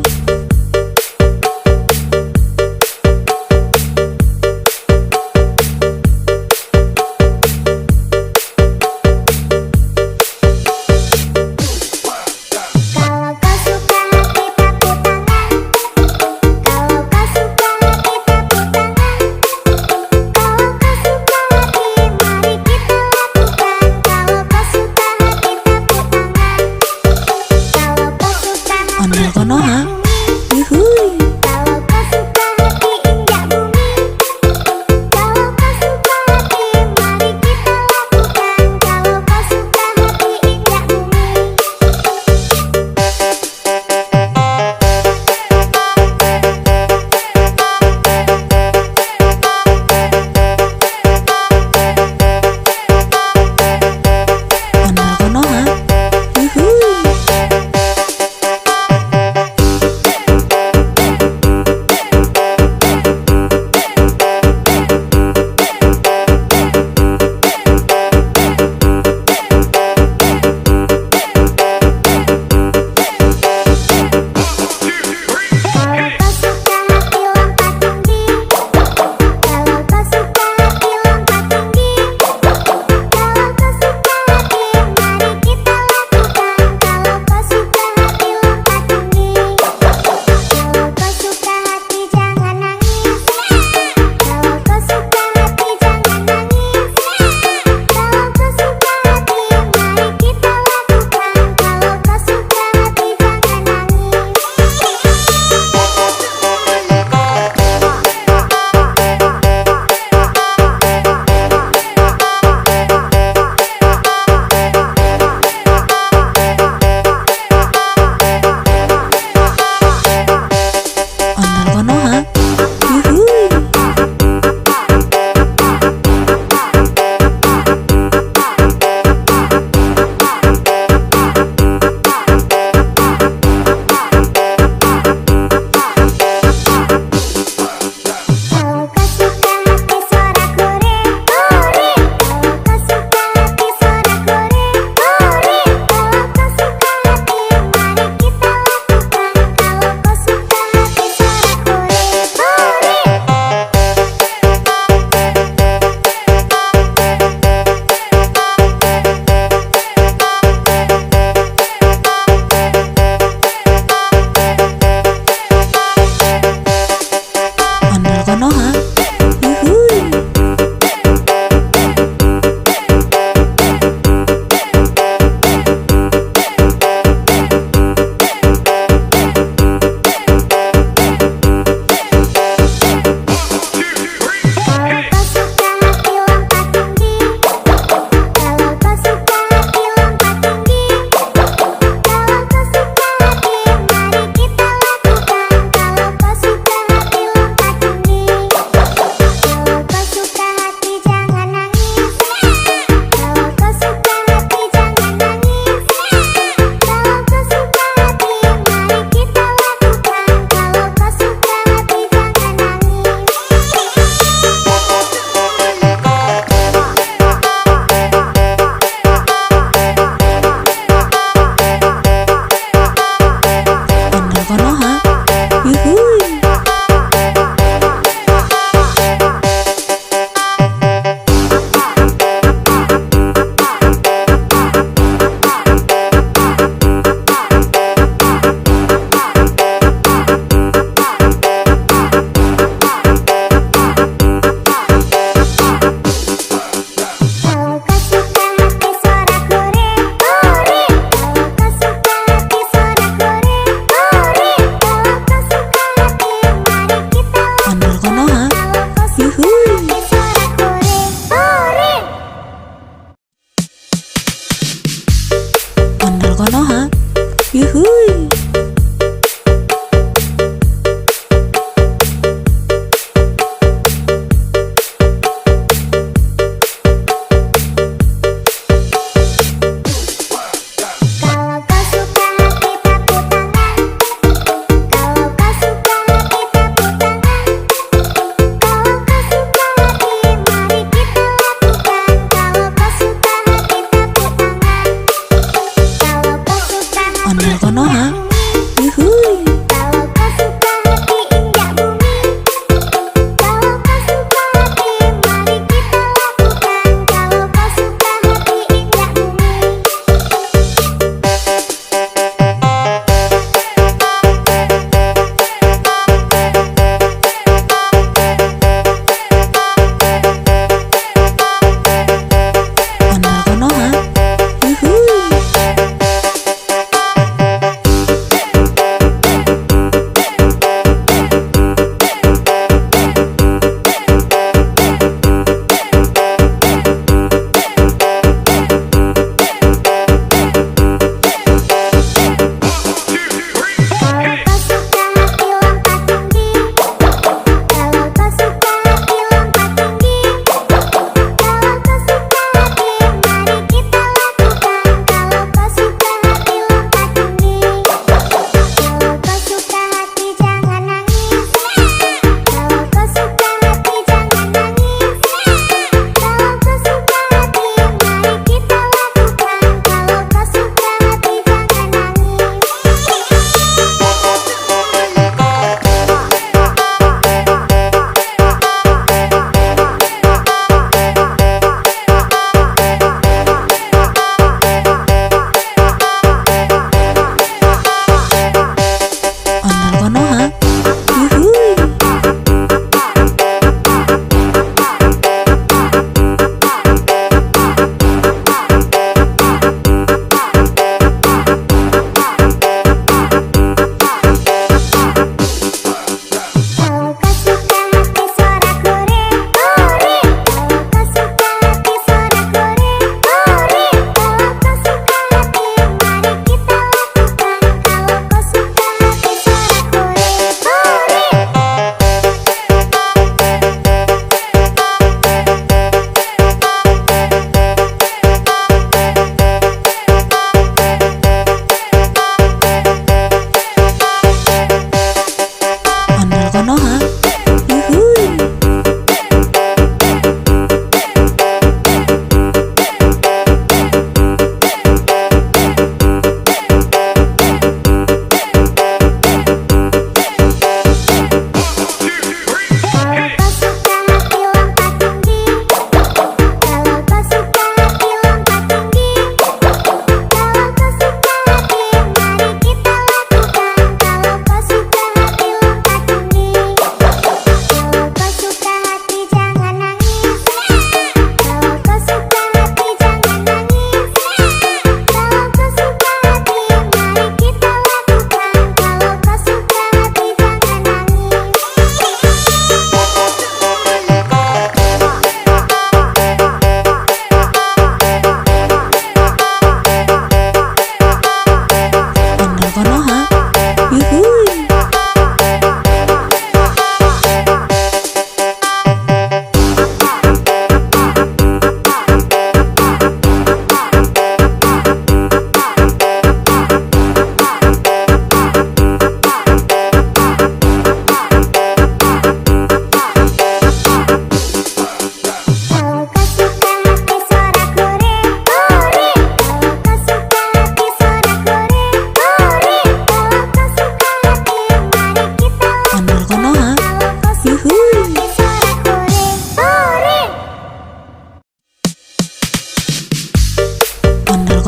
Kalau kau suka hati tepuk tangan. Kalau kau suka hati tepuk tangan. Kalau kau suka hati mari kita lakukan. Kalau kau suka hati tepuk tangan. Kalau kau suka hati Ondel Konoha. bumi. Yuhui. Kalau kau suka hati injak bumi. Kalau kau suka hati mari kita lakukan. Kalau kau suka hati injak bumi. Ondel Konoha. Yuhui. Kalau kau suka hati lompat tinggi. Kalau kau suka hati lompat tinggi. Kalau kau suka hati mari kita lakukan. Kalau kau suka hati lompat tinggi. Kalau kau suka hati jangan nangis. Kalau kau suka hati jangan nangis. Kalau kau suka hati mari kita lakukan. Kalau kau suka hati jangan nangis. Ondel Konoha. Yuhui. Kalau kau suka hati suara kuring, kuring. Kalau kau suka hati suara kuring, kuring. Kalau kau suka hati mari kita lakukan. Kalau kau suka hati suara kuring, kuring. Ondel Konoha. Yuhui. Kalau kau suka hati lompat tinggi. Kalau kau suka hati lompat tinggi. Kalau kau suka hati mari kita lakukan. Kalau kau suka hati lompat tinggi. Kalau kau suka hati jangan nangis. Kalau kau suka hati jangan nangis. Kalau kau suka hati mari kita lakukan. Kalau kau suka hati jangan nangis. Ondel Konoha. Yuhui. Kalau kau suka hati suara kuring, kuring. Kalau kau suka hati suara kuring, kuring. Kalau kau suka hati mari kita Ondel lakukan. Konoha. Kalau kau suka Yuhui. hati suara kuring, kuring. Ondel Konoha. Yuhui. Kalau kau suka hati tepuk tangan. Kalau kau suka hati tepuk tangan. Kalau kau suka hati mari kita lakukan. Kalau kau suka hati tepuk tangan. Kalau kau suka hati Ondel Konoha.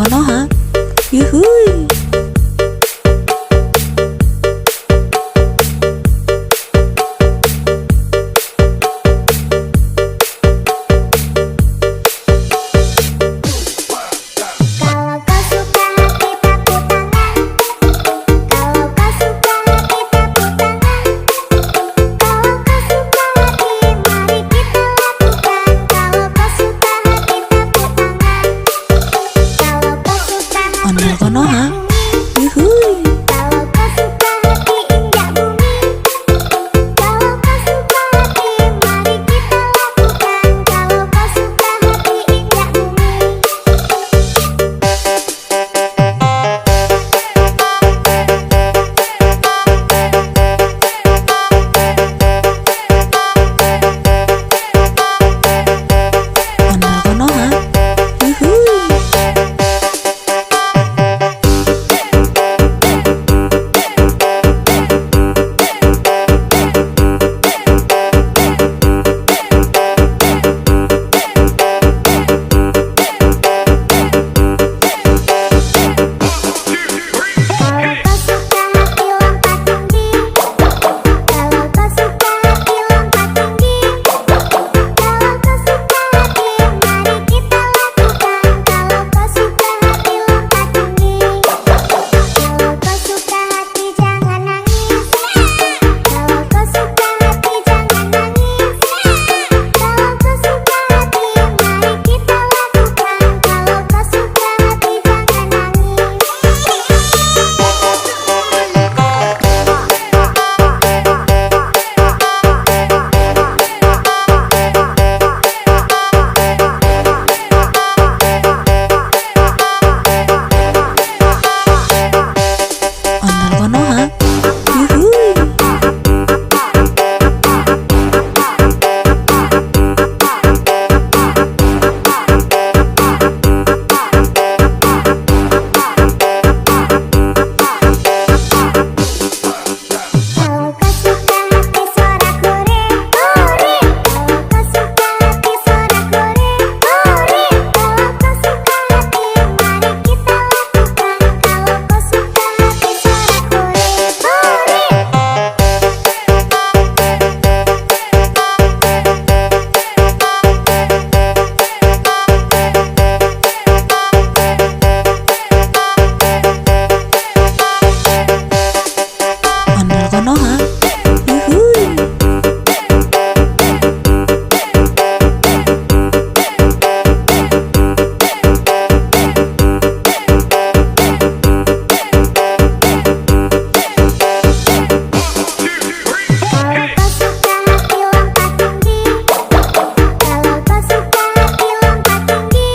Konoha, yuhui. Kalau kau suka hati tepuk tangan. Kalau kau suka hati tepuk tangan. Kalau kau suka hati mari kita lakukan. Kalau kau suka hati tepuk tangan. Kalau kau suka hati Ondel Konoha, injak bumi. yuhui. Kalau kau suka hati injak bumi. Kalau kau suka hati mari kita lakukan. Kalau kau suka hati injak bumi. Ondel Konoha, yuhui. Kalau kau suka hati lompat tinggi. Kalau kau suka hati lompat tinggi. Kalau kau suka hati mari kita lakukan. Kalau kau suka hati lompat tinggi. Kalau kau suka hati jangan nangis. Kalau kau suka hati jangan nangis. Kalau kau suka hati mari kita lakukan. Kalau kau suka hati jangan nangis. Ondel Konoha, yuhui. Kalau kau suka hati suara kore, kore. Kalau kau suka hati suara kore, kore. Kalau kau suka hati mari kita lakukan. Kalau kau suka hati suara kore, kore. Ondel Konoha, yuhui. Kalau kau suka hati lompat tinggi. Kalau kau suka hati lompat tinggi.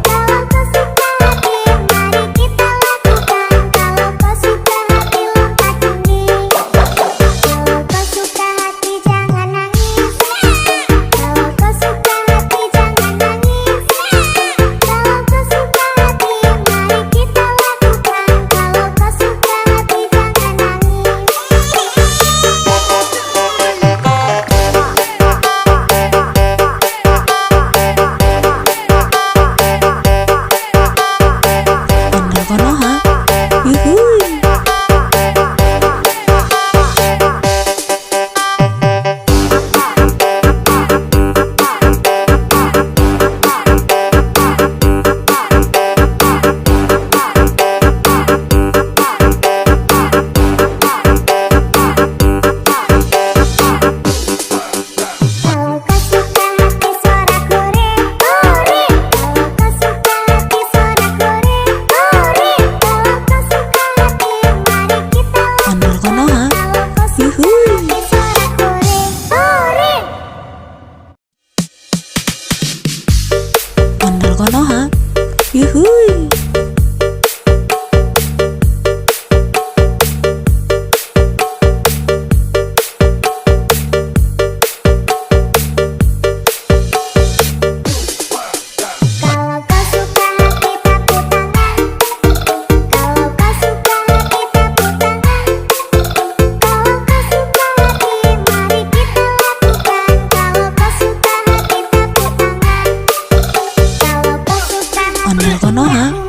Kalau kau suka hati mari kita lakukan. Kalau kau suka hati lompat tinggi. Kalau kau suka hati jangan nangis. Kalau kau suka hati jangan nangis. Kalau kau suka hati mari kita lakukan. Kalau kau suka hati jangan nangis. Ondel Konoha, yuhui. Kalau kau suka hati suara kore, kore. Kalau kau suka hati suara kore, kore. Kalau kau suka hati mari kita lakukan. Ondel Konoha, Kalau kau suka yuhui. hati suara kore, kore. Ondel Konoha, yuhui. Kalau kau suka hati tepuk tangan. Kalau kau suka hati tepuk tangan. Kalau kau suka hati mari kita lakukan. Kalau kau suka hati tepuk tangan. Kalau kau suka hati Ondel Andal Konoha.